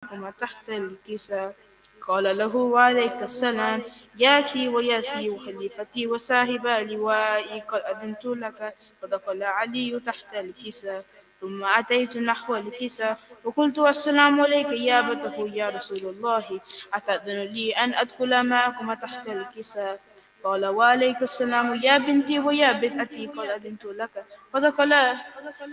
معكما تحت الكساء. قال له: وعليك السلام ياكي وياسي وخليفتي وصاحب لوائي، قد أذنت لك. فدخل علي تحت الكساء، ثم أتيت نحو الكساء وقلت: السلام عليك يا أبته يا رسول الله، أتأذن لي أن أدخل معكما تحت الكساء؟ قال: وعليك السلام يا بنتي ويا بدعتي، قد أذنت لك.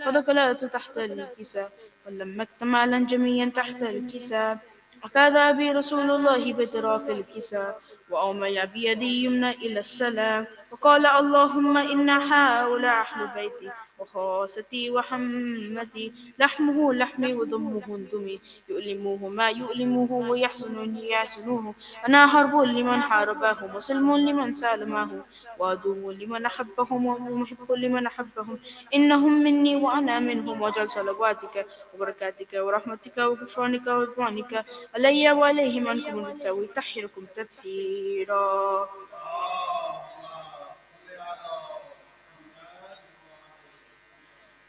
فدخلت تحت الكساء ولما اكتمالا جميعا تحت الكساء، أخذ أبي رسول الله بطرف الكساء وأومي بيدي يمنى إلى السلام وقال: اللهم إن هؤلاء أهل بيتي وخاصتي وحمتي، لحمه لحمي ودمه دمي، يؤلموه ما يؤلموه ويحزنني يحزنوه. أنا حرب لمن حاربهم وسلم لمن سالمه وعدو لمن أحبهم ومحب لمن أحبهم. إنهم مني وأنا منهم، واجعل صلواتك وبركاتك ورحمتك وغفرانك ورضوانك علي وعليهم أنكم لتسوي تحيركم تطهيرا.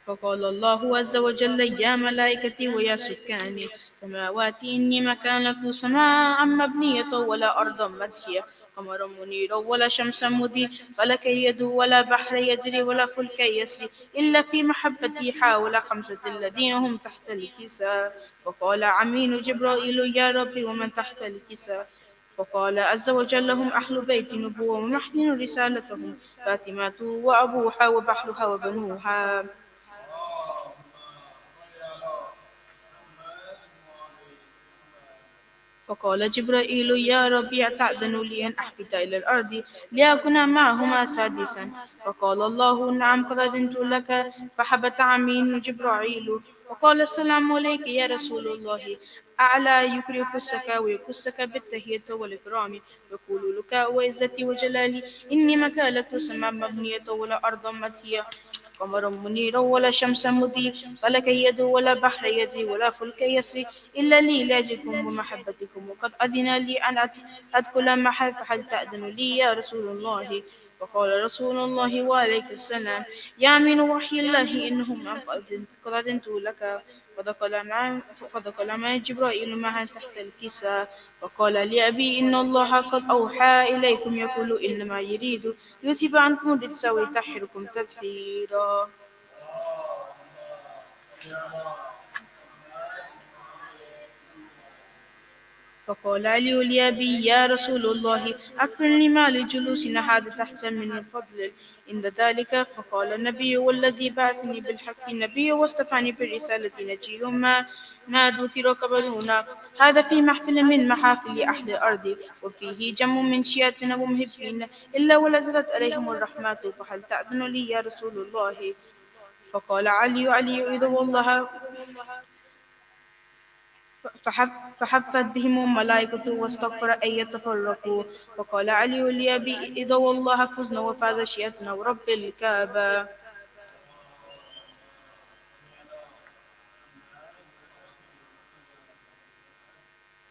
فقال الله عز وجل: يا ملائكتي ويا سكان سماواتي، إني مكانت سماء مبنية ولا أرضا مدحية، قمرا منيرا ولا شمسا مضيء، فلك يد ولا بحر يجري ولا فلك يسري إلا في محبتي حول خمسة الذين هم تحت الكساء. فقال عمين جبرائيل: يا ربي ومن تحت الكساء؟ فقال عز وجل: هم أهل بيت نبوة ومحدن رسالتهم، فاتمة وأبوها وبحلها وبنوها. فقال جبرائيل: يا ربي، أتأذن لي أن أهبط إلى الأرض لأكون معهما سادسا؟ فقال الله: نعم، قد أذنت لك. فحبط عمين جبرائيل وقال: السلام عليك يا رسول الله. أعلى يكسك ويكسك بالتحية والإكرام، يقول لك وعزتي وجلالي: إني مكالة سماء مبنية ولا أرض مطهية، قمر منير ولا شمس مضيء، فلك يد ولا بحر يجري ولا فلك يسري إلا لي لأجلكم ومحبتكم، وقد أذن لي أن أدخل معه، فهل تأذن لي يا رسول الله؟ فقال رسول الله: وعليك السلام يا من وحي الله، إنهم قد أذنت لك. فدخل معي جبرائيل معا تحت الكساء وقال لأبي: إن الله قد أوحى إليكم يقول: إنما يريد ليذهب عنكم الرجس ويطهركم تطهيرا. فقال علي لأبي: يا رسول الله، أخبرني ما لجلوسنا هذا تحت من فضل عند ذلك. فقال النبي: والذي بعثني بالحق النبي واصطفاني بالرسالة نجي ما ذكر قبلنا، هذا في محفل من محافل أهل الأرض، وفيه جم من شيعتنا ومحبين، إلا ونزلت عليهم الرحمات، فهل تأذن لي يا رسول الله؟ فقال علي: إذا والله فحفت بهم الملائكة واستغفر أن يتفرقوا. وقال علي لأبي: إذا والله فزنا وفاز شيئتنا ورب الكعبة.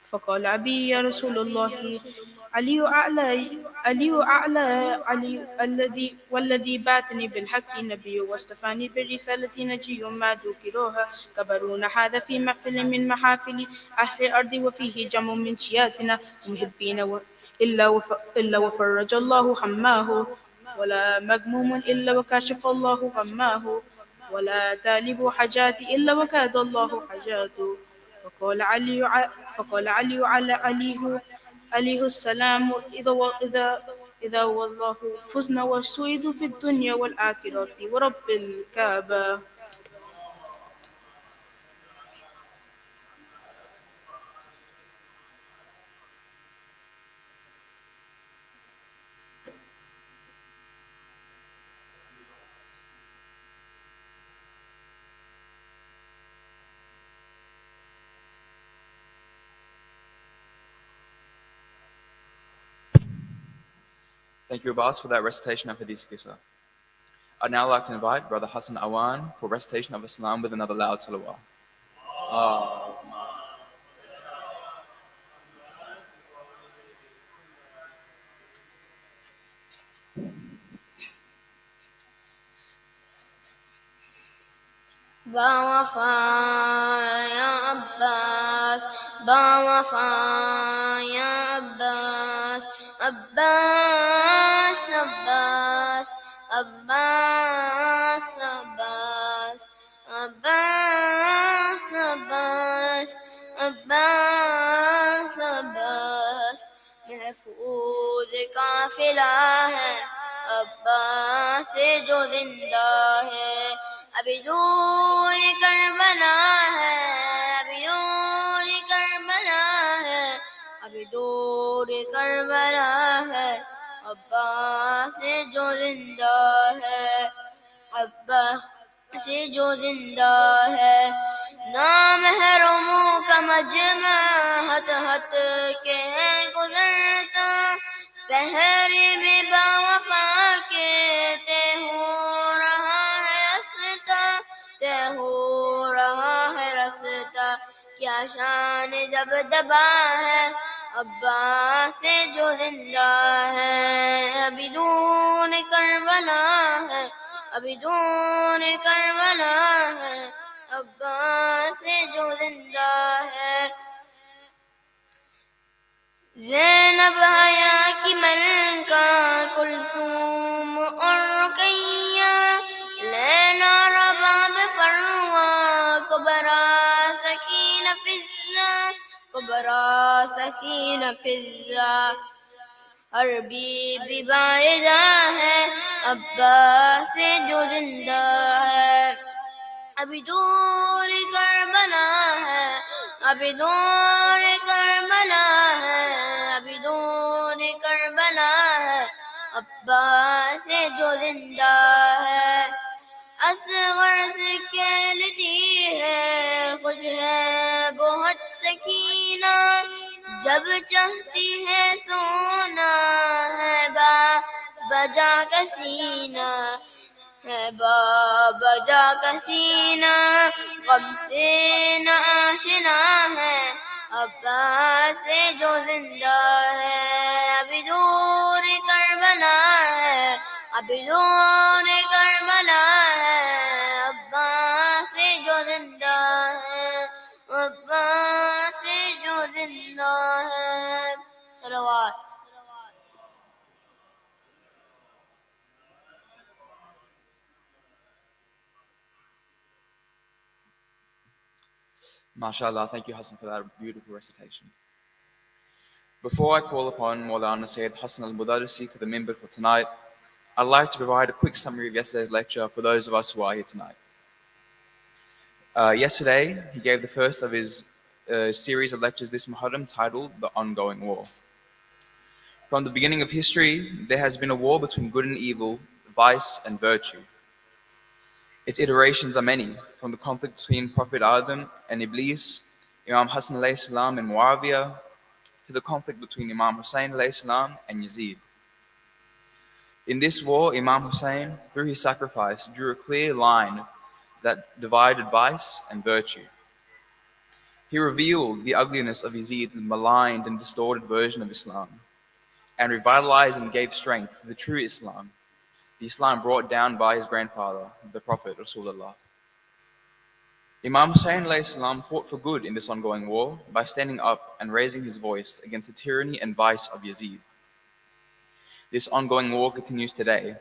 فقال أبي: يا رسول الله، علي أعلى علي الذي والذي بعثني بالحق النبي واصطفاني بالرسالة نجي ما ذكروها كبرون، هذا في محفل من محافل أهل الأرض، وفيه جم من شياتنا محبين، إلا وفرج الله هماه، ولا مغموم إلا وكشف الله غماه، ولا طالب حاجات إلا وكاد الله حاجاته. فقال عليه السلام: إذا والله فزنا والسويد في الدنيا والآخرة ورب الكعبة. Thank you, Abbas, for that recitation of Hadith Qissa. I'd now like to invite Brother Hassan Awan for recitation of Islam with another loud salawat. بوفا يا عباس با وفا یا عباس عباس عباس عباس عباس عباس عباس عباس عباس محفوظ قافلہ ہے عباس سے جو زندہ ہے ابھی دور کربلا ہے ابھی دور کربلا ہے ابھی دور کربلا ہے عباس سے جو زندہ ہے عباس سے جو زندہ ہے نام ہے روموں کا مجمع ہت ہت کے ہے گزرتا پہر میں با وفا کے تے ہو رہا ہے رستا تے ہو رہا ہے رستا کیا شان جب دبا ہے عباس سے جو زندہ ہے ابھی دور کربلا ہے ابھی دور کربلا ہے عباس سے جو زندہ ہے زینب حیا کی ملکہ کلثوم اور رقیہ لیلا رباب فروا کبرا سکینہ فضہ کبرا سکینہ فضہ ہر بی بی باردہ ہے عباس سے جو زندہ ہے ابھی دور کربلا ہے ابھی دور کربلا ہے ابھی دور کربلا ہے عباس سے جو زندہ ہے اصغر سے کہتی ہے خوش ہے بہت سکینہ جب چاہتی ہے سونا ہے بجا کا سینہ ہے بجا کا سینہ غم سے نہ آشنا ہے عباس سے جو زندہ ہے ابھی دور کربلا ہے ابھی دور کربلا ہے عباس سے جو زندہ ہے عباس سے جو زندہ ہے صلوات MashaAllah, thank you, Hassan, for that beautiful recitation. Before I call upon Maulana Sayyid Hassan al-Mudarrisi to the minbar for tonight, I'd like to provide a quick summary of yesterday's lecture for those of us who are here tonight. Yesterday, he gave the first of his series of lectures this Muharram titled The Ongoing War. From the beginning of history, there has been a war between good and evil, vice and virtue. Its iterations are many, from the conflict between Prophet Adam and Iblis, Imam Hassan alayhi salam and Muawiyah, to the conflict between Imam Hussein alayhi salam and Yazid. In this war, Imam Hussein, through his sacrifice, drew a clear line that divided vice and virtue. He revealed the ugliness of Yazid's maligned and distorted version of Islam, and revitalized and gave strength to the true Islam, the Islam brought down by his grandfather, the Prophet Rasulullah. Imam Hussein alayhi salam fought for good in this ongoing war by standing up and raising his voice against the tyranny and vice of Yazid. This ongoing war continues today,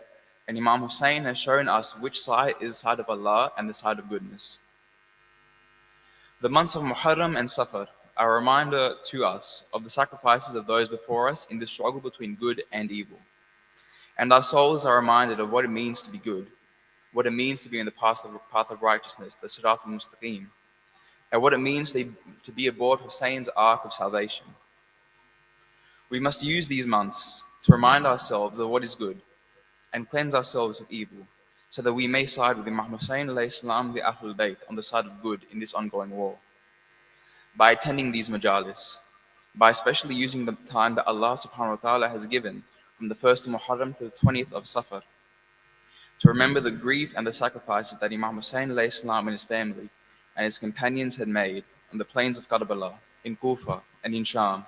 and Imam Hussein has shown us which side is the side of Allah and the side of goodness. The months of Muharram and Safar are a reminder to us of the sacrifices of those before us in the struggle between good and evil. And our souls are reminded of what it means to be good, what it means to be in the path of righteousness, the Sirat al-Mustaqim, and what it means to be aboard Hussein's ark of salvation. We must use these months to remind ourselves of what is good and cleanse ourselves of evil, so that we may side with Imam Hussein alayhi salam, the Ahlul Bayt, on the side of good in this ongoing war. By attending these majalis, by especially using the time that Allah subhanahu wa ta'ala has given from the 1st of Muharram to the 20th of Safar, to remember the grief and the sacrifices that Imam Hussein alayhi salam and his family and his companions had made on the plains of KARBALA, in Kufa and in Sham.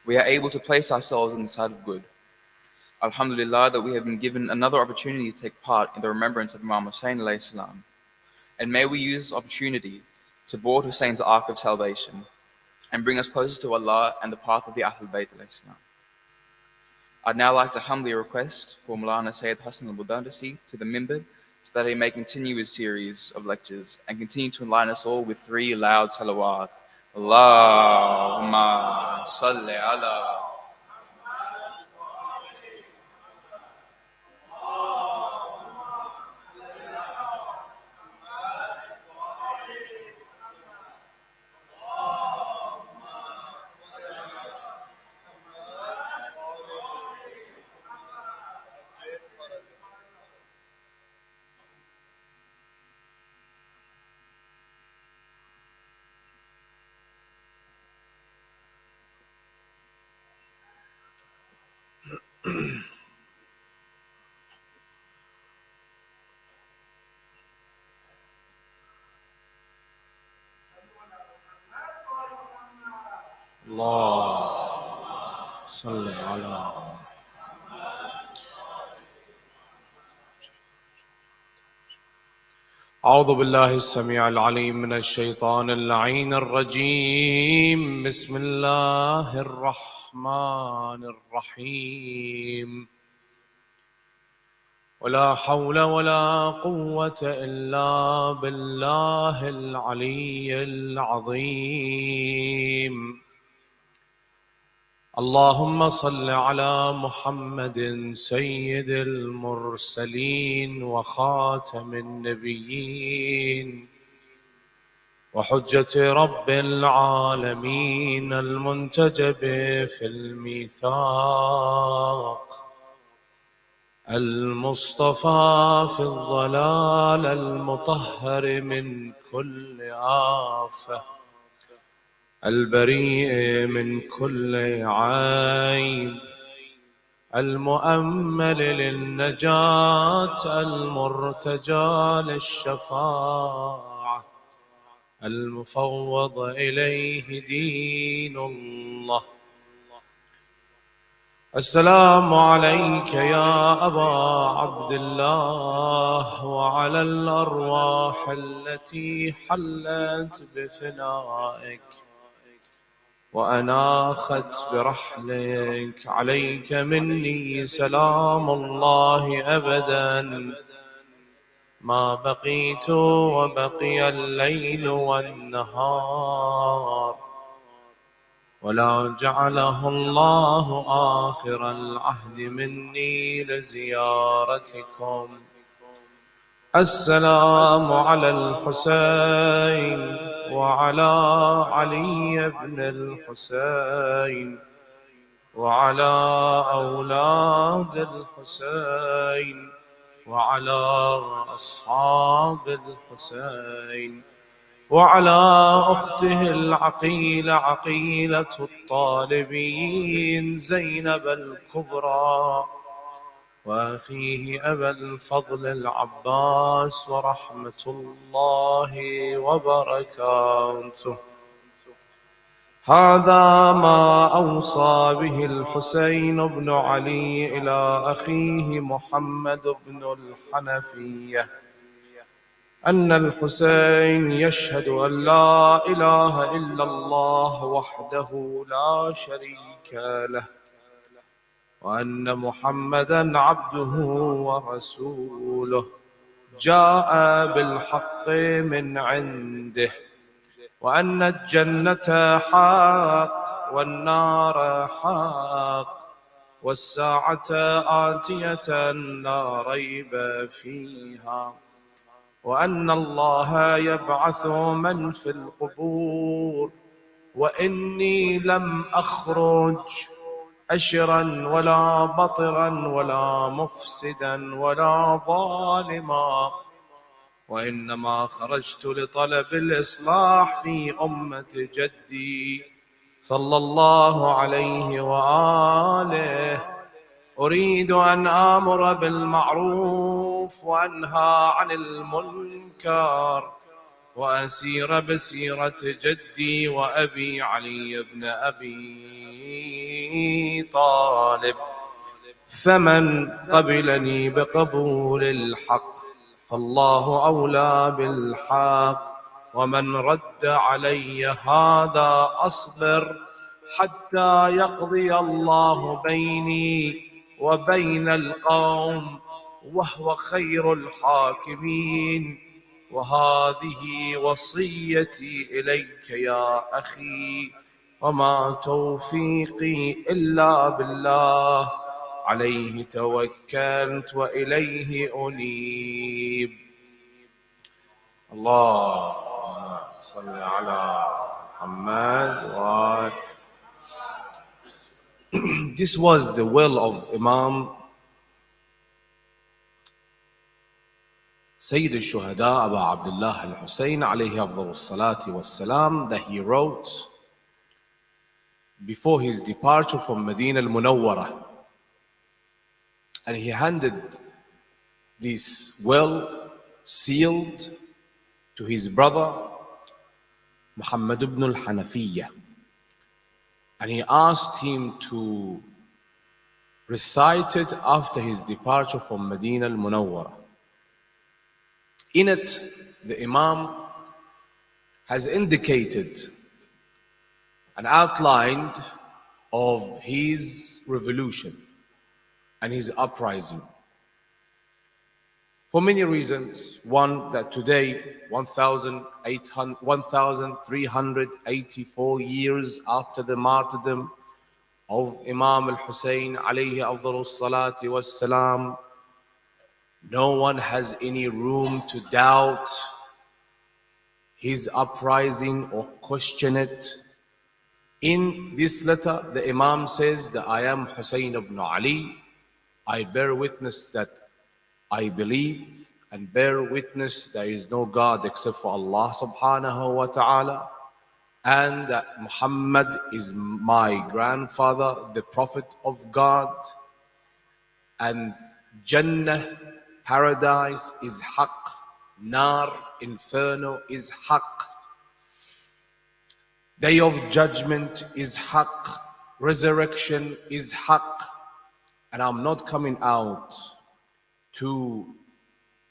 We are able to place ourselves on the side of good. Alhamdulillah that we have been given another opportunity to take part in the remembrance of Imam Hussein alayhi salam. And may we use this opportunity to board Hussein's ark of salvation, and bring us closer to Allah and the path of the Ahlul Bayt alayhi salam. I'd now like to humbly request for Maulana Sayyid Hassan al-Budandasi to the minbar so that he may continue his series of lectures and continue to enlighten us all with 3 loud salawat. Allahumma salli ala. Allah salli ala. أعوذ بالله السميع العليم من الشيطان اللعين الرجيم. بسم الله الرحمن الرحيم. ولا حول ولا قوة إلا بالله العلي العظيم. اللهم صل على محمد سيد المرسلين وخاتم النبيين وحجة رب العالمين المنتجب في الميثاق، المصطفى في الضلال المطهر من كل آفة، البريء من كل عيب، المؤمل للنجاة، المرتجى للشفاعة، المفوض إليه دين الله. السلام عليك يا أبا عبد الله وعلى الأرواح التي حلت بفنائك وأناخت برحلك. عليك مني سلام الله أبدا ما بقيت وبقي الليل والنهار، ولا جعله الله آخر العهد مني لزيارتكم. السلام على الحسين وعلى علي بن الحسين وعلى أولاد الحسين وعلى أصحاب الحسين وعلى أخته العقيلة عقيلة الطالبين زينب الكبرى وأخيه أبا الفضل العباس ورحمة الله وبركاته. هذا ما أوصى به الحسين بن علي إلى أخيه محمد بن الحنفية، أن الحسين يشهد أن لا إله إلا الله وحده لا شريك له، وأن محمدًا عبده ورسوله جاء بالحق من عنده، وأن الجنة حق والنار حق والساعة آتية لا ريب فيها، وأن الله يبعث من في القبور، وإني لم أخرج أشرا ولا بطرا ولا مفسدا ولا ظالما، وإنما خرجت لطلب الإصلاح في أمة جدي صلى الله عليه وآله. أريد أن آمر بالمعروف وأنهى عن المنكر وأسير بسيرة جدي وأبي علي بن أبي طالب، فمن قبلني بقبول الحق فالله أولى بالحق، ومن رد علي هذا أصبر حتى يقضي الله بيني وبين القوم وهو خير الحاكمين. وهذه وصيتي إليك يا أخي، وما توفيقي إلا بالله، عليه توكلت وإليه أنيب. الله صل على محمد. This was the will of Imam Sayyid al-Shuhada Abu Abdullah al-Hussein alayhi afdal salati was-salam, that he wrote before his departure from Medina al-Munawwara, and he handed this will sealed to his brother Muhammad ibn al-Hanafiyyah, and he asked him to recite it after his departure from Medina al-Munawwara. In it, the Imam has indicated and outlined of his revolution and his uprising. For many reasons. One, that today, 1,384 years after the martyrdom of Imam al-Hussein alayhi afdalus salati was-salam, no one has any room to doubt his uprising or question it. In this letter, the Imam says that I am Hussein ibn Ali. I bear witness that I believe and bear witness there is no God except for Allah subhanahu wa ta'ala, and that Muhammad is my grandfather, the Prophet of God, and Jannah, paradise, is haqq, nar, inferno, is haqq, day of judgment is haqq, resurrection is haqq, and I'm not coming out to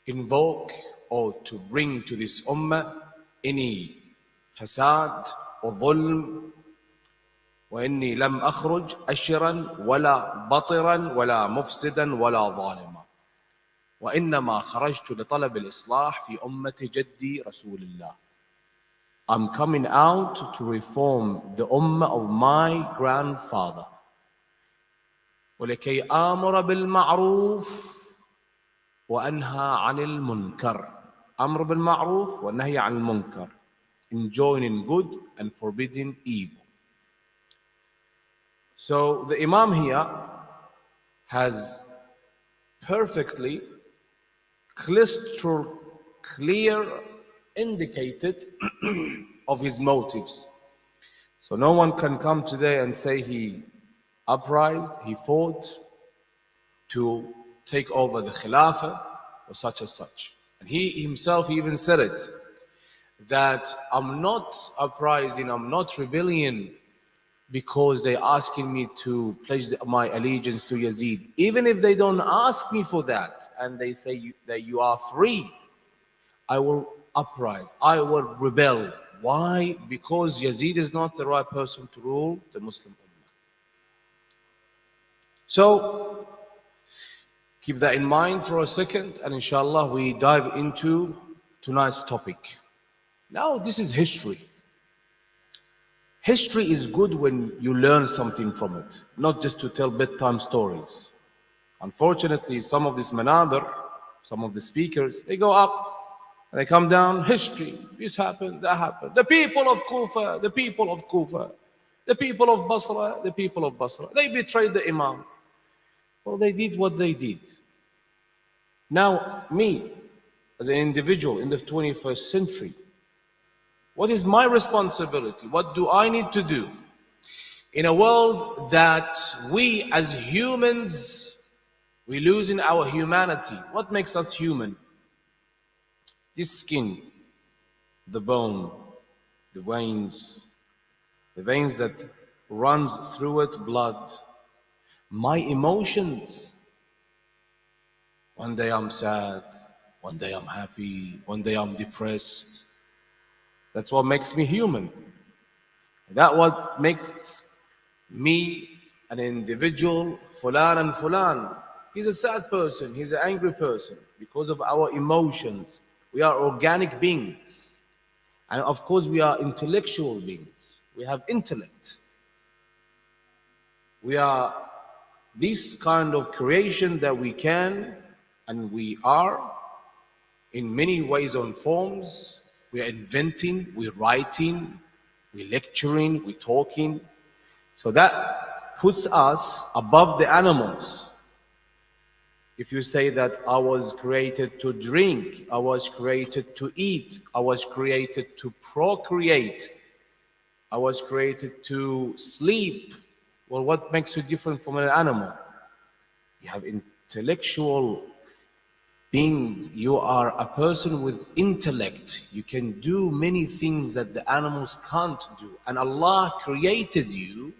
invoke or to bring to this ummah any fasad or dhulm. وإني لم أخرج أشرا ولا بطرا ولا مفسدا ولا ظالما وإنما خرجت لطلب الإصلاح في أمة جدي رسول الله. I'm coming out to reform the ummah of my grandfather. ولكي آمر بالمعروف وأنهى عن المنكر. أمر بالمعروف والنهي عن المنكر. Enjoining good and forbidding evil. So the Imam here has perfectly crystal clear indicated of his motives. So no one can come today and say he uprised, he fought to take over the Khilafah or such and such. And he himself even said it, that I'm not uprising, I'm not rebellion because they're asking me to pledge my allegiance to Yazid. Even if they don't ask me for that and they say that you are free, I will uprise, I will rebel. Why? Because Yazid is not the right person to rule the Muslim Ummah. So keep that in mind for a second, and inshallah we dive into tonight's topic. Now this is history. History is good when you learn something from it, not just to tell bedtime stories. Unfortunately, some of these manabir, some of the speakers, they go up and they come down, history, this happened, that happened. The people of Kufa, the people of Kufa, the people of Basra, the people of Basra, they betrayed the Imam. Well, they did what they did. Now, me, as an individual in the 21st century, what is my responsibility? What do I need to do? In a world that we as humans, we lose in our humanity. What makes us human? This skin, the bone, the veins that runs through it blood. My emotions. One day I'm sad, one day I'm happy, one day I'm depressed. That's what makes me human. That's what makes me an individual, fulan and fulan. He's a sad person, he's an angry person because of our emotions. We are organic beings. And of course, we are intellectual beings. We have intellect. We are this kind of creation that we can and we are in many ways and forms. We are inventing, we're writing, we're lecturing, we're talking. So that puts us above the animals. If you say that I was created to drink, I was created to eat, I was created to procreate, I was created to sleep, well, what makes you different from an animal? You have intellectual beings. You are a person with intellect. You can do many things that the animals can't do. And Allah created you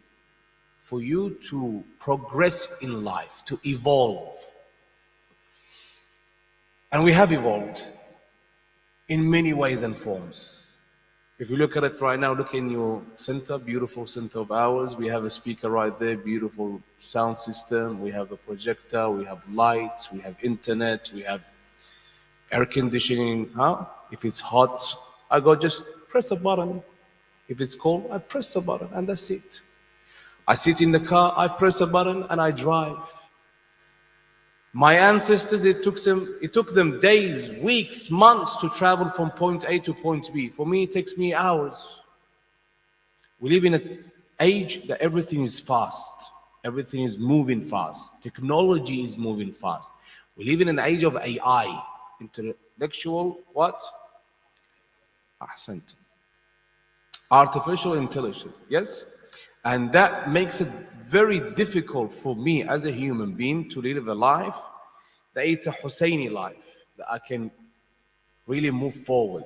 for you to progress in life, to evolve. And we have evolved in many ways and forms. If you look at it right now, look in your center, beautiful center of ours. We have a speaker right there, beautiful sound system. We have a projector, we have lights, we have internet, we have air conditioning. If it's hot, I go just press a button. If it's cold, I press a button and that's it. I sit in the car, I press a button and I drive. My ancestors, it took them days, weeks, months to travel from point A to point B. For me, it takes me hours. We live in an age that everything is fast. Everything is moving fast. Technology is moving fast. We live in an age of AI, intellectual, what? Ahsant. Artificial intelligence, yes? And that makes it very difficult for me as a human being to live a life that it's a Husseini life, that I can really move forward.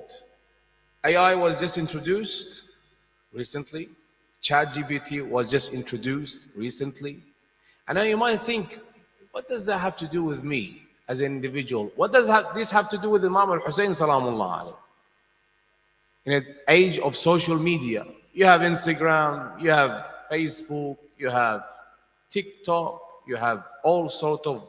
AI was just introduced recently. ChatGPT was just introduced recently. And now you might think, what does that have to do with me as an individual? What does this have to do with Imam al-Hussein salamullah alayhi? In an age of social media, you have Instagram, you have Facebook, you have TikTok, you have all sort of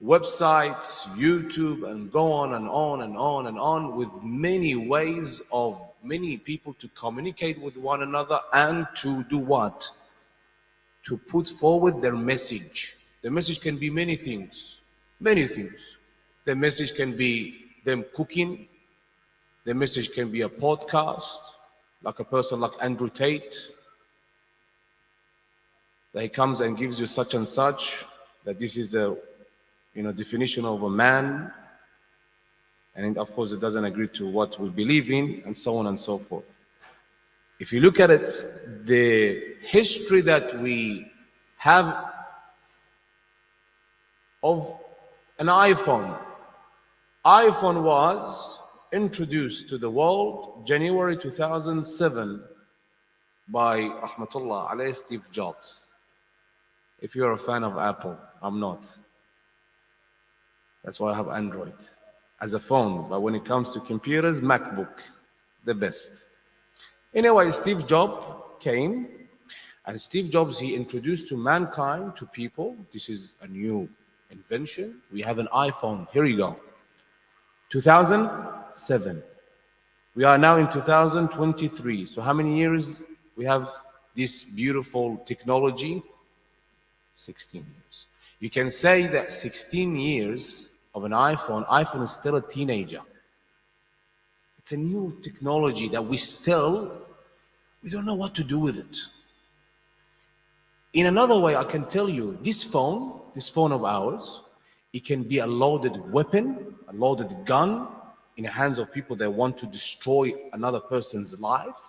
websites, YouTube, and go on and on and on and on, with many ways of many people to communicate with one another and to do what? To put forward their message. The message can be many things, many things. The message can be them cooking. The message can be a podcast, like a person like Andrew Tate, that he comes and gives you such and such, that this is the definition of a man, and of course it doesn't agree to what we believe in, and so on and so forth. If you look at it, the history that we have of an iPhone was introduced to the world January 2007 by Rahmatullah alayhi Steve Jobs. If you're a fan of Apple, I'm not. That's why I have Android as a phone. But when it comes to computers, MacBook, the best. Anyway, Steve Jobs came, and Steve Jobs, he introduced to mankind, to people, this is a new invention. We have an iPhone. Here you go. 2007. We are now in 2023. So how many years we have this beautiful technology? 16 years. You can say that 16 years of an iPhone is still a teenager. It's a new technology that we don't know what to do with it. In another way, I can tell you, this phone of ours, it can be a loaded weapon, a loaded gun in the hands of people that want to destroy another person's life.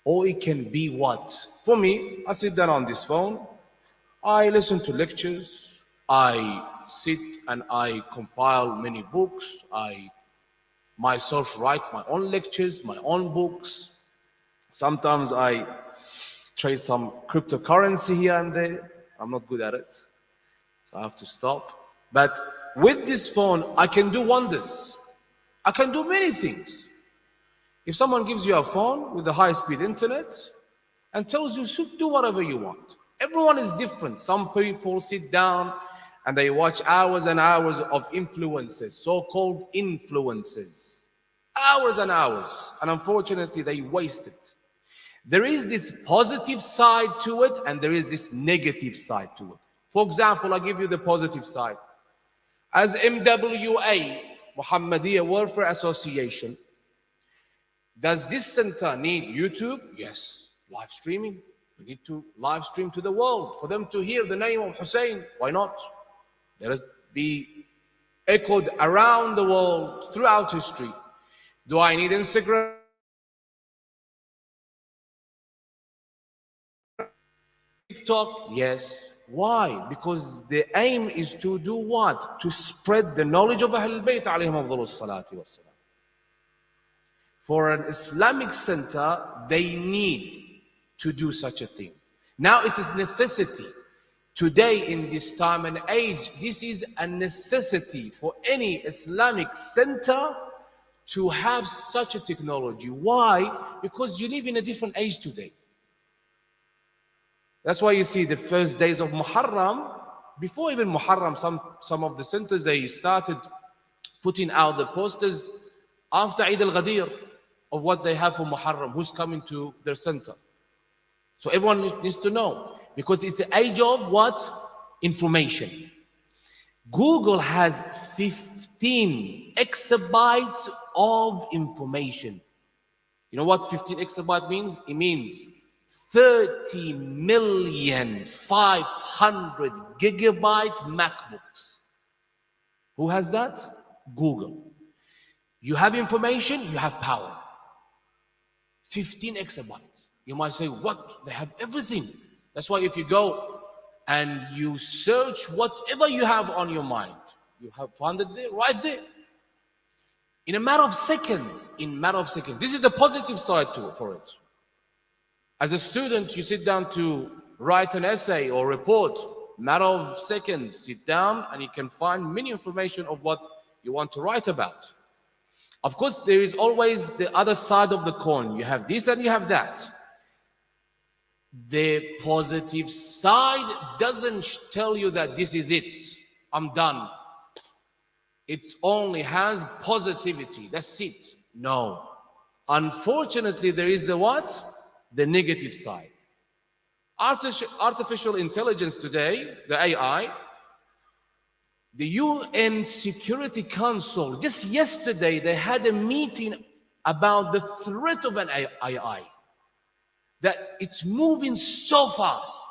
Or it can be what? For me, I sit down on this phone, I listen to lectures, I sit and I compile many books, I myself write my own lectures, my own books. Sometimes I trade some cryptocurrency here and there. I'm not good at it, so I have to stop. But with this phone, I can do wonders. I can do many things. If someone gives you a phone with a high-speed internet and tells you, "So do whatever you want." Everyone is different. Some people sit down and they watch hours and hours of influences, so-called influences. Hours and hours. And unfortunately, they waste it. There is this positive side to it and there is this negative side to it. For example, I'll give you the positive side. As MWA, Muhammadiyah Welfare Association, does this center need YouTube? Yes. Live streaming. We need to live stream to the world for them to hear the name of Hussein. Why not? Let it be echoed around the world, throughout history. Do I need Instagram? TikTok? Yes. Why? Because the aim is to do what? To spread the knowledge of Ahlul Bayt alayhim afdalus salati wassalam. For an Islamic center, they need to do such a thing. Now it's a necessity. Today, in this time and age, this is a necessity for any Islamic center to have such a technology. Why? Because you live in a different age today. That's why you see the first days of Muharram, before even Muharram, some of the centers, they started putting out the posters after Eid al-Ghadir of what they have for Muharram, who's coming to their center. So everyone needs to know, because it's the age of what? Information. Google has 15 exabytes of information. You know what 15 exabyte means? It means 30,500,000 gigabyte MacBooks. Who has that? Google. You have information, you have power. 15 exabytes. You might say, what? They have everything. That's why if you go and you search whatever you have on your mind, you have found it there, right there. In a matter of seconds, This is the positive side for it. As a student, you sit down to write an essay or report, matter of seconds, sit down and you can find many information of what you want to write about. Of course, there is always the other side of the coin. You have this and you have that. The positive side doesn't tell you that this is it, I'm done. It only has positivity, that's it. No. Unfortunately, there is the what? The negative side. Artificial intelligence today, the AI, the UN Security Council, just yesterday they had a meeting about the threat of an AI, that it's moving so fast.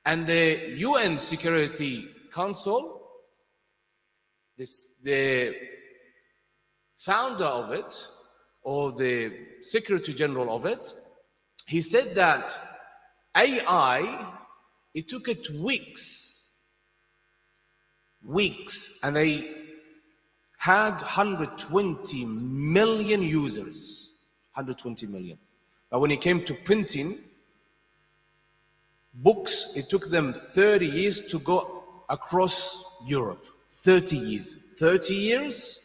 And the UN Security Council, the founder of it, or the Secretary General of it, he said that AI, it took it weeks, and they had 120 million users, 120 million. But when it came to printing books, it took them 30 years to go across Europe. 30 years. 30 years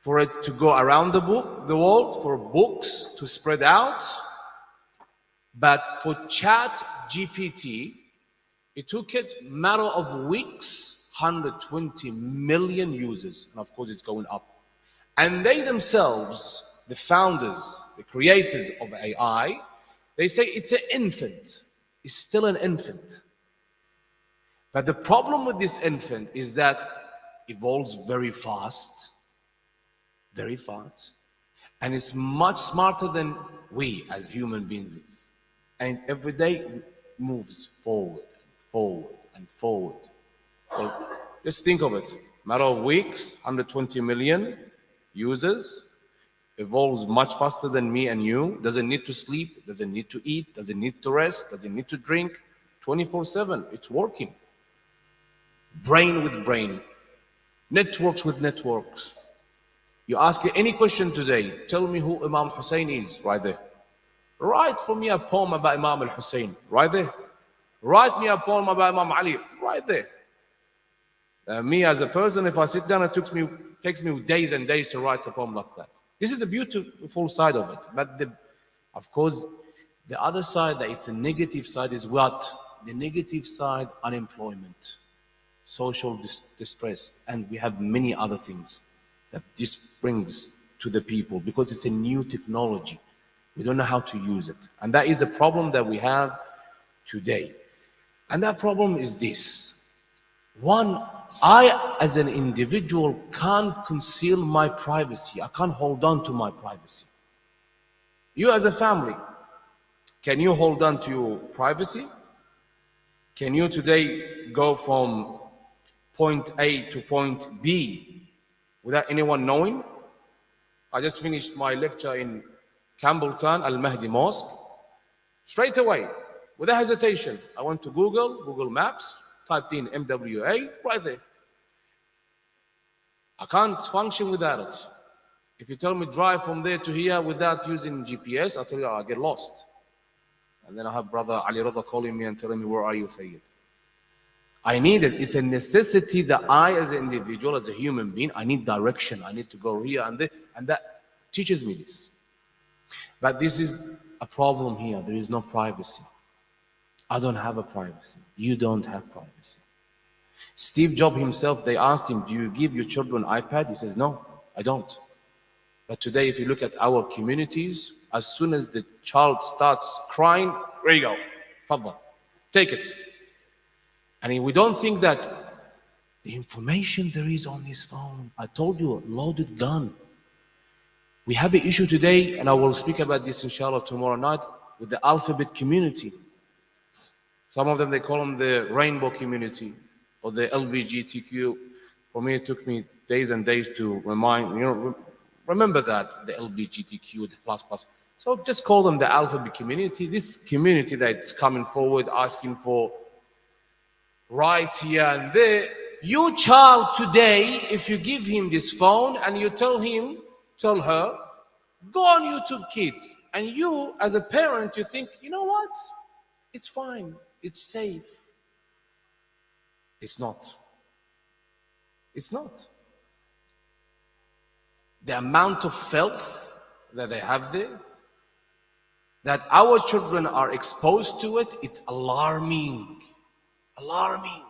for it to go around the world, for books to spread out. But for Chat GPT, it took it a matter of weeks, 120 million users. And of course, it's going up. And they themselves, the founders, the creators of AI, they say it's an infant. It's still an infant. But the problem with this infant is that it evolves very fast, and it's much smarter than we as human beings is. And every day it moves forward and forward. Well, just think of it. Matter of weeks, 120 million users, evolves much faster than me and you, doesn't need to sleep, doesn't need to eat, doesn't need to rest, doesn't need to drink, 24/7, it's working. Brain with brain, networks with networks. You ask any question today, tell me who Imam Hussein is, right there. Write for me a poem about Imam al-Hussein, right there. Write me a poem about Imam Ali, right there. Me as a person, if I sit down, it takes me days and days to write a poem like that. This is a beautiful side of it. But of course, the other side, that it's a negative side, is what? The negative side, unemployment, social distress, and we have many other things that this brings to the people because it's a new technology. We don't know how to use it. And that is a problem that we have today. And that problem is this. One, I as an individual can't conceal my privacy. I can't hold on to my privacy. You as a family, can you hold on to your privacy? Can you today go from point A to point B without anyone knowing? I just finished my lecture in Campbelltown, Al-Mahdi Mosque. Straight away, without hesitation, I went to Google Maps, typed in MWA, right there. I can't function without it. If you tell me drive from there to here without using GPS, I'll tell you I'll get lost. And then I have brother Ali Rada calling me and telling me, where are you, Sayyid? I need it. It's a necessity that I as an individual, as a human being, I need direction. I need to go here and there. And that teaches me this. But this is a problem here. There is no privacy. I don't have a privacy. You don't have privacy. Steve Jobs himself, they asked him, do you give your children iPad? He says, no, I don't. But today, if you look at our communities, as soon as the child starts crying, there you go, Fadda, take it. And we don't think that the information there is on this phone, I told you, loaded gun. We have an issue today, and I will speak about this inshallah tomorrow night, with the alphabet community. Some of them, they call them the rainbow community or the LGBTQ. For me, it took me days and days to remember that, the LGBTQ, the plus. So just call them the alphabet community. This community that's coming forward, asking for rights here and there. Your child today, if you give him this phone and you tell her, go on YouTube Kids. And you, as a parent, you think, you know what? It's fine. It's safe. It's not. It's not. The amount of filth that they have there, that our children are exposed to it, it's alarming. Alarming.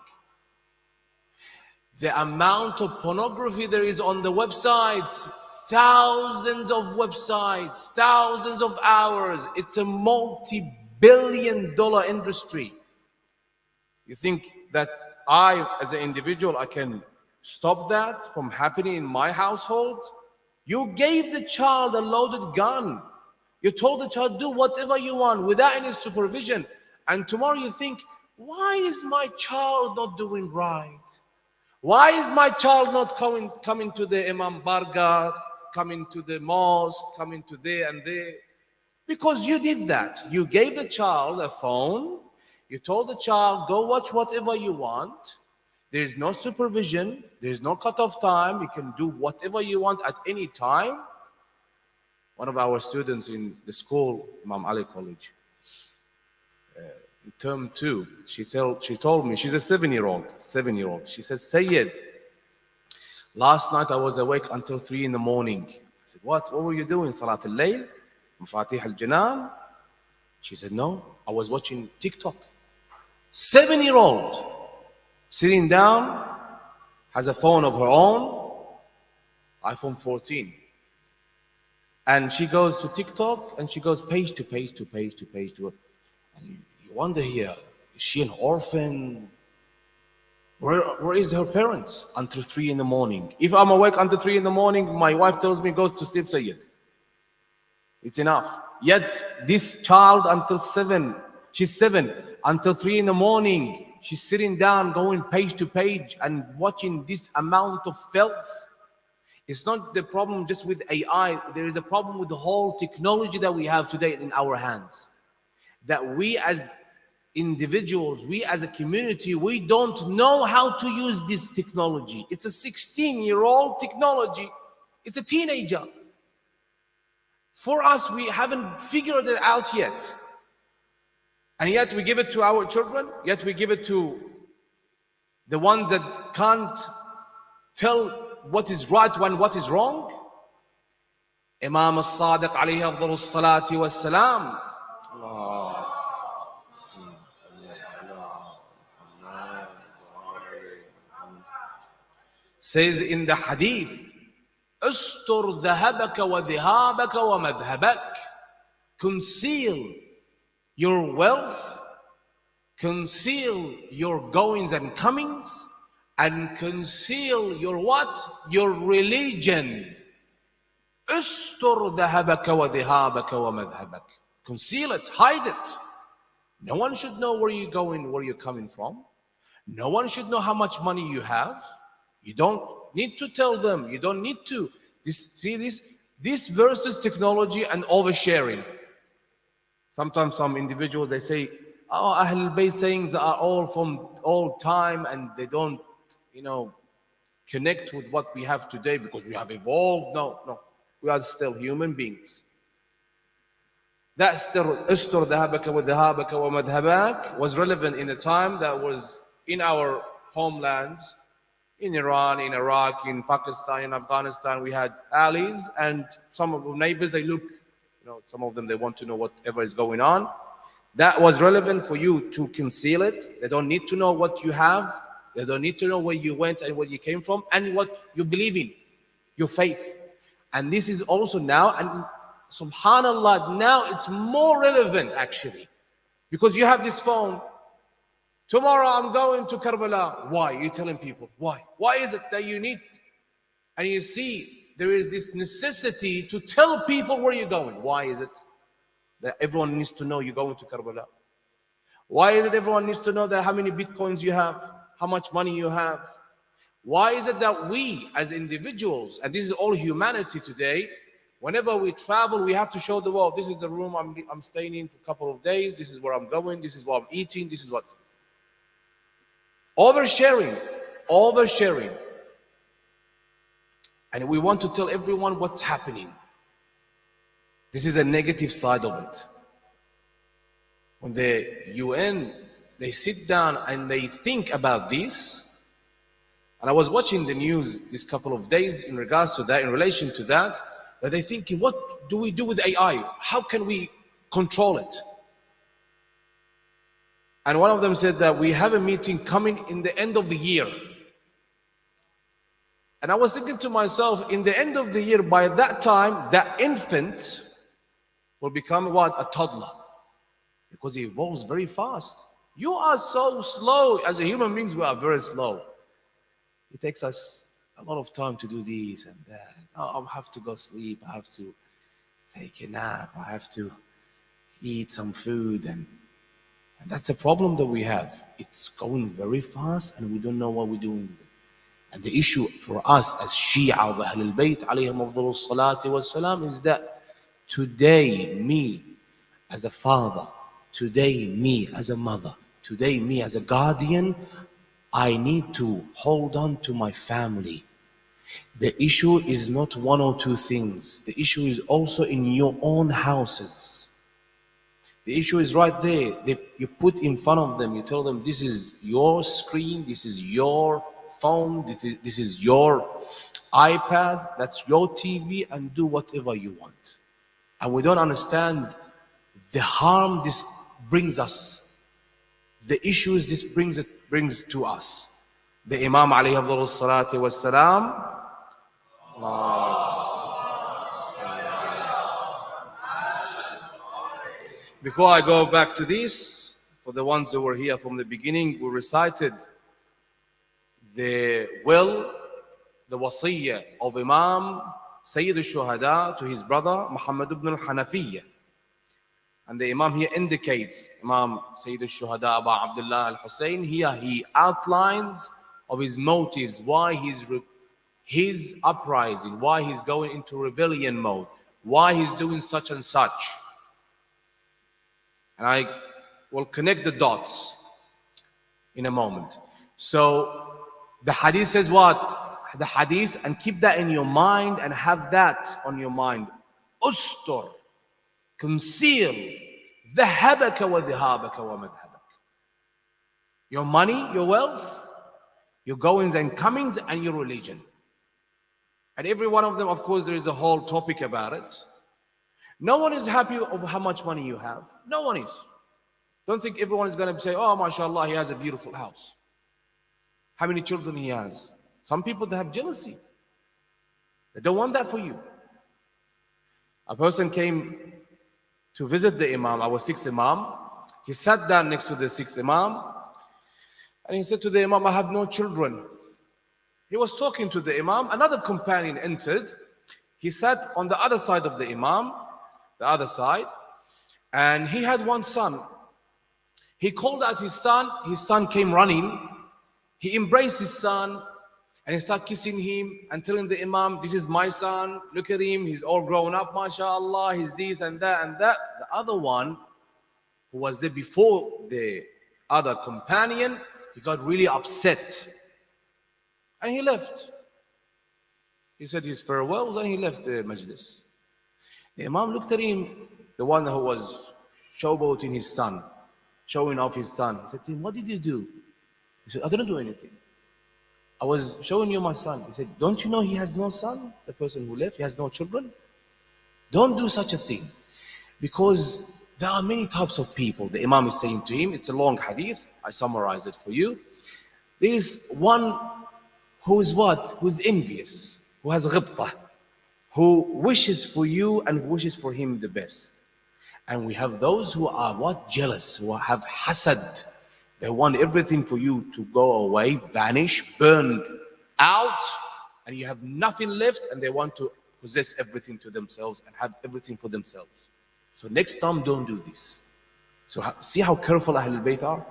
The amount of pornography there is on the websites, thousands of websites, thousands of hours. It's a multi-billion-dollar industry. You think that I, as an individual, I can stop that from happening in my household? You gave the child a loaded gun. You told the child, do whatever you want without any supervision. And tomorrow you think, why is my child not doing right? Why is my child not coming to the Imam Barga, coming to the mosque, coming to there and there? Because you did that. You gave the child a phone. You told the child, go watch whatever you want. There is no supervision. There is no cutoff time. You can do whatever you want at any time. One of our students in the school, Imam Ali College, in term 2, she told me, she's a 7-year-old. She said, Sayyid, last night I was awake until 3 in the morning. I said, what were you doing? Salat al-Layl? Mafatih al-Janan? She said, no, I was watching TikTok. 7-year-old, sitting down, has a phone of her own, iPhone 14. And she goes to TikTok and she goes page to page to page to page to. And you wonder here, is she an orphan? Where is her parents? Until 3 in the morning. If I'm awake until 3 in the morning, my wife tells me, goes to sleep, Sayyid. It's enough. Yet this child until 7, she's 7, until 3 in the morning, she's sitting down, going page to page and watching this amount of filth. It's not the problem just with AI. There is a problem with the whole technology that we have today in our hands. That we as individuals, we as a community, we don't know how to use this technology. It's a 16-year-old technology. It's a teenager. For us, we haven't figured it out yet. And yet we give it to our children, yet we give it to the ones that can't tell what is right and what is wrong. Imam al-Sadiq alayhi afdalus salati was salam says in the hadith, Ustur dhahabaka wa dhihabaka wa madhabak. Conceal your wealth, conceal your goings and comings, and conceal your what? Your religion. Ustur dhahabaka wa dhihabaka wa madhabak. Conceal it, hide it. No one should know where you're going, where you're coming from. No one should know how much money you have. You don't need to tell them. You don't need to. This versus technology and oversharing. Sometimes some individuals, they say, oh, Ahlul Bayt sayings are all from old time and they don't, connect with what we have today because we have evolved. No. We are still human beings. That still, Ustur dhahabaka wa dhahabaka wa madhabak was relevant in a time that was in our homelands. In Iran, in Iraq, in Pakistan, in Afghanistan, we had allies, and some of the neighbors, they look, some of them, they want to know whatever is going on. That was relevant for you to conceal it. They don't need to know what you have. They don't need to know where you went and where you came from and what you believe in, your faith. And this is also now, and subhanAllah, now it's more relevant actually, because you have this phone. Tomorrow I'm going to Karbala. Why? You're telling people. Why? Why is it that you need? And you see, there is this necessity to tell people where you're going. Why is it that everyone needs to know you're going to Karbala? Why is it everyone needs to know that how many bitcoins you have, how much money you have? Why is it that we as individuals, and this is all humanity today, whenever we travel, we have to show the world, this is the room I'm staying in for a couple of days, this is where I'm going, this is what I'm eating, this is what... Oversharing. And we want to tell everyone what's happening. This is a negative side of it. When the UN, they sit down and they think about this, and I was watching the news this couple of days in regards to that, in relation to that they're thinking, what do we do with AI? How can we control it? And one of them said that we have a meeting coming in the end of the year. And I was thinking to myself, in the end of the year, by that time, that infant will become what? A toddler. Because he evolves very fast. You are so slow. As a human beings, we are very slow. It takes us a lot of time to do this and that. Oh, I have to go sleep. I have to take a nap. I have to eat some food. And that's a problem that we have. It's going very fast and we don't know what we're doing with it. And the issue for us as Shia of Ahlul Bayt alayhim afdalus salati was salam is that today me as a father, today me as a mother, today me as a guardian, I need to hold on to my family. The issue is not one or two things. The issue is also in your own houses. The issue is right there. You put in front of them, you tell them, this is your screen, this is your phone, this is your iPad, that's your TV, and do whatever you want. And we don't understand the harm this brings us, the issues this brings to us. The Imam alayhi afdalus salati was salam, before I go back to this, for the ones who were here from the beginning, we recited the will, the wasiyya of Imam Sayyid al-Shuhada to his brother Muhammad ibn al-Hanafiyyah. And the Imam here indicates, Imam Sayyid al-Shuhada Abu Abdullah al-Hussein, here he outlines of his motives, why his uprising, why he's going into rebellion mode, why he's doing such and such. And I will connect the dots in a moment. So the hadith says what? The hadith, and keep that in your mind and have that on your mind. Ustur, conceal, dhahabaka wa dhihabaka wa madhabak. Your money, your wealth, your goings and comings, and your religion. And every one of them, of course, there is a whole topic about it. No one is happy over how much money you have. No one is. Don't think everyone is going to say, oh, mashallah, he has a beautiful house. How many children he has. Some people, they have jealousy. They don't want that for you. A person came to visit the Imam, our sixth Imam. He sat down next to the sixth Imam. And he said to the Imam, I have no children. He was talking to the Imam. Another companion entered. He sat on the other side of the Imam, the other side. And he had one son. He called out his son. His son came running. He embraced his son. And he started kissing him and telling the Imam, this is my son. Look at him. He's all grown up, mashallah. He's this and that and that. The other one, who was there before the other companion, he got really upset. And he left. He said his farewells and he left the majlis. The Imam looked at him, the one who was showboating his son, showing off his son. He said to him, what did you do? He said, I didn't do anything. I was showing you my son. He said, don't you know he has no son? The person who left, he has no children. Don't do such a thing. Because there are many types of people. The Imam is saying to him, it's a long hadith. I summarize it for you. There is one who is what? Who is envious, who has ghibtah, who wishes for you and wishes for him the best. And we have those who are what? Jealous, who have hasad. They want everything for you to go away, vanish, burned out, and you have nothing left, and they want to possess everything to themselves and have everything for themselves. So next time, don't do this. So see how careful Ahlul Bayt are?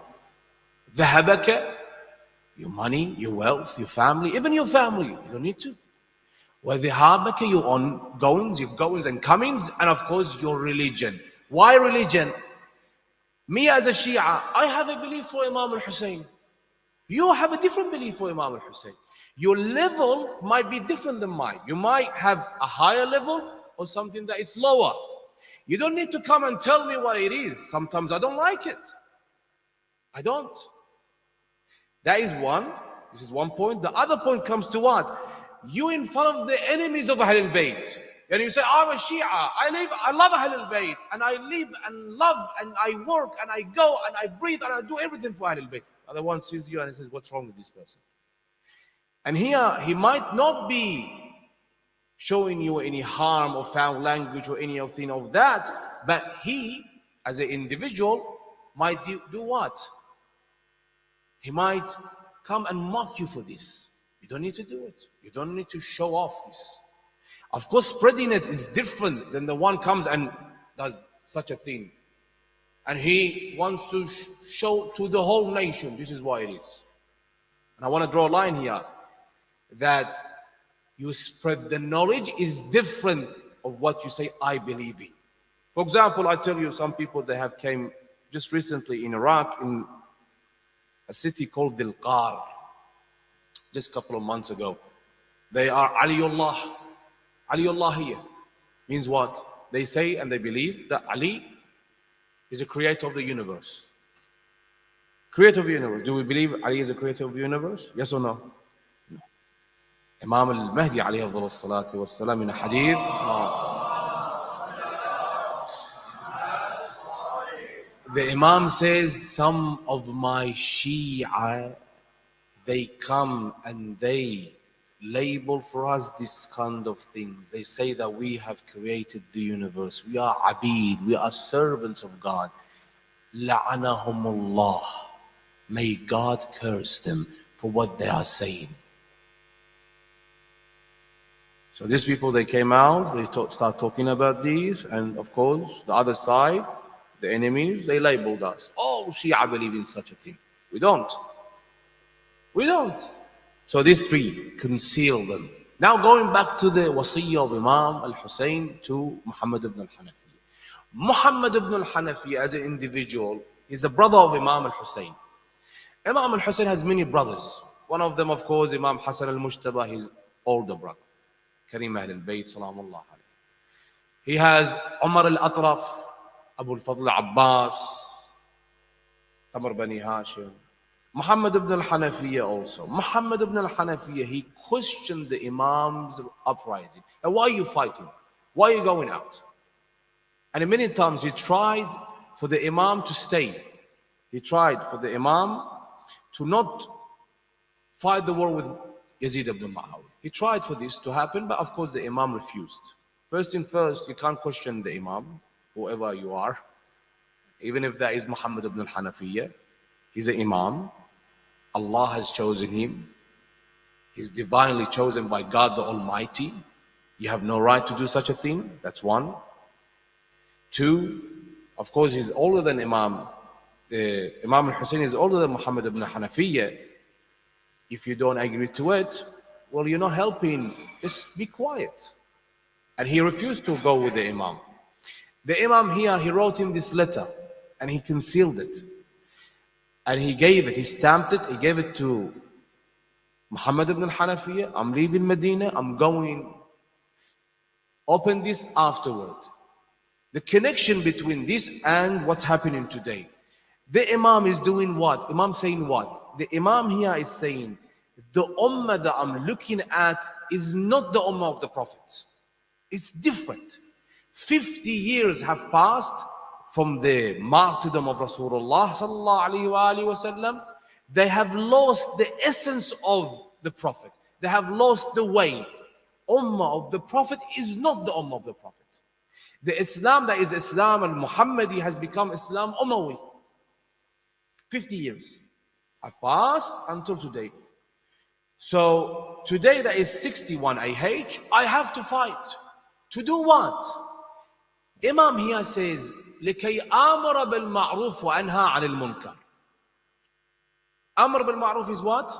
ذهبك, your money, your wealth, your family, even your family, you don't need to. وذهابك, your goings and comings, and of course your religion. Why religion? Me as a Shia, I have a belief for Imam al-Hussein. You have a different belief for Imam al-Hussein. Your level might be different than mine. You might have a higher level or something that is lower. You don't need to come and tell me what it is. Sometimes I don't like it. I don't. That is one. This is one point. The other point comes to what? You in front of the enemies of Ahlul Bayt. And you say, I'm a Shia, I love Ahlul Bayt, and I live and love, and I work, and I go, and I breathe, and I do everything for Ahlul Bayt. Other one sees you and he says, what's wrong with this person? And here, he might not be showing you any harm or foul language or anything of that, but he, as an individual, might do what? He might come and mock you for this. You don't need to do it. You don't need to show off this. Of course, spreading it is different than the one comes and does such a thing. And he wants to show to the whole nation, this is what it is. And I want to draw a line here, that you spread the knowledge is different of what you say, I believe in. For example, I tell you, some people, they have came just recently in Iraq, in a city called Dilqar, just a couple of months ago. They are Aliullah. Aliullahiyya means what? They say and they believe that Ali is a creator of the universe. Creator of the universe. Do we believe Ali is a creator of the universe? Yes or no? No. Imam al-Mahdi alayhi salatu wassalam in a hadith. The Imam says, some of my Shia, they come and they label for us this kind of things. They say that we have created the universe. We are abid. We are servants of God. La'anahumullah. May God curse them for what they are saying. So these people, they came out, they start talking about these, and of course, the other side, the enemies, they labeled us. Oh, Shia believe in such a thing. We don't. We don't. So these three, conceal them. Now going back to the wasiyah of Imam al-Hussein to Muhammad ibn al-Hanafi. Muhammad ibn al-Hanafi as an individual is the brother of Imam al-Hussein. Imam al-Hussein has many brothers. One of them, of course, Imam Hassan al-Mujtaba, his older brother. Karim Ahl al-Bayt, salamullah alayhi. He has Umar al-Atraf, Abu al-Fadl Abbas, Tamar Bani Hashim, Muhammad ibn al-Hanafiyyah also. Muhammad ibn al-Hanafiyyah, he questioned the Imam's uprising. And why are you fighting? Why are you going out? And many times he tried for the Imam to stay. He tried for the Imam to not fight the war with Yazid ibn Muawiyah. He tried for this to happen, but of course the Imam refused. First thing first, you can't question the Imam, whoever you are. Even if that is Muhammad ibn al-Hanafiyyah, he's an Imam. Allah has chosen him. He's divinely chosen by God the Almighty. You have no right to do such a thing. That's one. Two, of course, he's older than Imam. Imam al-Hussein is older than Muhammad ibn Hanafiyyah. If you don't agree to it, well, you're not helping. Just be quiet. And he refused to go with the Imam. The Imam here, he wrote him this letter and he concealed it. And he gave it, he stamped it, he gave it to Muhammad ibn al-Hanafiyyah. I'm leaving Medina, I'm going. Open this afterward. The connection between this and what's happening today. The Imam is doing what? Imam saying what? The Imam here is saying, the Ummah that I'm looking at is not the Ummah of the Prophet. It's different. 50 years have passed from the martyrdom of Rasulullah sallallahu alaihi wasallam. They have lost the essence of the Prophet. They have lost the way. Ummah of the Prophet is not the Ummah of the Prophet. The Islam that is Islam al-Muhammadi has become Islam Umawi. 50 years have passed until today. So today that is 61 AH, I have to fight. To do what? Imam here says, لكي آمر بالمعروف وأنهى عن المنكر. Amr bil ma'ruf is what?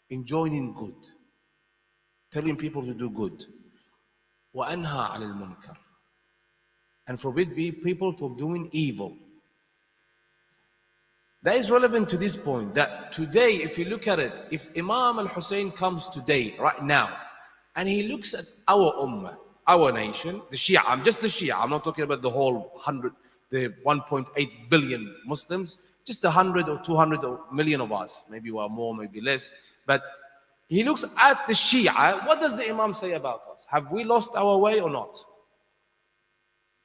Enjoining good. Telling people to do good. وأنهى عن المنكر. And forbid people from doing evil. That is relevant to this point, that today, if you look at it, if Imam al-Hussein comes today, right now, and he looks at our ummah, our nation, the Shia, I'm just the Shia, I'm not talking about the whole 1.8 billion Muslims, just 100 or 200 million of us, maybe we are more, maybe less, but he looks at the Shia, what does the Imam say about us? Have we lost our way or not?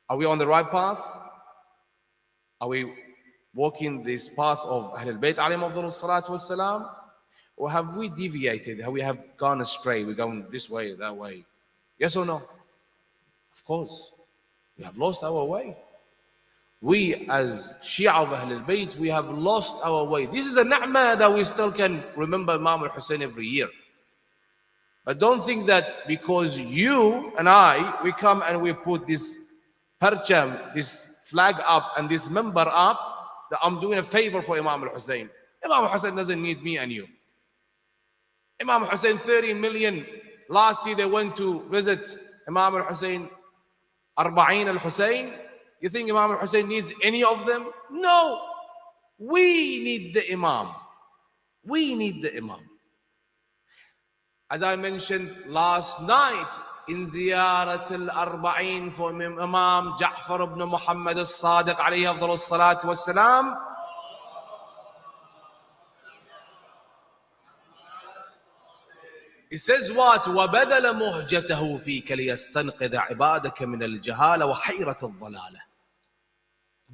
Are we on the right path? Are we walking this path of Ahlul Bayt alayhim afdalu salatu wassalam? Or have we deviated? Have we gone astray? We're going this way, that way? Yes or no? Of course. We have lost our way. We as Shia of Ahlul Bayt, we have lost our way. This is a ni'mah that we still can remember Imam al-Hussein every year. But don't think that because you and I, we come and we put this parcham, this flag up and this member up, that I'm doing a favor for Imam al-Hussein. Imam al-Hussein doesn't need me and you. Imam al-Hussein, 30 million. Last year they went to visit Imam al-Hussein, Arba'in al-Hussein. You think Imam al-Hussein needs any of them? No. We need the Imam. We need the Imam. As I mentioned last night, in Ziyarat al-Arba'in for Imam Ja'far ibn Muhammad al-Sadiq alayhi afdalu salatu wassalam, he says what? وَبَذَلَ مُهْجَتَهُ فِيكَ لِيَسْتَنْقِذَ عِبَادَكَ مِنَ الْجَهَالَ وَحَيْرَةِ الضَّلَالَةِ.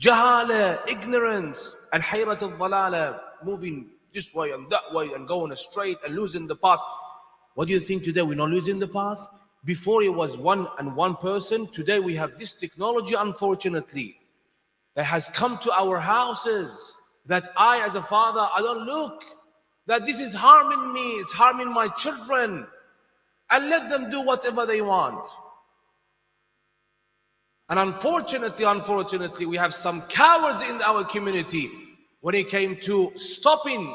Jahala, ignorance, and hayrat al-dhalala, moving this way and that way and going straight and losing the path. What do you think today? We're not losing the path? Before it was one person. Today we have this technology, unfortunately, that has come to our houses, that I as a father, I don't look, that this is harming me, it's harming my children, and let them do whatever they want. And unfortunately, we have some cowards in our community when it came to stopping,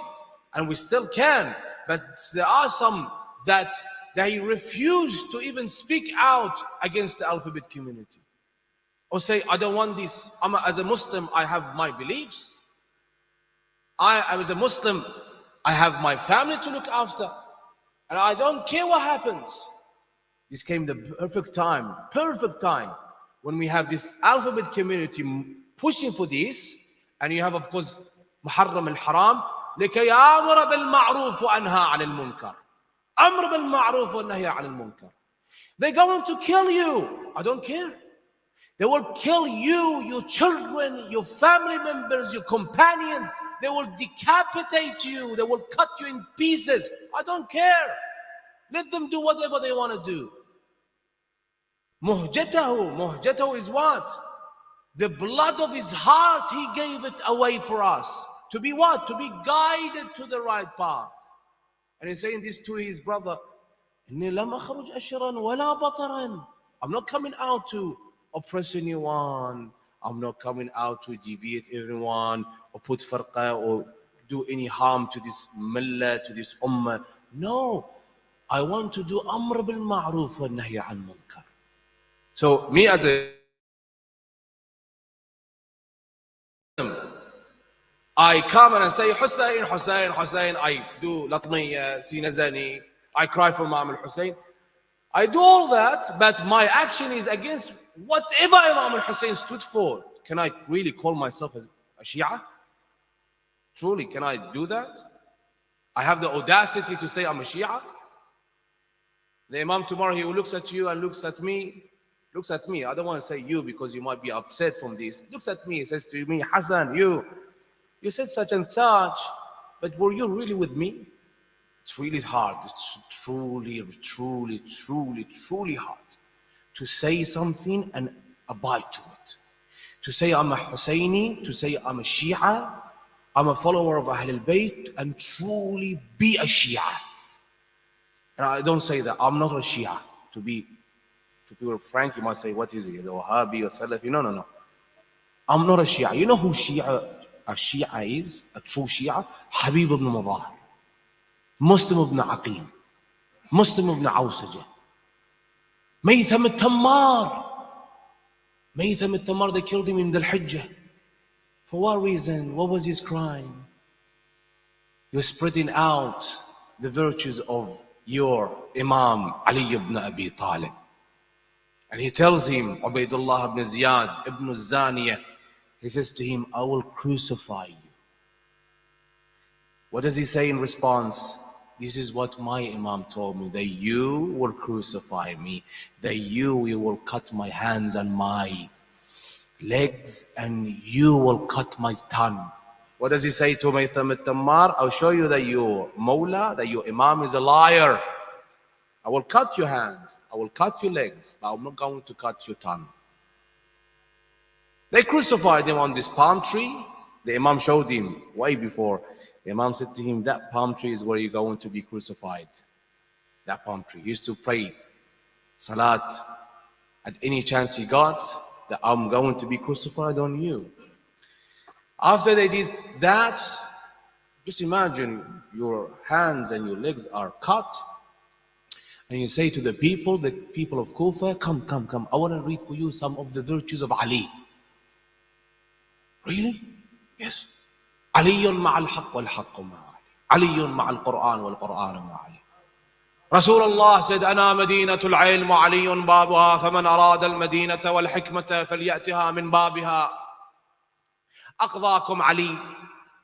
and we still can, but there are some that they refuse to even speak out against the alphabet community. Or say, I don't want this. As a Muslim, I have my beliefs. I as a Muslim, I have my family to look after. And I don't care what happens. This came the perfect time, when we have this alphabet community pushing for this. And you have, of course, Muharram-al-Haram. لكي آمر بالمعروف وأنهى عن المنكر. أمر بالمعروف والنهي عن المنكر. They're going to kill you. I don't care. They will kill you, your children, your family members, your companions. They will decapitate you. They will cut you in pieces. I don't care. Let them do whatever they want to do. Muhjatahu is what? The blood of his heart, he gave it away for us. To be what? To be guided to the right path. And he's saying this to his brother, إِنِّي لَمْ أَخْرُجْ أَشْرًا وَلَا بَطَرًا. I'm not coming out to oppress anyone. I'm not coming out to deviate everyone or put farqa or do any harm to this millah, to this ummah. No, I want to do amr bil ma'roof wa nahy an munkar. So me as a I come and I say Hussein, Hussein, Hussein. I do latmiya, sinazani. I cry for Imam al-Hussein. I do all that, but my action is against whatever Imam al-Hussein stood for. Can I really call myself a Shia? Truly, can I do that? I have the audacity to say I'm a Shia? The Imam tomorrow, he looks at you and looks at me. Looks at me. I don't want to say you because you might be upset from this. Looks at me, he says to me, Hassan, you said such and such, but were you really with me? It's really hard. It's truly, truly, truly, truly hard to say something and abide to it. To say I'm a Husseini, to say I'm a Shia, I'm a follower of Ahl al-Bayt, and truly be a Shia. And I don't say that. I'm not a Shia. To be frank, you might say, what is he? Is a Wahhabi or Salafi? No. I'm not a Shia. You know who a Shia is? A true Shia? Habib ibn Mudahir. Muslim ibn Aqil, Muslim ibn Awsajah, Maytham al-Tammar, they killed him in the Hijjah. For what reason? What was his crime? You're spreading out the virtues of your Imam Ali ibn Abi Talib. And he tells him, Ubaydullah ibn Ziyad ibn Zaniyah, he says to him, I will crucify you. What does he say in response? This is what my Imam told me, that you will crucify me, that you will cut my hands and my legs, and you will cut my tongue. What does he say to Maytham al-Tammar? I'll show you that your Mawla, that your Imam is a liar. I will cut your hands, I will cut your legs, but I'm not going to cut your tongue. They crucified him on this palm tree. The Imam showed him way before. The Imam said to him, that palm tree is where you're going to be crucified. That palm tree. He used to pray salat at any chance he got, that I'm going to be crucified on you. After they did that, just imagine your hands and your legs are cut, and you say to the people of Kufa, come, I want to read for you some of the virtues of Ali. Really? Yes. علي مع الحق والحق مع علي علي مع القرآن والقرآن مع علي. رسول الله said أنا مدينة العلم وعلي بابها فمن أراد المدينة والحكمة فليأتها من بابها. أقضاكم علي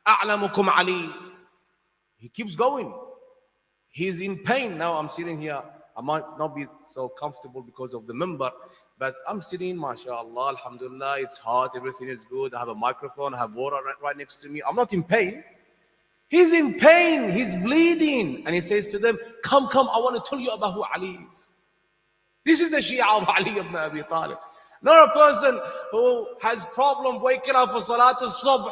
أعلمكم علي. He keeps going. He's in pain. Now I'm sitting here. I might not be so comfortable because of the member, but I'm sitting, mashallah, alhamdulillah, it's hot, everything is good. I have a microphone, I have water right next to me. I'm not in pain. He's in pain, he's bleeding. And he says to them, come, I want to tell you about who Ali is. This is a Shia of Ali ibn Abi Talib. Not a person who has problem waking up for Salat al-Subh.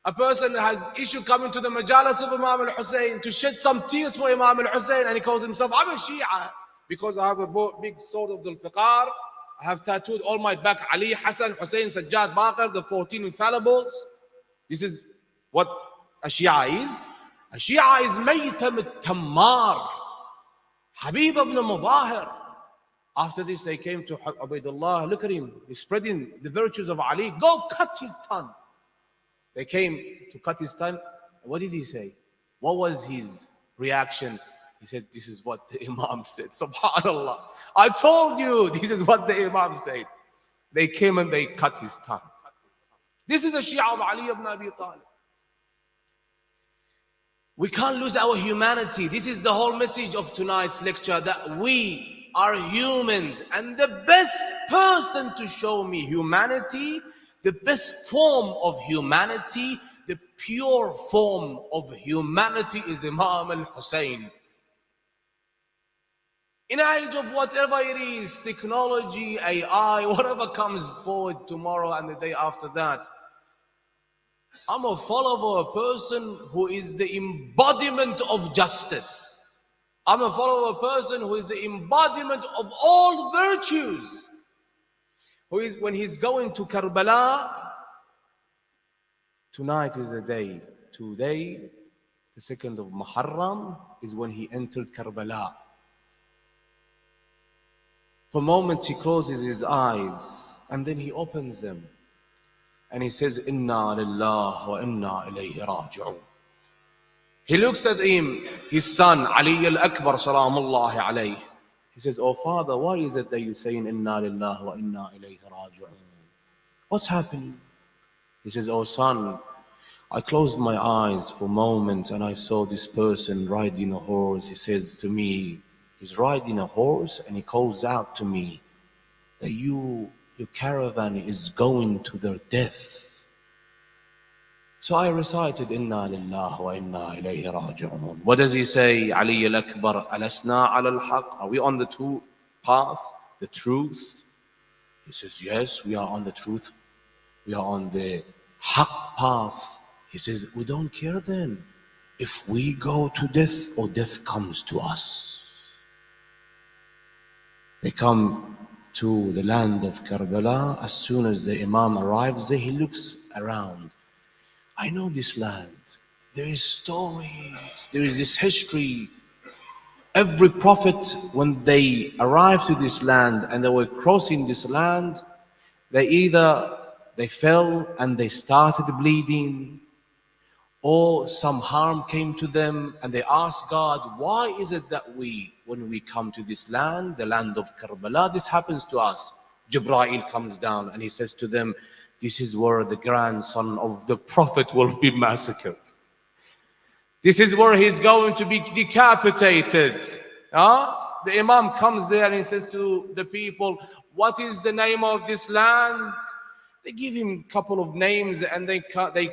A person has issue coming to the majalis of Imam al-Hussein to shed some tears for Imam al-Hussein, and he calls himself, I'm a Shia. Because I have a big sword of the Fiqar, I have tattooed all my back, Ali, Hassan, Hussein, Sajjad, Baqir, the 14 infallibles. This is what a Shia is. A Shia is Maytham al-Tammar, Habib ibn Mudahir. After this, they came to Ubaydullah. Look at him, he's spreading the virtues of Ali. Go cut his tongue. They came to cut his tongue. What did he say? What was his reaction? He said, this is what the Imam said. Subhanallah. I told you, this is what the Imam said. They came and they cut his tongue. This is a Shia of Ali ibn Abi Talib. We can't lose our humanity. This is the whole message of tonight's lecture, that we are humans, and the best person to show me humanity, the best form of humanity, the pure form of humanity is Imam al-Hussein. In the age of whatever it is, technology, AI, whatever comes forward tomorrow and the day after that, I'm a follower of a person who is the embodiment of justice. I'm a follower of a person who is the embodiment of all virtues. Who is, when he's going to Karbala, tonight is the day. Today, the 2nd of Muharram, is when he entered Karbala. For moments he closes his eyes and then he opens them. And he says, Inna lillah wa inna ilayhi raji'un. He looks at him, his son, Ali al-Akbar, salamullahi alayhi. He says, oh father, why is it that you're saying, Inna lillah wa inna ilayhi raji'un? What's happening? He says, oh son, I closed my eyes for a moment and I saw this person riding a horse. He says to me, he's riding a horse and he calls out to me that your caravan is going to their death. So I recited, Inna lillah wa inna ilayhi raji'un. What does he say? Ali al-Akbar, alasna ala al-haq? Are we on the true path, the truth? He says, yes, we are on the truth. We are on the haq path. He says, we don't care then if we go to death or death comes to us. They come to the land of Karbala. As soon as the Imam arrives there, he looks around. I know this land. There is stories. There is this history. Every prophet, when they arrived to this land and they were crossing this land, they fell and they started bleeding, or some harm came to them and they asked God, why is it that when we come to this land, the land of Karbala, this happens to us? Jibreel comes down and he says to them, this is where the grandson of the prophet will be massacred. This is where he's going to be decapitated. The Imam comes there and he says to the people, what is the name of this land? They give him a couple of names and they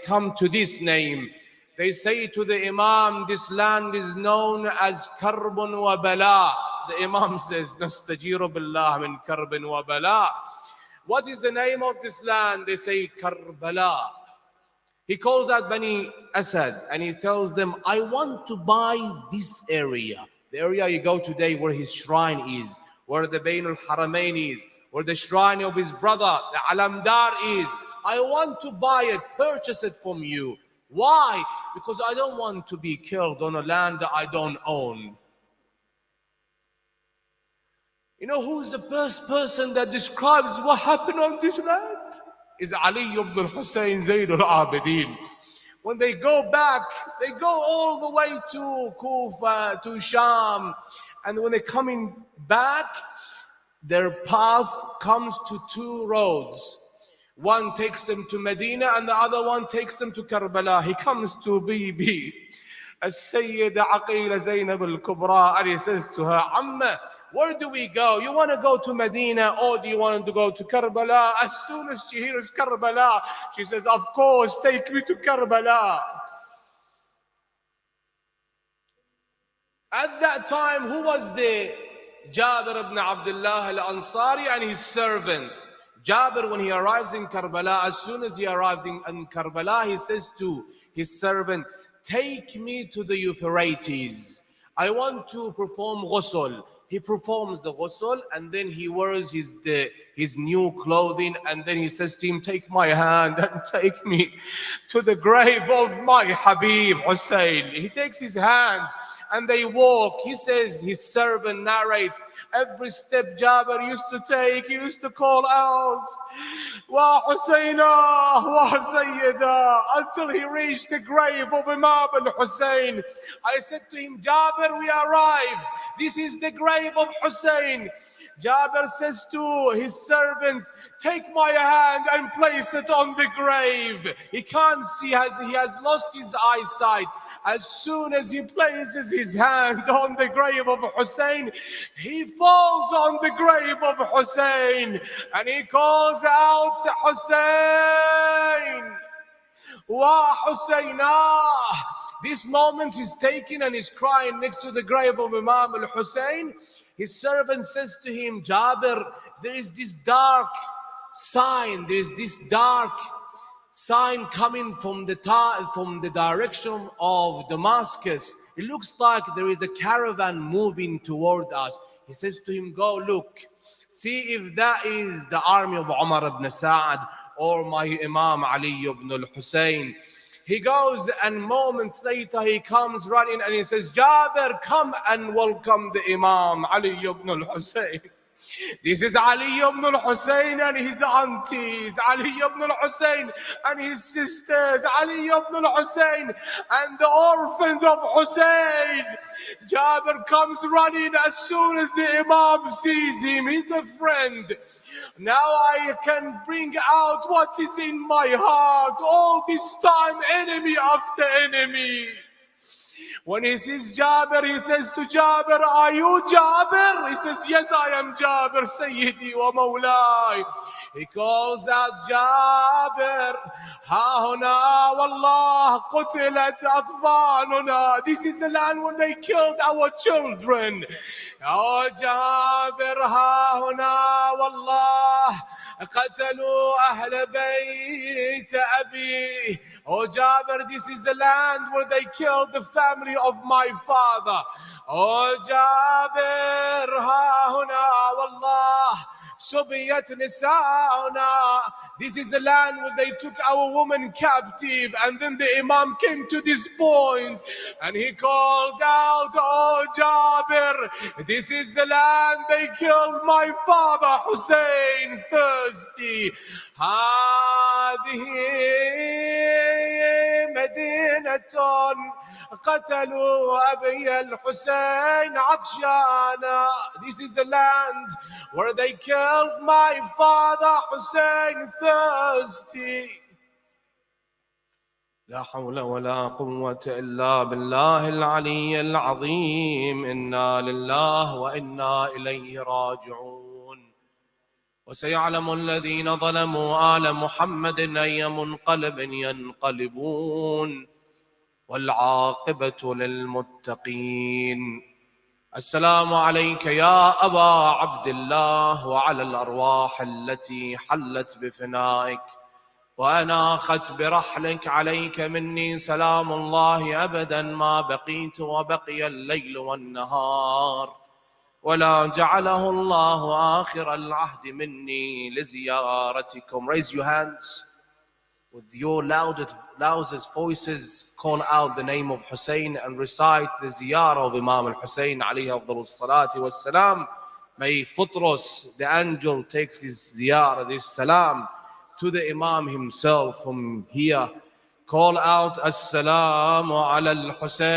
come to this name. They say to the Imam, this land is known as Karbun wa Bala. The Imam says, Nastajiru billah min Karbun wa Bala. What is the name of this land? They say Karbala. He calls out Bani Asad and he tells them, I want to buy this area. The area you go today where his shrine is, where the Bain al-Haramain is, where the shrine of his brother, the Alamdar is. I want to buy it, purchase it from you. Why? Because I don't want to be killed on a land that I don't own. You know who's the first person that describes what happened on this land? Is Ali ibn al-Hussein Zayn al-Abidin. When they go back, they go all the way to Kufa, to Sham. And when they're coming back, their path comes to two roads. One takes them to Medina and the other one takes them to Karbala. He comes to Bibi, As-Sayyida Aqila Zaynab al-Kubra, and he says to her, Amma, where do we go? You want to go to Medina or do you want to go to Karbala? As soon as she hears Karbala, she says, of course, take me to Karbala. At that time, who was there? Jabir ibn Abdullah al-Ansari and his servant. Jabir, when he arrives in Karbala, as soon as he arrives in Karbala, he says to his servant, take me to the Euphrates. I want to perform ghusl. He performs the ghusl and then he wears his new clothing and then he says to him, take my hand and take me to the grave of my Habib Hussein. He takes his hand and they walk. He says, his servant narrates, every step Jabir used to take, he used to call out, Wa Husayna, Wa Sayyida, until he reached the grave of Imam al-Hussein. I said to him, Jabir, we arrived. This is the grave of Hussein. Jabir says to his servant, take my hand and place it on the grave. He can't see, he has lost his eyesight. As soon as he places his hand on the grave of Hussein, he falls on the grave of Hussein and he calls out, Hussein, wa Husseina. This moment is taken and he's crying next to the grave of Imam al-Hussein. His servant says to him, Jabir, there is this dark sign, coming from the direction of Damascus. It looks like there is a caravan moving toward us. He says to him, go look, see if that is the army of Umar ibn Sa'ad or my Imam Ali ibn al-Hussein. He goes and moments later he comes running and he says, Jabir, come and welcome the Imam Ali ibn al-Hussein. This is Ali ibn al-Hussein and his aunties, Ali ibn al-Hussein and his sisters, Ali ibn al-Hussein and the orphans of Hussein. Jabir comes running as soon as the Imam sees him. He's a friend. Now I can bring out what is in my heart. All this time, enemy after enemy. When he sees Jabir, he says to Jabir, are you Jabir? He says, yes, I am Jabir, Sayyidi wa Mawlai. He calls out, Jabir, ha huna wallah qutilat atfaluna. This is the land where they killed our children. Oh Jabir, ha huna wallah قتلوا أهل بيت أبي. Oh Jabir, this is the land where they killed the family of my father. Oh Jabir, ها هنا والله سبيت نساؤنا. This is the land where they took our woman captive. And then the Imam came to this point and he called out, oh Jabir, this is the land they killed my father Hussein thirsty. هذه مدينة قتلوا أبي الحسين عطشانا. This is the land where they killed my father Hussein thirsty. لا حول ولا قوة إلا بالله العلي العظيم. إنا لله وإنا إليه راجعون. وسيعلم الذين ظلموا آل محمد أي منقلب ينقلبون والعاقبة للمتقين. السلام عليك يا أبا عبد الله وعلى الأرواح التي حلت بفنائك وأناخت برحلك. عليك مني سلام الله أبدا ما بقيت وبقي الليل والنهار، ولا جعله الله آخر العهد مني لزيارتكم. Raise your hands. With your loudest voices, call out the name of Hussein and recite the ziyarah of Imam al-Hussein alayhi afdalus salati was salam. May Futros, the angel, takes his ziyarah, this salam, to the Imam himself from here. Call out, As-salamu ala al-Hussein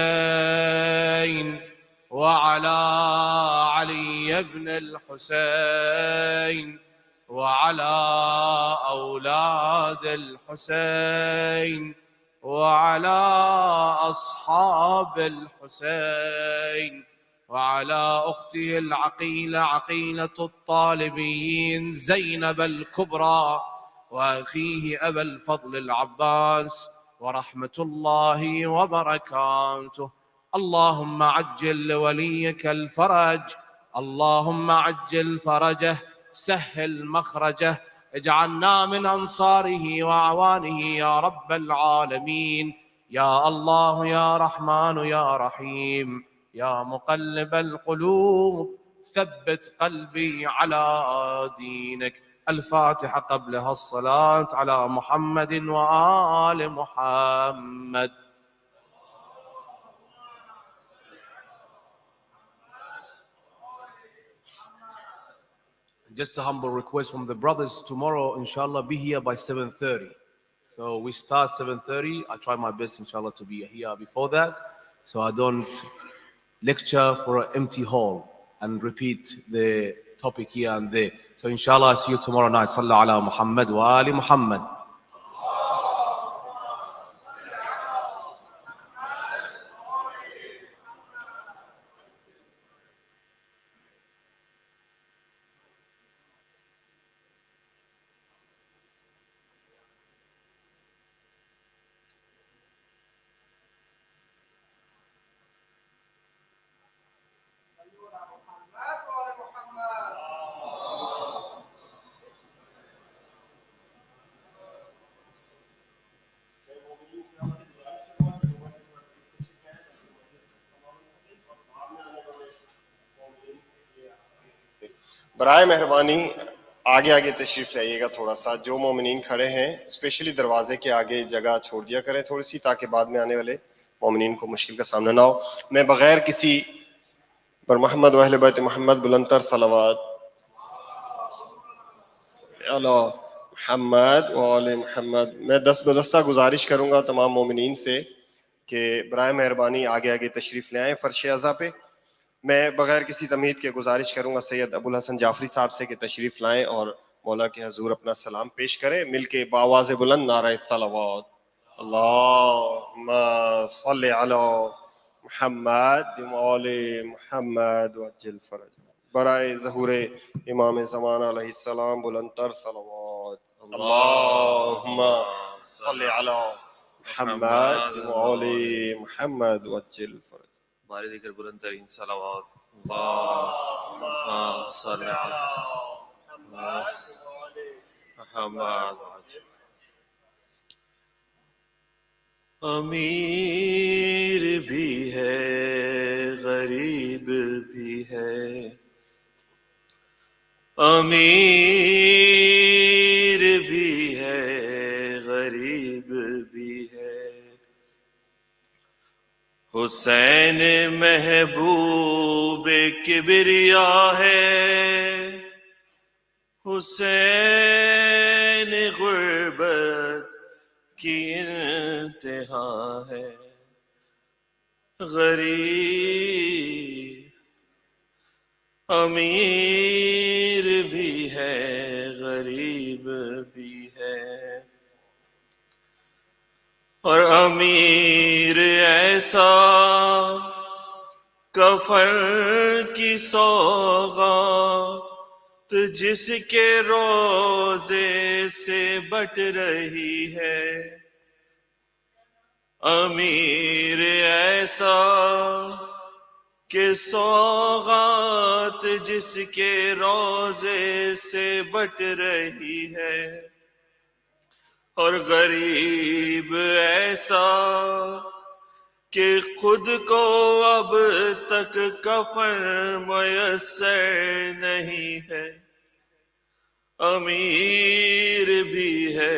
wa ala Ali ibn al-Hussein وعلى أولاد الحسين وعلى أصحاب الحسين وعلى أخته العقيلة عقيلة الطالبين زينب الكبرى وأخيه أبا الفضل العباس ورحمة الله وبركاته. اللهم عجل لوليك الفرج، اللهم عجل فرجه، سهل مخرجه، اجعلنا من أنصاره وأعوانه يا رب العالمين. يا الله يا رحمن يا رحيم يا مقلب القلوب ثبت قلبي على دينك. الفاتحة قبلها الصلاة على محمد وآل محمد. Just a humble request from the brothers, tomorrow inshallah be here by 7:30. So we start 7:30. I try my best inshallah to be here before that, so I don't lecture for an empty hall and repeat the topic here and there. So inshallah I see you tomorrow night. Sallu ala Muhammad wa ali Muhammad. برائے مہربانی آگے آگے تشریف لائیے گا تھوڑا سا. جو مومنین کھڑے ہیں اسپیشلی دروازے کے آگے جگہ چھوڑ دیا کریں تھوڑی سی، تاکہ بعد میں آنے والے مومنین کو مشکل کا سامنا نہ ہو. میں بغیر کسی پر محمد و اہل بیت محمد بلندر صلوات علی محمد و آل محمد، میں دست بدستہ گزارش کروں گا تمام مومنین سے کہ برائے مہربانی آگے آگے تشریف لے آئیں فرش اعضا پہ. میں بغیر کسی تمہید کے گزارش کروں گا سید ابو الحسن جعفری صاحب سے کہ تشریف لائیں اور مولا کے حضور اپنا سلام پیش کریں. مل کے بآواز بلند نعرہ صلوات. اللہم صلی علی محمد و آل محمد وعجل فرج. برائے ظہور امام زمان علیہ السلام بلند تر صلوات. اللہم صلی علی محمد و آل محمد وعجل فرج. بارے دیگر بلند ترین صلوات. اللہم صلی علی محمد. امیر بھی ہے غریب بھی ہے، امیر بھی ہے غریب بھی ہے. حسین محبوب کبریا ہے، حسین غربت کی انتہا ہے. غریب امیر بھی ہے غریب بھی ہے، اور امیر ایسا کفن کی سوغات جس کے روزے سے بٹ رہی ہے. امیر ایسا کہ سوغات جس کے روزے سے بٹ رہی ہے، اور غریب ایسا کہ خود کو اب تک کفن میسر نہیں ہے. امیر بھی ہے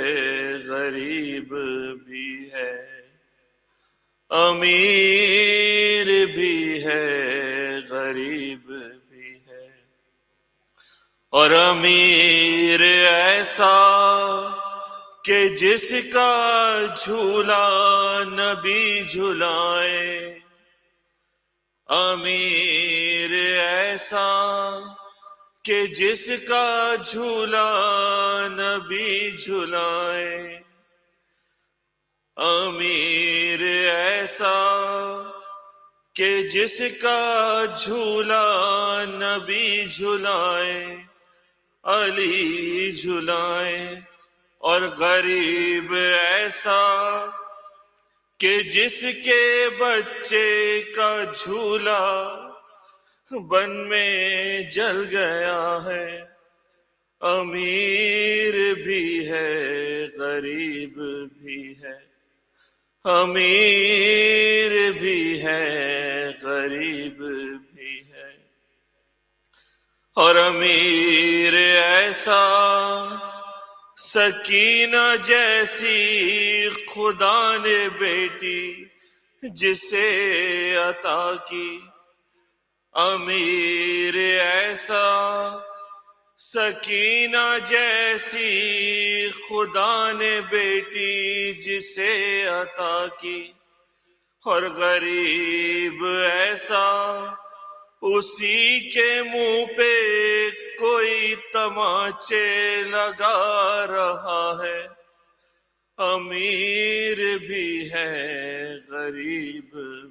غریب بھی ہے، امیر بھی ہے غریب بھی ہے، اور امیر ایسا کہ جس کا جھولا نبی جھلائے. امیر ایسا کہ جس کا جھولا نبی جھلائے. امیر ایسا کہ جس کا جھولا نبی جھلائے، علی جھلائے. اور غریب ایسا کہ جس کے بچے کا جھولا بن میں جل گیا ہے. امیر بھی ہے غریب بھی ہے، امیر بھی ہے غریب بھی ہے، اور امیر ایسا سکینہ جیسی خدا نے بیٹی جسے عطا کی. امیر ایسا سکینہ جیسی خدا نے بیٹی جسے عطا کی. اور غریب ایسا اسی کے منہ پہ کوئی تماچے لگا رہا ہے. امیر بھی ہے غریب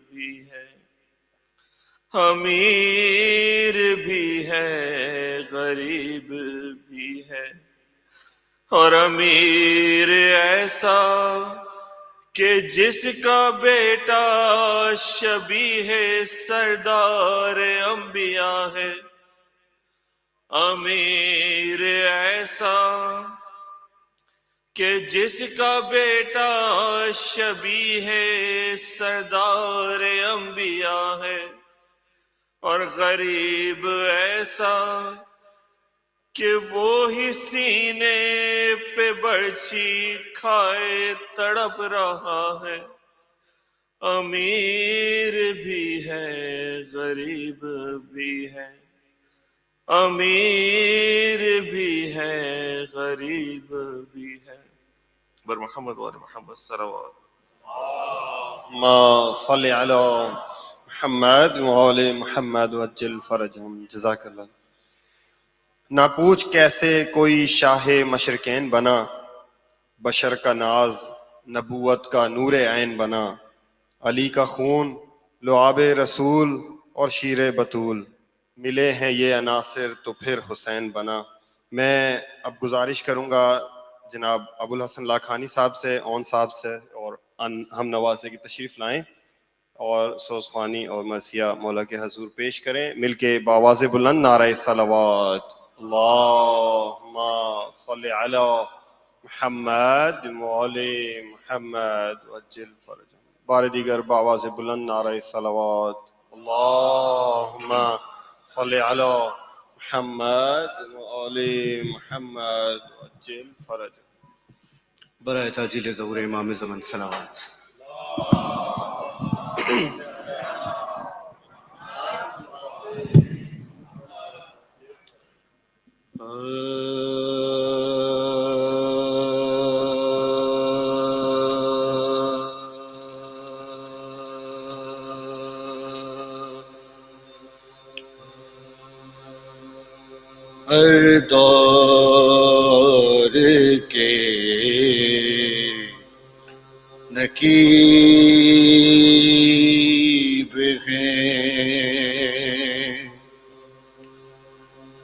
بھی ہے، امیر بھی ہے غریب بھی ہے، اور امیر ایسا کہ جس کا بیٹا شبیہ سردار انبیاء ہے. امیر ایسا کہ جس کا بیٹا شبیہ سردار انبیاء ہے. اور غریب ایسا کہ وہی سینے پہ برچھی کھائے تڑپ رہا ہے، امیر بھی ہے غریب بھی ہے، امیر بھی ہے غریب بھی ہے. بر محمد وآل محمد صلوات. ما صلی علی محمد وآل محمد وجل فرجہم. جزاک اللہ. نہ پوچھ کیسے کوئی شاہ مشرقین بنا، بشر کا ناز نبوت کا نور عین بنا، علی کا خون لعاب رسول اور شیر بطول، ملے ہیں یہ عناصر تو پھر حسین بنا. میں اب گزارش کروں گا جناب ابو الحسن لاکھانی صاحب سے، اون صاحب سے، اور ہم نوازے کی تشریف لائیں اور سوز خوانی اور مرثیہ مولا کے حضور پیش کریں. مل کے بآواز بلند نعرہ صلوات. اللہم صلی علی محمد وآل محمد وجل فرجہ. بار دیگر بآواز بلند نعرہ صلوات. اللہم صلی علی محمد وآل محمد وجل فرجہ. برائے تاجیل ظہور امام زمان صلوات. ہر دور کے نقیب ہیں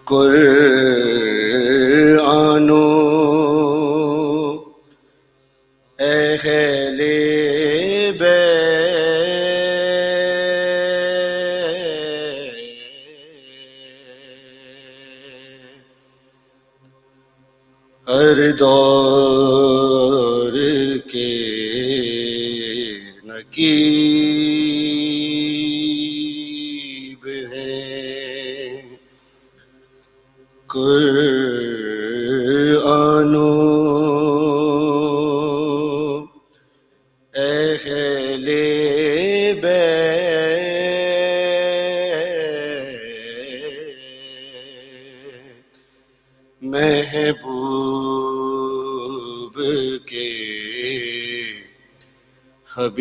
قرآن و اہل بیت. ہر دور کے نقیب ہیں قرآن و اہل بیت. محبوب کے حبیب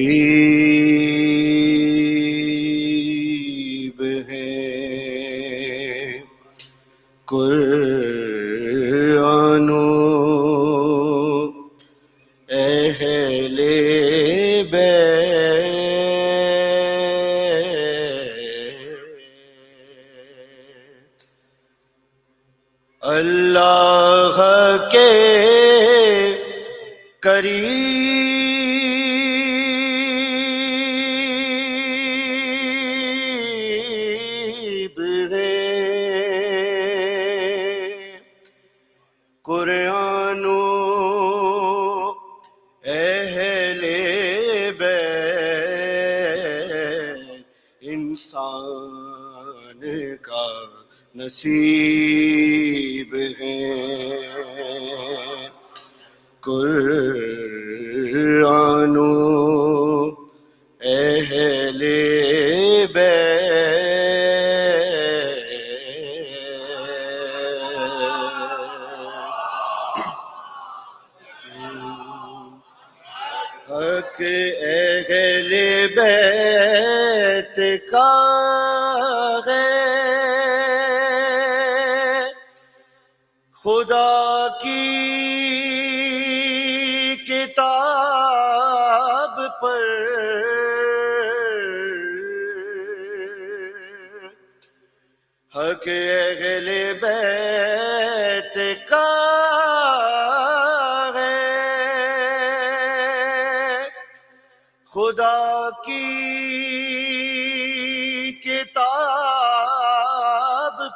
ہیں قرآن و اہل بیت. اللہ کے قریب ہیں قرآن و اہل بیت. انسان کا نصیب ہیں قرآن و اہل بیت. حق اہل بیت کا ہے خدا کی کتاب پر حق اہل بیت کا ہے خدا کی کتاب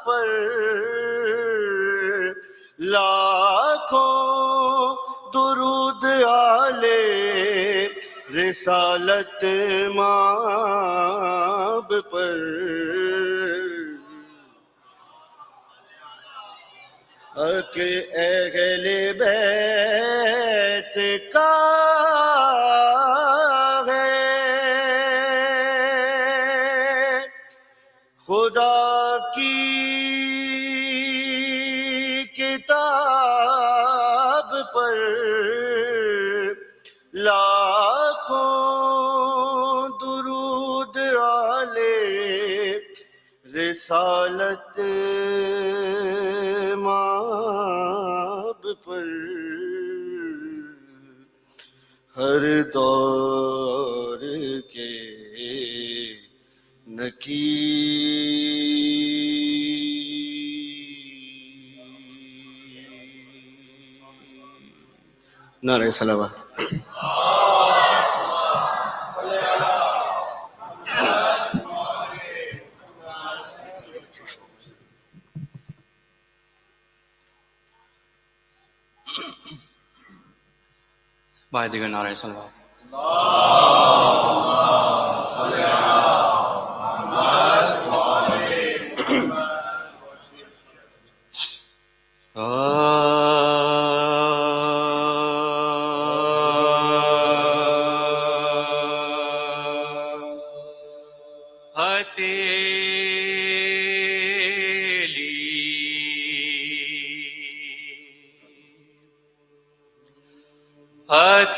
پر لاکھوں درود آلے رسالت ماب پر. حق اہل بیت کا ہے، خدا کی کتاب پر لاکھوں درود آلے رسالت ماب پر، ہر دور کے نکیر۔ نعرہ صلوات۔ بھائی دیگر نعرہ صلوات۔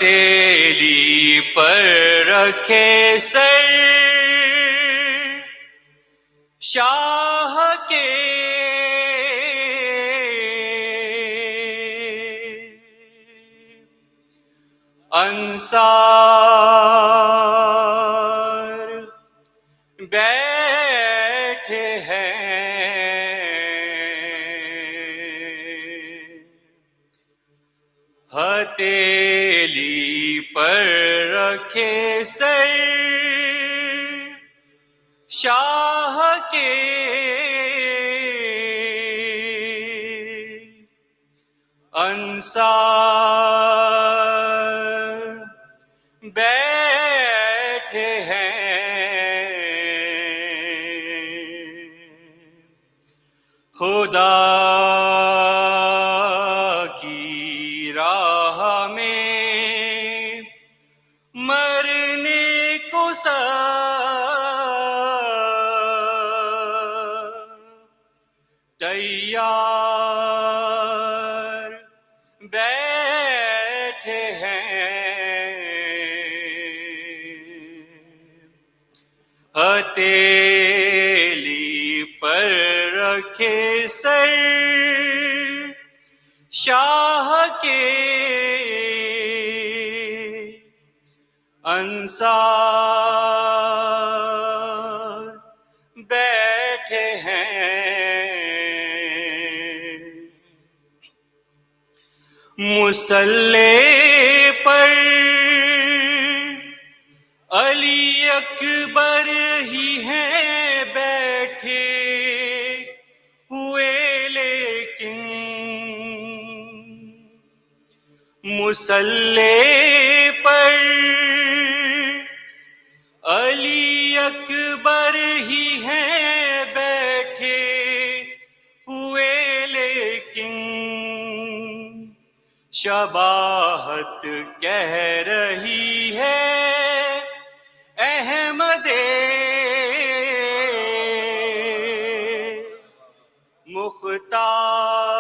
ہتھیلی پر رکھے سر شاہ کے، انصار بیٹھے ہیں، ہتھیلی پر رکھے سر شاہ کے، انصار بیٹھے ہیں، خدا کی راہ میں مرنے کو سب تیار بیٹھے ہیں، ہتھیلی پر رکھے سر شاہ کے، انصار بیٹھے ہیں، مصلی پر علی اکبر ہی ہیں بیٹھے ہوئے، لیکن مصلی پر علی اکبر ہی ہیں بیٹھے ہوئے، لیکن شباہت کہہ رہی ہے احمد مختار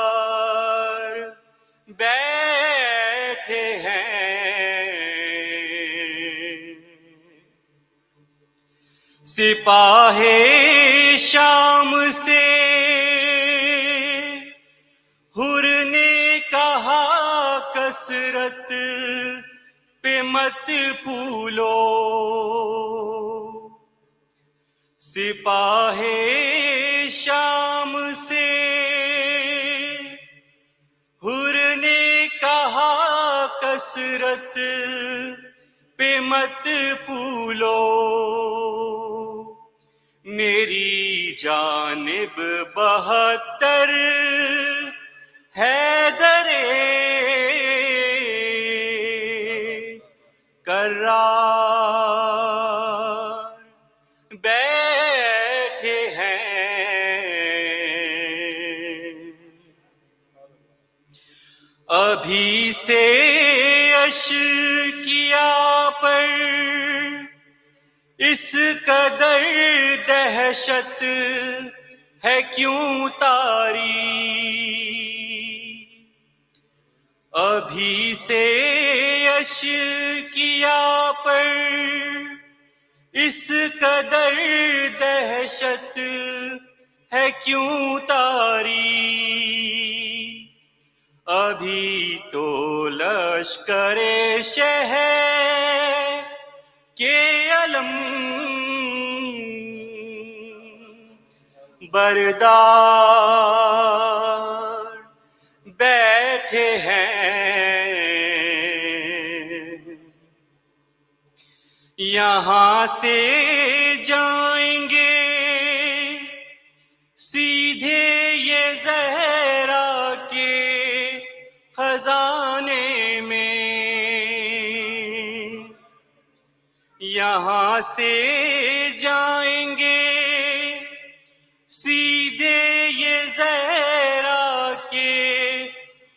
بیٹھے ہیں، سپاہ شام سے حر نے کہا کثرت پہ مت پھولو، سپاہ شام سے حر نے کہا کثرت پہ مت پھولو، میری جانب 72 حیدر کرار بیٹھے ہیں، سے اشکیا پر اس قدر دہشت ہے کیوں طاری، ابھی سے اشکیا پر اس قدر دہشت ہے کیوں طاری، ابھی تو لشکر شہر کے علم بردار بیٹھے ہیں، یہاں سے جائیں گے سیدھے یہ زہرا کے خزانے میں، یہاں سے جائیں گے سیدھے یہ زہرا کے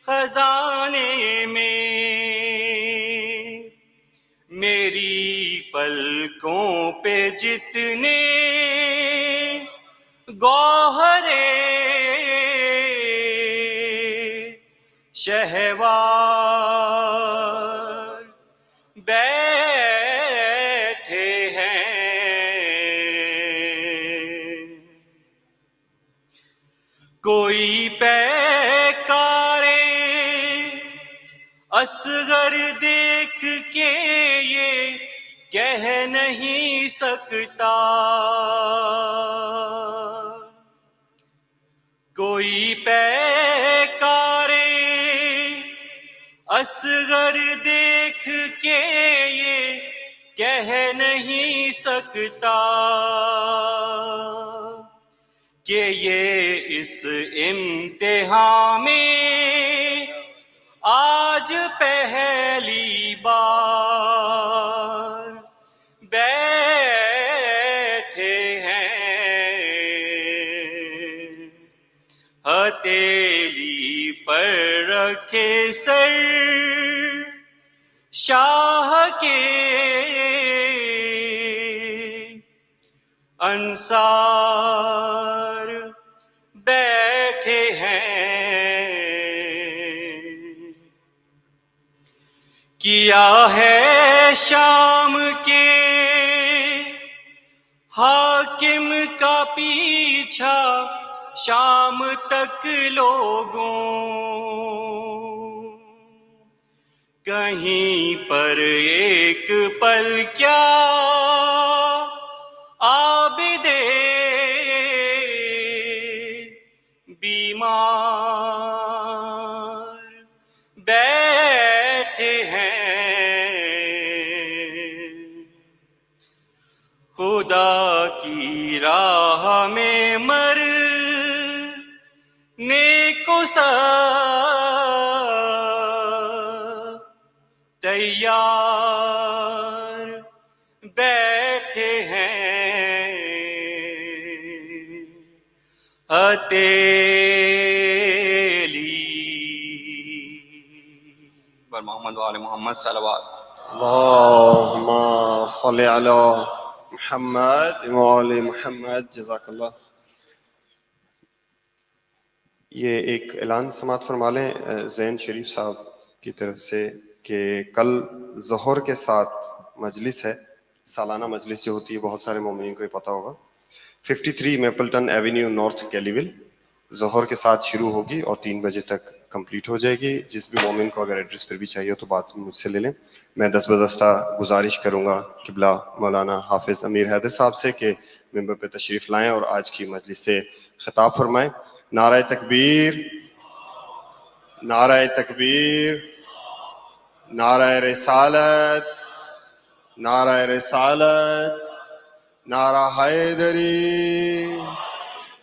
خزانے میں، میری پلکوں پہ جتنے گوہرے شہوار بیٹھے ہیں، کوئی پیکارے اصغر دیکھ کے یہ کہہ نہیں سکتا، کوئی پیکارے اصغر دیکھ کے یہ کہہ نہیں سکتا کہ یہ اس امتحان میں آج پہلی بار بیٹھے ہیں، ہتھیلی پر رکھے سر شاہ کے انصار بیٹھے ہیں، کیا ہے شام کے حاکم کا پیچھا شام تک لوگوں، کہیں پر ایک پل کیا عابدے بیمار بیٹھے ہیں، خدا کی راہ میں مرنے کو سب تیار بیٹھے ہیں، ہتھیلی پر محمد وآل محمد صلوات. اللہم صلی علی محمد وآل محمد. جزاک اللہ. یہ ایک اعلان سماعت فرما لیں زین شریف صاحب کی طرف سے کہ کل ظہر کے ساتھ مجلس ہے، سالانہ مجلس جو ہوتی ہے، بہت سارے مومنین کو یہ پتہ ہوگا، 53 میپلٹن ایونیو نارتھ کیلیول، ظہر کے ساتھ شروع ہوگی اور 3 بجے تک کمپلیٹ ہو جائے گی. جس بھی مومن کو اگر ایڈریس پر بھی چاہیے تو بات مجھ سے لے لیں. میں دست بدستہ گزارش کروں گا قبلہ مولانا حافظ امیر حیدر صاحب سے کہ ممبر پہ تشریف لائیں اور آج کی مجلس سے خطاب فرمائیں. نعرہ تکبیر، نعرہ تکبیر، نعرہ رسالت، نعرہ رسالت، نعرہ حیدری،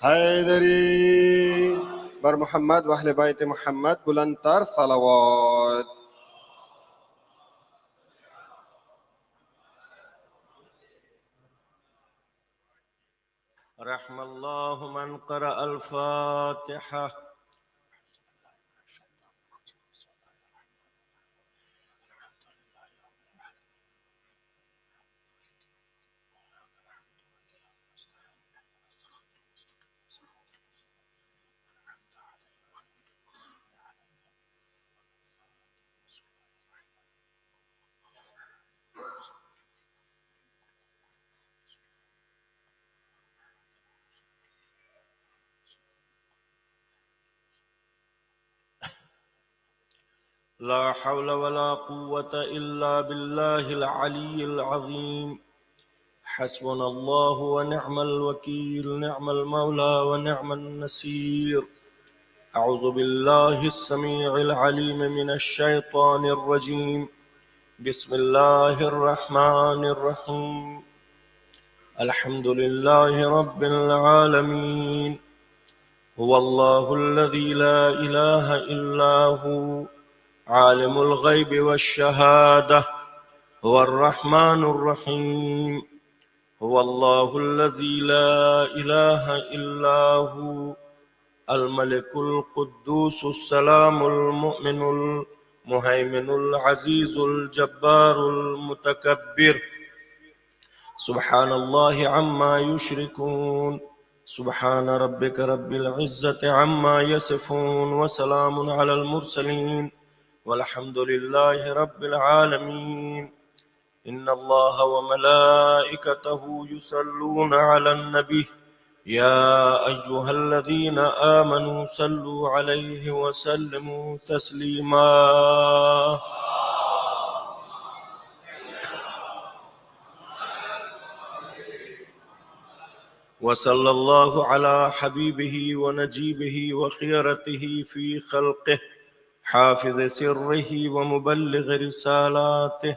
حیدری بر محمد و اہل بیت محمد بلند تر صلوات. رحم اللہ من قرأ الفاتحہ. لا حول ولا قوة إلا بالله العلي العظيم. حسبنا الله ونعم الوكيل، نعم المولى ونعم النصير. أعوذ بالله السميع العليم من الشيطان الرجيم. بسم الله الرحمن الرحيم. الحمد لله رب العالمين. هو الله الذي لا إله إلا هو عالم الغيب والشهادة، هو الرحمن الرحيم. هو الله الذي لا إله إلا هو الملك القدوس السلام المؤمن المهيمن العزيز الجبار المتكبر. سبحان الله عما يشركون. سبحان ربك رب العزة عما يصفون، وسلام على المرسلين، والحمد لله رب العالمين. إن الله وملائكته يصلون على النبي يا أيها الذين آمنوا صلوا عليه وسلموا تسليما. وصلى الله على حبيبه ونجيبه وخيرته في خلقه، حافظ سره ومبلغ رسالاته،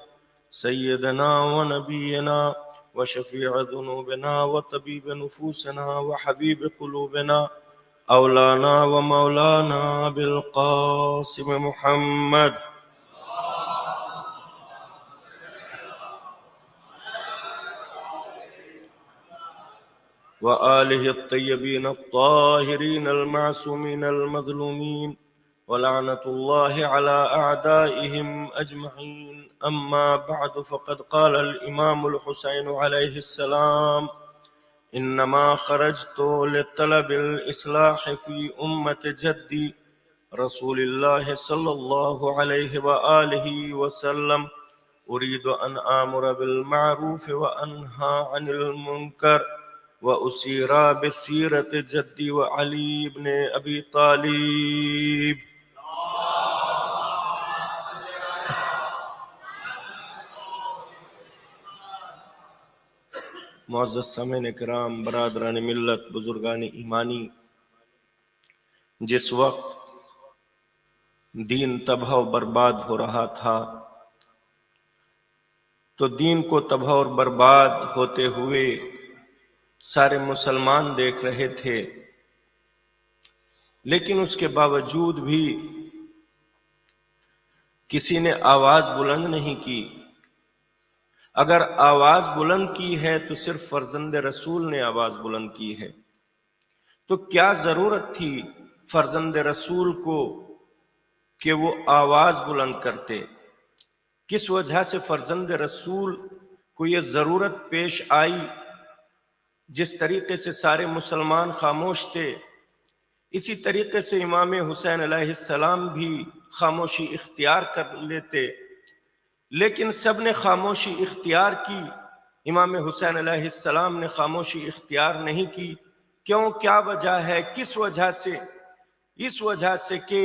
سيدنا ونبينا وشفيع ذنوبنا وطبيب نفوسنا وحبيب قلوبنا، أولانا ومولانا بالقاسم محمد. وآله الطيبين الطاهرين المعصومين المظلومين، ولعنة الله على أعدائهم أجمعين. أما بعد، فقد قال الإمام الحسين عليه السلام: إنما خرجت لطلب الإصلاح في أمة جدي رسول الله صلى الله عليه وآله وسلم، أريد أن آمر بالمعروف وأنهى عن المنكر، وأسير بسيرة جدي وعلي بن أبي طالب. معزز سامعین کرام، برادران ملت، بزرگان ایمانی، جس وقت دین تباہ و برباد ہو رہا تھا تو دین کو تباہ اور برباد ہوتے ہوئے سارے مسلمان دیکھ رہے تھے، لیکن اس کے باوجود بھی کسی نے آواز بلند نہیں کی۔ اگر آواز بلند کی ہے تو صرف فرزند رسول نے آواز بلند کی ہے، تو کیا ضرورت تھی فرزند رسول کو کہ وہ آواز بلند کرتے؟ کس وجہ سے فرزند رسول کو یہ ضرورت پیش آئی؟ جس طریقے سے سارے مسلمان خاموش تھے، اسی طریقے سے امام حسین علیہ السلام بھی خاموشی اختیار کر لیتے، لیکن سب نے خاموشی اختیار کی، امام حسین علیہ السلام نے خاموشی اختیار نہیں کی۔ کیوں؟ کیا وجہ ہے؟ کس وجہ سے؟ اس وجہ سے کہ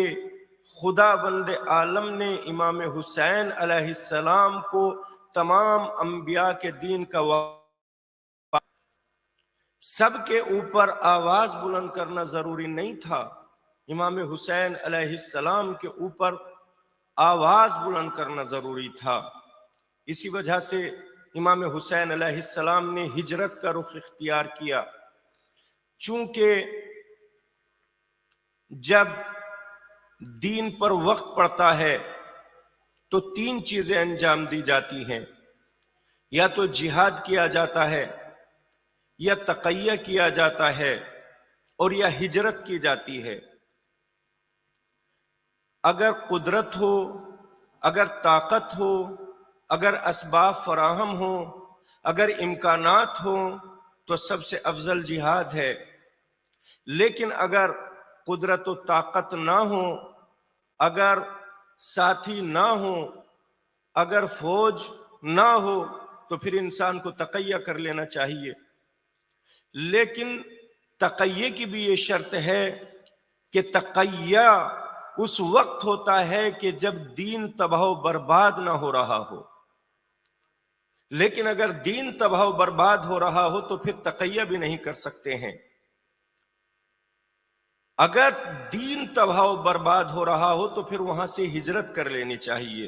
خدا بند عالم نے امام حسین علیہ السلام کو تمام انبیاء کے دین کا سب کے اوپر آواز بلند کرنا ضروری نہیں تھا، امام حسین علیہ السلام کے اوپر آواز بلند کرنا ضروری تھا۔ اسی وجہ سے امام حسین علیہ السلام نے ہجرت کا رخ اختیار کیا، چونکہ جب دین پر وقت پڑتا ہے تو تین چیزیں انجام دی جاتی ہیں، یا تو جہاد کیا جاتا ہے، یا تقیہ کیا جاتا ہے، اور یا ہجرت کی جاتی ہے۔ اگر قدرت ہو، اگر طاقت ہو، اگر اسباب فراہم ہو، اگر امکانات ہو تو سب سے افضل جہاد ہے، لیکن اگر قدرت و طاقت نہ ہو، اگر ساتھی نہ ہو، اگر فوج نہ ہو تو پھر انسان کو تقیہ کر لینا چاہیے۔ لیکن تقیہ کی بھی یہ شرط ہے کہ تقیہ اس وقت ہوتا ہے کہ جب دین تباہ و برباد نہ ہو رہا ہو. لیکن اگر دین تباہ و برباد ہو رہا ہو تو پھر تقیہ بھی نہیں کر سکتے ہیں. اگر دین تباہ و برباد ہو رہا ہو تو پھر وہاں سے ہجرت کر لینی چاہیے.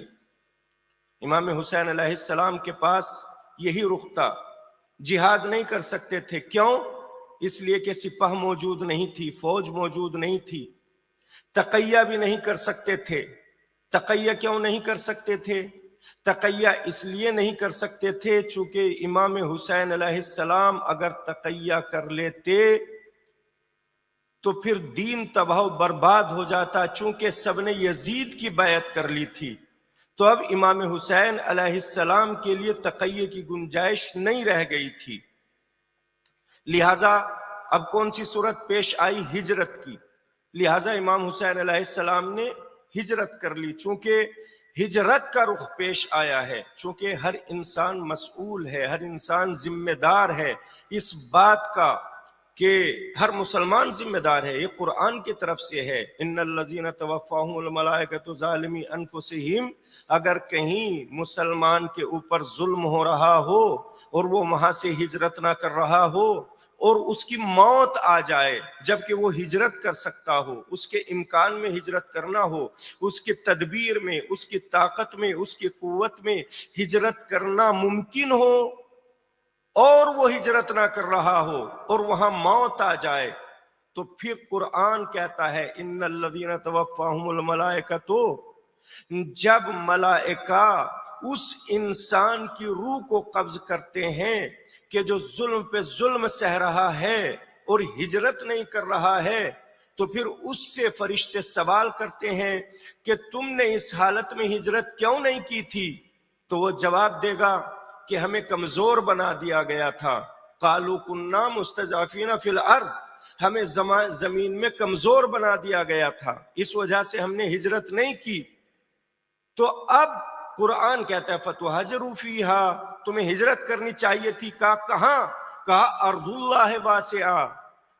امام حسین علیہ السلام کے پاس یہی رخ تھا. جہاد نہیں کر سکتے تھے. کیوں؟ اس لیے کہ سپاہ موجود نہیں تھی، فوج موجود نہیں تھی. تقیہ بھی نہیں کر سکتے تھے. تقیہ کیوں نہیں کر سکتے تھے؟ تقیہ اس لیے نہیں کر سکتے تھے چونکہ امام حسین علیہ السلام اگر تقیہ کر لیتے تو پھر دین تباہ و برباد ہو جاتا. چونکہ سب نے یزید کی بیعت کر لی تھی تو اب امام حسین علیہ السلام کے لیے تقیہ کی گنجائش نہیں رہ گئی تھی. لہذا اب کون سی صورت پیش آئی؟ ہجرت کی. لہذا امام حسین علیہ السلام نے ہجرت کر لی. چونکہ ہجرت کا رخ پیش آیا ہے، چونکہ ہر انسان مسئول ہے، ہر انسان ذمہ دار ہے اس بات کا کہ ہر مسلمان ذمہ دار ہے. یہ قرآن کی طرف سے ہے، ان الذین توفاہم الملائکۃ ظالمی انفسہم. اگر کہیں مسلمان کے اوپر ظلم ہو رہا ہو اور وہ وہاں سے ہجرت نہ کر رہا ہو اور اس کی موت آ جائے جبکہ وہ ہجرت کر سکتا ہو، اس کے امکان میں ہجرت کرنا ہو، اس کی تدبیر میں، اس کی طاقت میں، اس کی قوت میں ہجرت کرنا ممکن ہو اور وہ ہجرت نہ کر رہا ہو اور وہاں موت آ جائے تو پھر قرآن کہتا ہے ان الذین توفاہم الملائکۃ. جب ملائکہ اس انسان کی روح کو قبض کرتے ہیں کہ جو ظلم پہ ظلم سہ رہا ہے اور ہجرت نہیں کر رہا ہے تو پھر اس سے فرشتے سوال کرتے ہیں کہ تم نے اس حالت میں ہجرت کیوں نہیں کی تھی؟ تو وہ جواب دے گا کہ ہمیں کمزور بنا دیا گیا تھا. قالوا كنا مستضعفین فی الارض. ہمیں زمین میں کمزور بنا دیا گیا تھا، اس وجہ سے ہم نے ہجرت نہیں کی. تو اب قرآن کہتا ہے فتہاجروا فیہا، تمہیں ہجرت کرنی چاہیے تھی. کہاں؟ کہا ارض اللہ واسعہ،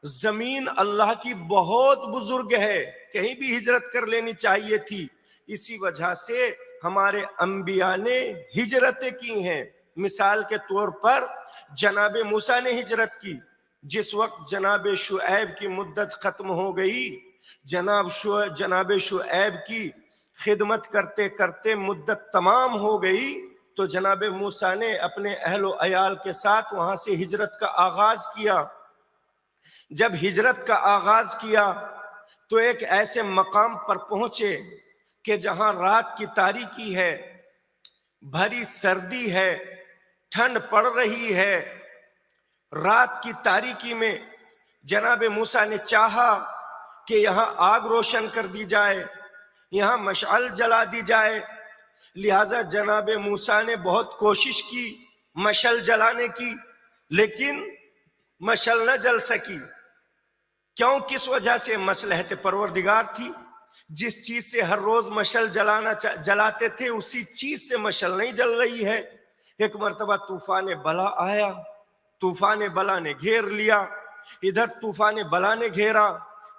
زمین اللہ کی بہت بزرگ ہے، کہیں بھی ہجرت کر لینی چاہیے تھی. اسی وجہ سے ہمارے انبیاء نے ہجرتیں کی ہیں. مثال کے طور پر جناب موسیٰ نے ہجرت کی. جس وقت جناب شعیب کی مدت ختم ہو گئی، جناب شعیب کی خدمت کرتے کرتے مدت تمام ہو گئی تو جناب موسیٰ نے اپنے اہل و عیال کے ساتھ وہاں سے ہجرت کا آغاز کیا. جب ہجرت کا آغاز کیا تو ایک ایسے مقام پر پہنچے کہ جہاں رات کی تاریکی ہے، بھری سردی ہے، ٹھنڈ پڑ رہی ہے. رات کی تاریکی میں جناب موسیٰ نے چاہا کہ یہاں آگ روشن کر دی جائے، یہاں مشعل جلا دی جائے. لہٰذا جناب موسیٰ نے بہت کوشش کی مشعل جلانے کی، لیکن مشعل نہ جل سکی. کیوں؟ کس وجہ سے؟ مصلحت پروردگار تھی. جس چیز سے ہر روز مشعل جلاتے تھے اسی چیز سے مشعل نہیں جل رہی ہے. ایک مرتبہ طوفان بلا آیا، طوفان بلا نے گھیر لیا. ادھر طوفان بلا نے گھیرا،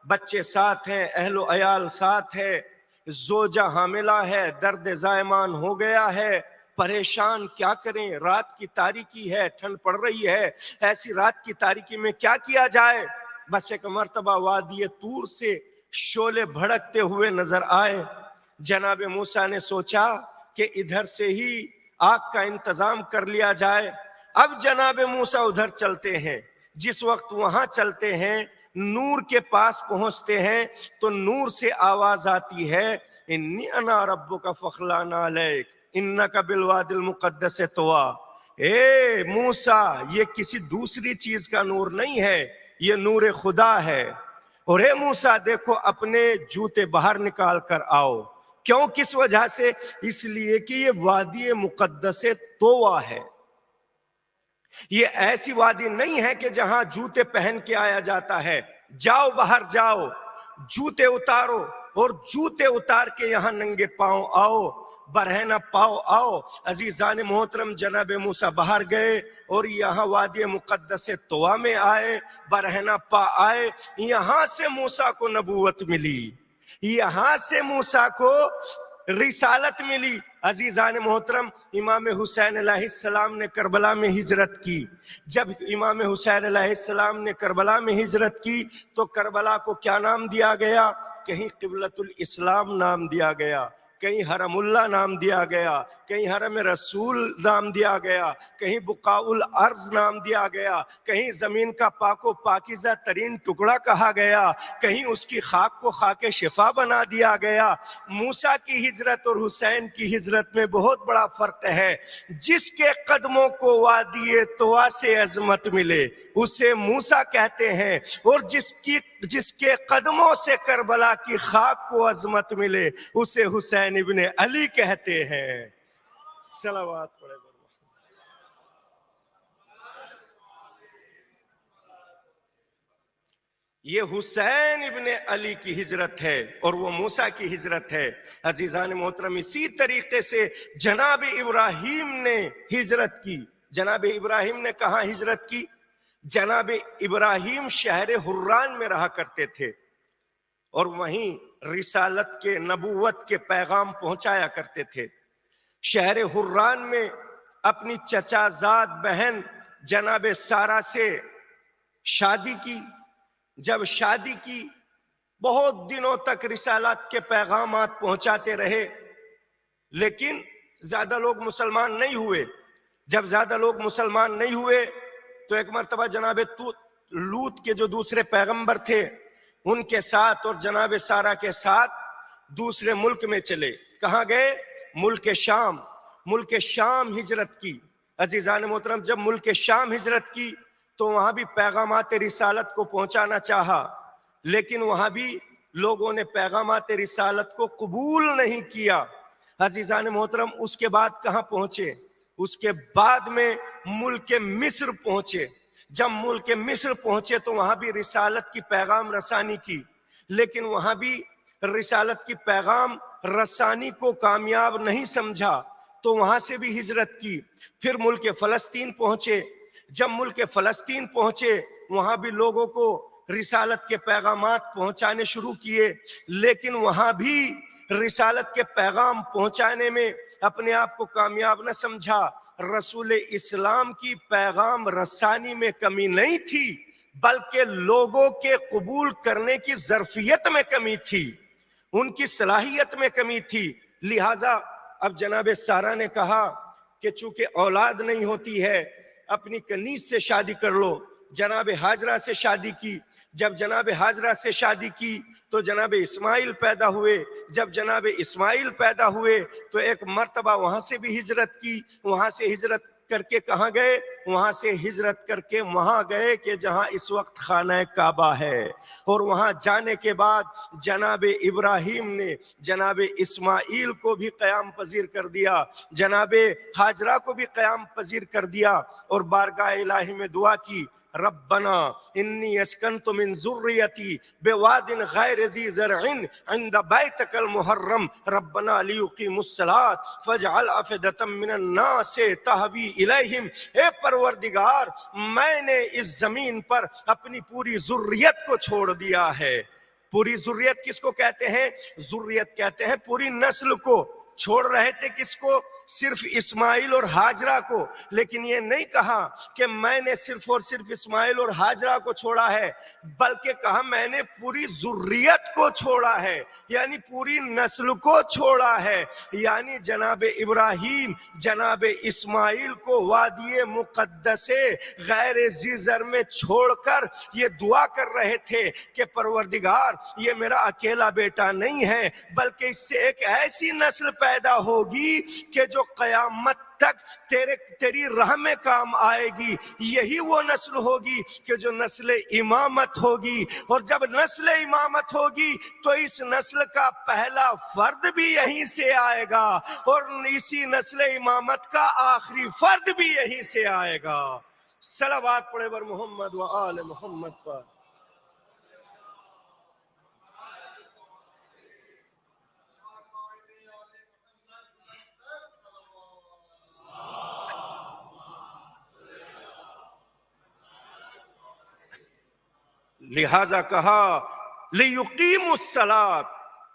بچے ساتھ ہیں، اہل و عیال ساتھ ہے، زوجہ حاملہ ہے، درد زائمان ہو گیا ہے، پریشان کیا کریں. رات کی تاریکی ہے، ٹھنڈ پڑ رہی ہے، ایسی رات کی تاریکی میں کیا کیا جائے. بس ایک مرتبہ وادی طور سے شعلے بھڑکتے ہوئے نظر آئے. جناب موسیٰ نے سوچا کہ ادھر سے ہی آگ کا انتظام کر لیا جائے. اب جناب موسیٰ ادھر چلتے ہیں. جس وقت وہاں چلتے ہیں، نور کے پاس پہنچتے ہیں تو نور سے آواز آتی ہے انی انا ربک فاخلع علیک انک بالوادی المقدس طویٰ. اے موسیٰ، یہ کسی دوسری چیز کا نور نہیں ہے، یہ نور خدا ہے. اور اے موسیٰ دیکھو اپنے جوتے باہر نکال کر آؤ. کیوں؟ کس وجہ سے؟ اس لیے کہ یہ وادی مقدس طویٰ ہے. یہ ایسی وادی نہیں ہے کہ جہاں جوتے پہن کے آیا جاتا ہے. جاؤ باہر جاؤ، جوتے اتارو اور جوتے اتار کے یہاں ننگے پاؤں آؤ، برہنہ پاؤں آؤ. عزیزان محترم، جناب موسیٰ باہر گئے اور یہاں وادی مقدس طویٰ میں آئے، برہنہ پا آئے. یہاں سے موسیٰ کو نبوت ملی، یہاں سے موسیٰ کو رسالت ملی. عزیزان محترم، امام حسین علیہ السلام نے کربلا میں ہجرت کی. جب امام حسین علیہ السلام نے کربلا میں ہجرت کی تو کربلا کو کیا نام دیا گیا؟ کہیں قبلۃ الاسلام نام دیا گیا، کہیں حرم اللہ نام دیا گیا، کہیں حرم رسول نام دیا گیا، کہیں بقاء الارض نام دیا گیا، کہیں زمین کا پاک و پاکیزہ ترین ٹکڑا کہا گیا، کہیں اس کی خاک کو خاک شفا بنا دیا گیا. موسیٰ کی ہجرت اور حسین کی ہجرت میں بہت بڑا فرق ہے. جس کے قدموں کو وادی طوا سے عظمت ملے اسے موسیٰ کہتے ہیں، اور جس کے قدموں سے کربلا کی خاک کو عظمت ملے اسے حسین ابن علی کہتے ہیں. صلوات پڑھے. یہ حسین ابن علی کی ہجرت ہے اور وہ موسیٰ کی ہجرت ہے. عزیزان محترم، اسی طریقے سے جناب ابراہیم نے ہجرت کی. جناب ابراہیم نے کہاں ہجرت کی؟ جناب ابراہیم شہر حران میں رہا کرتے تھے اور وہیں رسالت کے، نبوت کے پیغام پہنچایا کرتے تھے. شہر حران میں اپنی چچا زاد بہن جناب سارہ سے شادی کی. جب شادی کی بہت دنوں تک رسالت کے پیغامات پہنچاتے رہے، لیکن زیادہ لوگ مسلمان نہیں ہوئے. جب زیادہ لوگ مسلمان نہیں ہوئے تو ایک مرتبہ جناب لوط کے جو دوسرے پیغمبر تھے ان کے ساتھ اور جناب سارہ کے ساتھ دوسرے ملک میں چلے. کہاں گئے؟ ملک شام. ملک شام ہجرت کی. عزیزان محترم، جب ملک شام ہجرت کی تو وہاں بھی پیغامات رسالت کو پہنچانا چاہا، لیکن وہاں بھی لوگوں نے پیغامات رسالت کو قبول نہیں کیا. عزیزان محترم، اس کے بعد کہاں پہنچے؟ اس کے بعد میں ملک مصر پہنچے. جب ملک مصر پہنچے تو وہاں بھی رسالت کی پیغام رسانی کی، لیکن وہاں بھی رسالت کی پیغام رسانی کو کامیاب نہیں سمجھا تو وہاں سے بھی ہجرت کی. پھر ملک فلسطین پہنچے. جب ملک فلسطین پہنچے وہاں بھی لوگوں کو رسالت کے پیغامات پہنچانے شروع کیے، لیکن وہاں بھی رسالت کے پیغام پہنچانے میں اپنے آپ کو کامیاب نہ سمجھا. رسول اسلام کی پیغام رسانی میں کمی نہیں تھی، بلکہ لوگوں کے قبول کرنے کی ظرفیت میں کمی تھی، ان کی صلاحیت میں کمی تھی. لہٰذا اب جناب سارہ نے کہا کہ چونکہ اولاد نہیں ہوتی ہے اپنی کنیز سے شادی کر لو. جناب ہاجرہ سے شادی کی. جب جناب ہاجرہ سے شادی کی تو جناب اسماعیل پیدا ہوئے. جب جناب اسماعیل پیدا ہوئے تو ایک مرتبہ وہاں سے بھی ہجرت کی. وہاں سے ہجرت کر کے کہاں گئے؟ وہاں سے ہجرت کر کے وہاں گئے کہ جہاں اس وقت خانہ کعبہ ہے. اور وہاں جانے کے بعد جناب ابراہیم نے جناب اسماعیل کو بھی قیام پذیر کر دیا، جناب ہاجرہ کو بھی قیام پذیر کر دیا، اور بارگاہ الہی میں دعا کی، ربنا انی اسکنت من ذریتی بواد غیر ذی زرع عند بیتک المحرم ربنا لیقیموا الصلاۃ فاجعل افئدة من الناس تہوی الیہم. اے پروردگار، میں نے اس زمین پر اپنی پوری ذریت کو چھوڑ دیا ہے. پوری ذریت کس کو کہتے ہیں؟ ذریت کہتے ہیں پوری نسل کو. چھوڑ رہے تھے کس کو؟ صرف اسماعیل اور ہاجرہ کو. لیکن یہ نہیں کہا کہ میں نے صرف اور صرف اسماعیل اور ہاجرہ کو چھوڑا ہے، بلکہ کہا میں نے پوری ذریت کو چھوڑا ہے، یعنی پوری نسل کو چھوڑا ہے. یعنی جناب ابراہیم جناب اسماعیل کو وادی مقدس غیر ذی زر میں چھوڑ کر یہ دعا کر رہے تھے کہ پروردگار، یہ میرا اکیلا بیٹا نہیں ہے، بلکہ اس سے ایک ایسی نسل پیدا ہوگی کہ جو قیامت تک تیری راہ میں کام آئے گی. یہی وہ نسل ہوگی کہ جو نسل امامت ہوگی، اور جب نسل امامت ہوگی تو اس نسل کا پہلا فرد بھی یہیں سے آئے گا، اور اسی نسل امامت کا آخری فرد بھی یہیں سے آئے گا. صلوات پڑھے بر محمد و آل محمد پر. لہذا کہا لیقیموا الصلاۃ،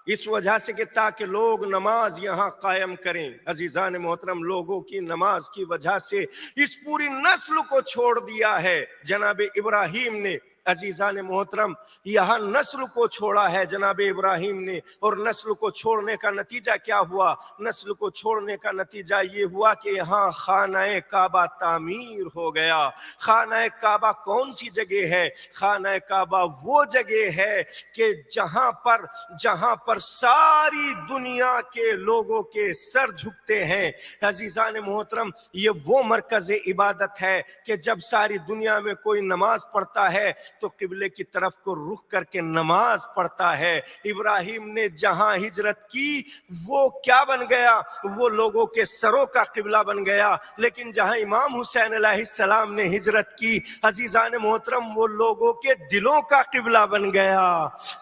اس وجہ سے کہ تاکہ لوگ نماز یہاں قائم کریں. عزیزان محترم، لوگوں کی نماز کی وجہ سے اس پوری نسل کو چھوڑ دیا ہے جناب ابراہیم نے. عزیزان محترم، یہاں نسل کو چھوڑا ہے جناب ابراہیم نے. اور نسل کو چھوڑنے کا نتیجہ کیا ہوا؟ نسل کو چھوڑنے کا نتیجہ یہ ہوا کہ یہاں خانہ کعبہ تعمیر ہو گیا. خانہ کعبہ کون سی جگہ ہے؟ خانہ کعبہ وہ جگہ ہے کہ جہاں پر ساری دنیا کے لوگوں کے سر جھکتے ہیں. عزیزان محترم، یہ وہ مرکز عبادت ہے کہ جب ساری دنیا میں کوئی نماز پڑھتا ہے تو قبلے کی طرف کو رخ کر کے نماز پڑھتا ہے. ابراہیم نے جہاں ہجرت کی وہ کیا بن گیا؟ وہ لوگوں کے سروں کا قبلہ بن گیا. لیکن جہاں امام حسین علیہ السلام نے ہجرت کی، عزیزان محترم، وہ لوگوں کے دلوں کا قبلہ بن گیا.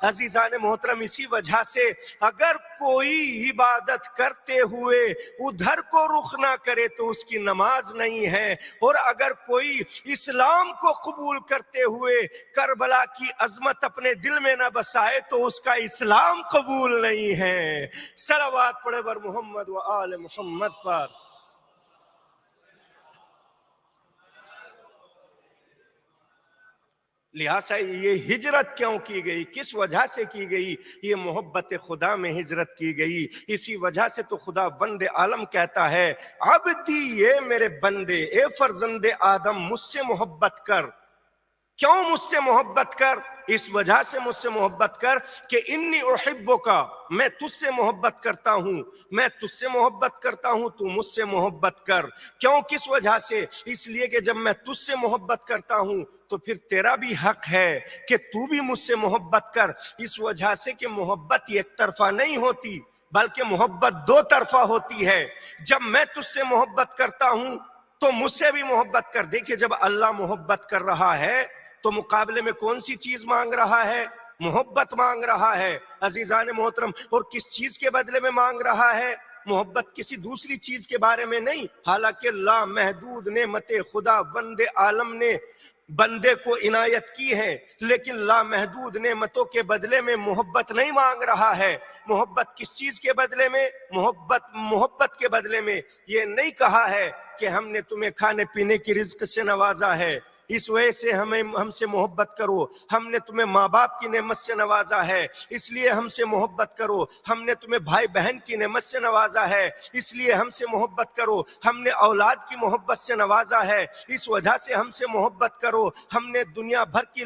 عزیزان محترم، اسی وجہ سے اگر کوئی عبادت کرتے ہوئے ادھر کو رخ نہ کرے تو اس کی نماز نہیں ہے. اور اگر کوئی اسلام کو قبول کرتے ہوئے کربلا کی عظمت اپنے دل میں نہ بسائے تو اس کا اسلام قبول نہیں ہے. صلوات پڑھے بر محمد و آل محمد پر. لہٰذا یہ ہجرت کیوں کی گئی؟ کس وجہ سے کی گئی؟ یہ محبت خدا میں ہجرت کی گئی. اسی وجہ سے تو خدا بند عالم کہتا ہے، عبدی، اے میرے بندے، اے فرزند آدم، مجھ سے محبت کر. کیوں مجھ سے محبت کر؟ اس وجہ سے مجھ سے محبت کر کہ انی احبک، میں تجھ سے محبت کرتا ہوں. میں تجھ سے محبت کرتا ہوں، تو مجھ سے محبت کر. کیوں؟ کس وجہ سے؟ اس لیے کہ جب میں تجھ سے محبت کرتا ہوں تو پھر تیرا بھی حق ہے کہ تو بھی مجھ سے محبت کر. اس وجہ سے کہ محبت ایک طرفہ نہیں ہوتی بلکہ محبت دو طرفہ ہوتی ہے. جب میں تجھ سے محبت کرتا ہوں تو مجھ سے بھی محبت کر. دیکھیں، جب اللہ محبت کر رہا ہے تو مقابلے میں کون سی چیز مانگ رہا ہے؟ محبت مانگ رہا ہے. عزیزان محترم، اور کس چیز کے بدلے میں مانگ رہا ہے؟ محبت کسی دوسری چیز کے بارے میں نہیں. حالانکہ لامحدود نعمت خدا بند عالم نے بندے کو عنایت کی ہے، لیکن لامحدود نعمتوں کے بدلے میں محبت نہیں مانگ رہا ہے. محبت کس چیز کے بدلے میں؟ محبت کے بدلے میں یہ نہیں کہا ہے کہ ہم نے تمہیں کھانے پینے کی رزق سے نوازا ہے، اس وجہ سے ہم سے محبت کرو. ہم نے تمہیں ماں باپ کی نعمت سے نوازا ہے، اس لیے ہم سے محبت کرو. ہم نے تمہیں بھائی بہن کی نعمت سے نوازا ہے، اس لیے ہم سے محبت کرو. ہم نے اولاد کی محبت سے نوازا ہے، اس وجہ سے ہم سے محبت کرو. ہم نے دنیا بھر کی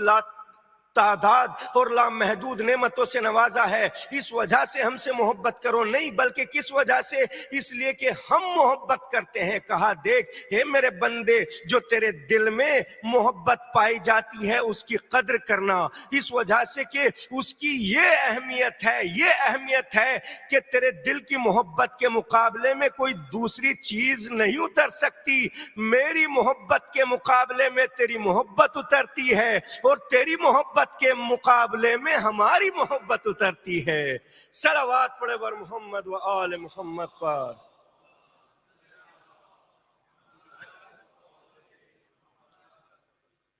تعداد اور لامحدود نعمتوں سے نوازا ہے، اس وجہ سے ہم سے محبت کرو. نہیں، بلکہ کس وجہ سے؟ اس لیے کہ ہم محبت کرتے ہیں. کہا، دیکھ اے میرے بندے، جو تیرے دل میں محبت پائی جاتی ہے اس کی قدر کرنا. اس وجہ سے کہ اس کی یہ اہمیت ہے کہ تیرے دل کی محبت کے مقابلے میں کوئی دوسری چیز نہیں اتر سکتی. میری محبت کے مقابلے میں تیری محبت اترتی ہے، اور تیری محبت کے مقابلے میں ہماری محبت اترتی ہے. صلوات پڑھے بر محمد و آل محمد پر.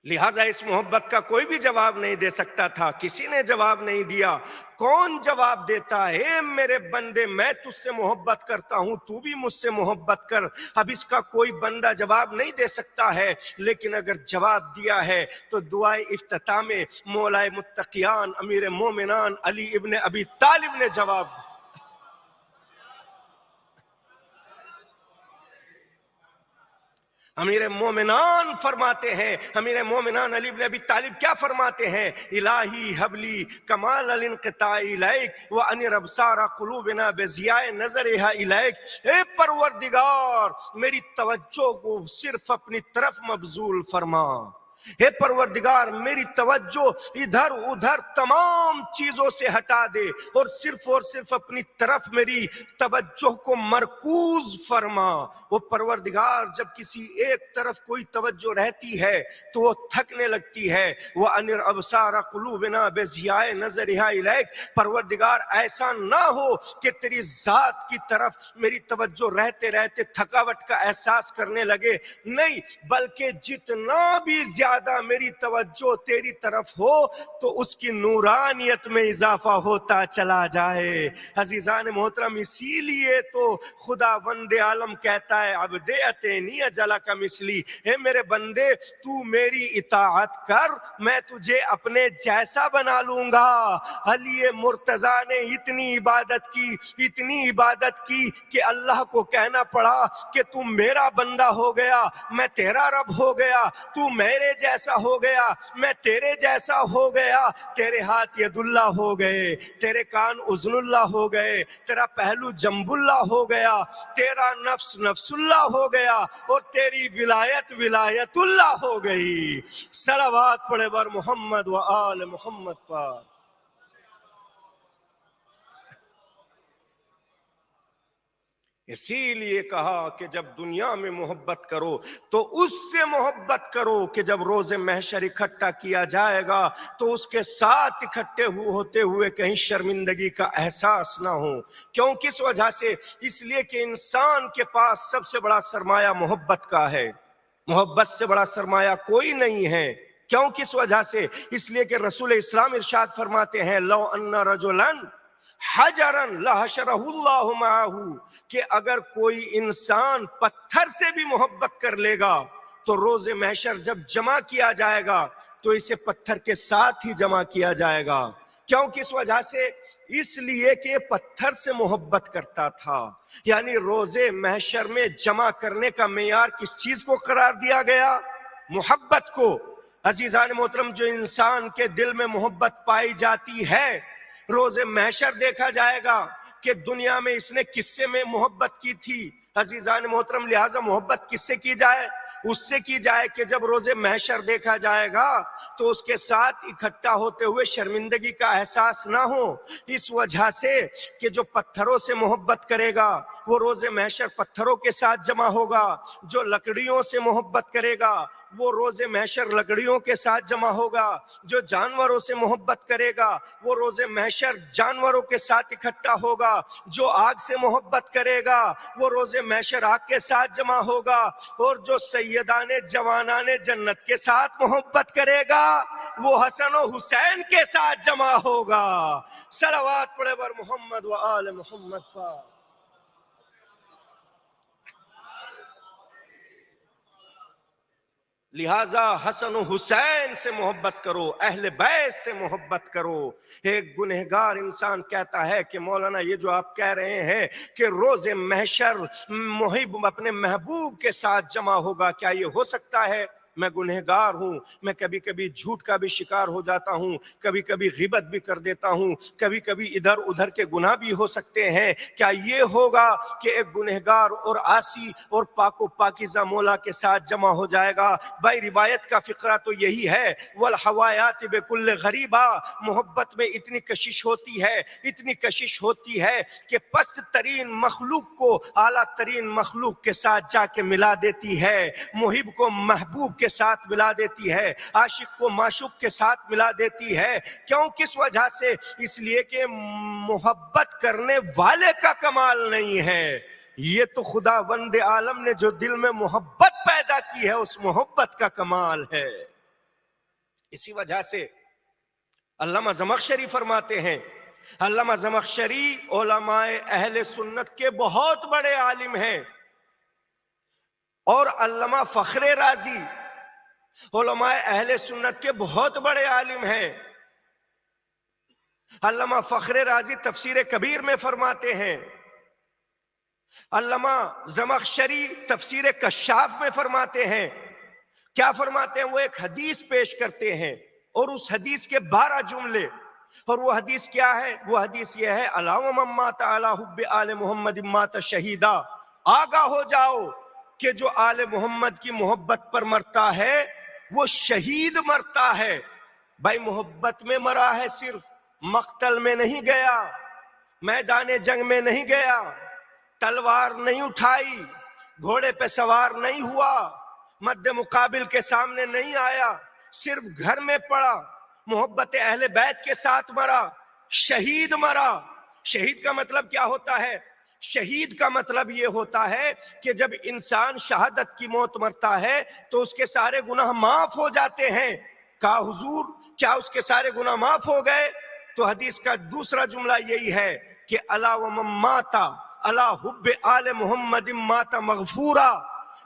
لہٰذا اس محبت کا کوئی بھی جواب نہیں دے سکتا تھا. کسی نے جواب نہیں دیا. کون جواب دیتا ہے؟ میرے بندے، میں تجھ سے محبت کرتا ہوں، تو بھی مجھ سے محبت کر. اب اس کا کوئی بندہ جواب نہیں دے سکتا ہے، لیکن اگر جواب دیا ہے تو دعائے افتتاح میں مولا متقیان امیر مومنان علی ابن ابی طالب نے جواب دیا. امیر مومنان فرماتے ہیں، امیر مومنان علی بن ابی طالب کیا فرماتے ہیں؟ الہی حبلی کمال الانقطاع الیک وانر ابصار قلوبنا بضیاء نظرها الیک. اے پروردگار، میری توجہ کو صرف اپنی طرف مبذول فرما. اے پروردگار، میری توجہ ادھر ادھر تمام چیزوں سے ہٹا دے اور صرف اپنی طرف میری توجہ کو مرکوز فرما. وہ پروردگار، جب کسی ایک طرف کوئی توجہ رہتی ہے تو وہ تھکنے لگتی ہے. وَأَنِرْ أَبْصَارَ قُلُوبِنَا بِضِیَاءِ نَظَرِهَا إِلَیک. پروردگار، ایسا نہ ہو کہ تیری ذات کی طرف میری توجہ رہتے رہتے تھکاوٹ کا احساس کرنے لگے. نہیں، بلکہ جتنا بھی زیادہ زیادہ میری توجہ تیری طرف ہو تو اس کی نورانیت میں اضافہ ہوتا چلا جائے۔ عزیزان محترم، اسی لیے تو خدا وند عالم کہتا ہے عبد اتینی اجلا کا مثلی، اے میرے بندے تو میری اطاعت کر، میں تجھے اپنے جیسا بنا لوں گا۔ علی مرتضیٰ نے اتنی عبادت کی کہ اللہ کو کہنا پڑا کہ تو میرا بندہ ہو گیا، میں تیرا رب ہو گیا، تو میرے جیسا ہو گیا، میں تیرے جیسا ہو گیا، تیرے ہاتھ ید اللہ ہو گئے، تیرے کان اذن اللہ ہو گئے، تیرا پہلو جنب اللہ ہو گیا، تیرا نفس نفس اللہ ہو گیا، اور تیری ولایت اللہ ہو گئی۔ صلوات پڑھے بر محمد و آل محمد پر۔ اسی لیے کہا کہ جب دنیا میں محبت کرو تو اس سے محبت کرو کہ جب روز محشر اکٹھا کیا جائے گا تو اس کے ساتھ اکٹھے ہوتے ہوئے کہیں شرمندگی کا احساس نہ ہو۔ کیوں؟ کس وجہ سے؟ اس لیے کہ انسان کے پاس سب سے بڑا سرمایہ محبت کا ہے، محبت سے بڑا سرمایہ کوئی نہیں ہے۔ کیوں؟ کس وجہ سے؟ اس لیے کہ رسول اسلام ارشاد فرماتے ہیں لو ان رجلا حجرا لحشرہ اللہ معہ، کہ اگر کوئی انسان پتھر سے بھی محبت کر لے گا تو روز محشر جب جمع کیا جائے گا تو اسے پتھر کے ساتھ ہی جمع کیا جائے گا۔ کیوں؟ کس وجہ سے؟ اس لیے کہ پتھر سے محبت کرتا تھا۔ یعنی روز محشر میں جمع کرنے کا معیار کس چیز کو قرار دیا گیا؟ محبت کو۔ عزیزان محترم، جو انسان کے دل میں محبت پائی جاتی ہے، روز محشر دیکھا جائے گا کہ دنیا میں اس نے کس سے میں محبت کی تھی۔ عزیزان محترم، لہٰذا محبت کس سے کی جائے؟ اس سے کی جائے کہ جب روز محشر دیکھا جائے گا تو اس کے ساتھ اکٹھا ہوتے ہوئے شرمندگی کا احساس نہ ہو۔ اس وجہ سے کہ جو پتھروں سے محبت کرے گا وہ روز محشر پتھروں کے ساتھ جمع ہوگا، جو لکڑیوں سے محبت کرے گا وہ روز محشر لکڑیوں کے ساتھ جمع ہوگا، جو جانوروں سے محبت کرے گا وہ روز محشر جانوروں کے ساتھ اکٹھا ہوگا، جو آگ سے محبت کرے گا وہ روز محشر آگ کے ساتھ جمع ہوگا، اور جو سیدان جوانان جنت کے ساتھ محبت کرے گا وہ حسن و حسین کے ساتھ جمع ہوگا۔ صلوات پڑھے بر محمد و آل محمد پر۔ لہٰذا حسن و حسین سے محبت کرو، اہل بیت سے محبت کرو۔ ایک گنہگار انسان کہتا ہے کہ مولانا یہ جو آپ کہہ رہے ہیں کہ روز محشر محب اپنے محبوب کے ساتھ جمع ہوگا، کیا یہ ہو سکتا ہے؟ میں گنہگار ہوں، میں کبھی کبھی جھوٹ کا بھی شکار ہو جاتا ہوں، کبھی کبھی غیبت بھی کر دیتا ہوں، کبھی کبھی ادھر ادھر کے گناہ بھی ہو سکتے ہیں۔ کیا یہ ہوگا کہ ایک گنہگار اور عاصی اور پاک و پاکیزہ مولا کے ساتھ جمع ہو جائے گا؟ بھائی روایت کا فقرہ تو یہی ہے، والحوایات بکل غریبہ، محبت میں اتنی کشش ہوتی ہے، اتنی کشش ہوتی ہے کہ پست ترین مخلوق کو اعلیٰ ترین مخلوق کے ساتھ جا کے ملا دیتی ہے، محب کو محبوب کے ساتھ ملا دیتی ہے، عاشق کو معشوق کے ساتھ ملا دیتی ہے۔ کیوں؟ کس وجہ سے؟ اس لیے کہ محبت کرنے والے کا کمال نہیں ہے، یہ تو خدا وند عالم نے جو دل میں محبت پیدا کی ہے اس محبت کا کمال ہے۔ اسی وجہ سے علامہ زمخشری فرماتے ہیں، علامہ زمخشری علماء اہل سنت کے بہت بڑے عالم ہیں، اور علامہ فخر رازی علماء اہل سنت کے بہت بڑے عالم ہیں۔ علامہ فخر رازی تفسیر کبیر میں فرماتے ہیں، علامہ زمخشری تفسیر کشاف میں فرماتے ہیں، کیا فرماتے ہیں؟ وہ ایک حدیث پیش کرتے ہیں اور اس حدیث کے 12 جملے، اور وہ حدیث کیا ہے؟ وہ حدیث یہ ہے، الا ومن مات علی حب آل محمد مات شہیدا، آگاہ ہو جاؤ کہ جو آل محمد کی محبت پر مرتا ہے وہ شہید مرتا ہے۔ بھائی محبت میں مرا ہے، صرف مقتل میں نہیں گیا، میدان جنگ میں نہیں گیا، تلوار نہیں اٹھائی، گھوڑے پہ سوار نہیں ہوا، مد مقابل کے سامنے نہیں آیا، صرف گھر میں پڑا، محبت اہل بیت کے ساتھ مرا، شہید مرا۔ شہید کا مطلب کیا ہوتا ہے؟ شہید کا مطلب یہ ہوتا ہے کہ جب انسان شہادت کی موت مرتا ہے تو اس کے سارے گناہ معاف ہو جاتے ہیں. کہا حضور کیا اس کے سارے گناہ معاف ہو گئے؟ تو حدیث کا دوسرا جملہ یہی ہے کہ الا ومن مات الا حب آل محمد مات مغفورا.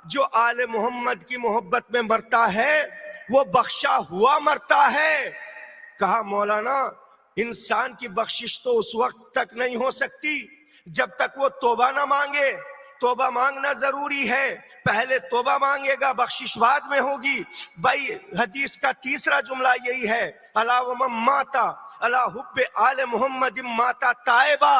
جو آل محمد کی محبت میں مرتا ہے وہ بخشا ہوا مرتا ہے. کہا مولانا انسان کی بخشش تو اس وقت تک نہیں ہو سکتی جب تک وہ توبہ نہ مانگے. توبہ مانگنا ضروری ہے، پہلے توبہ مانگے گا بخشش بعد میں ہوگی. بھائی حدیث کا تیسرا جملہ یہی ہے الا ومن مات الا حب آل محمد مات تائبا.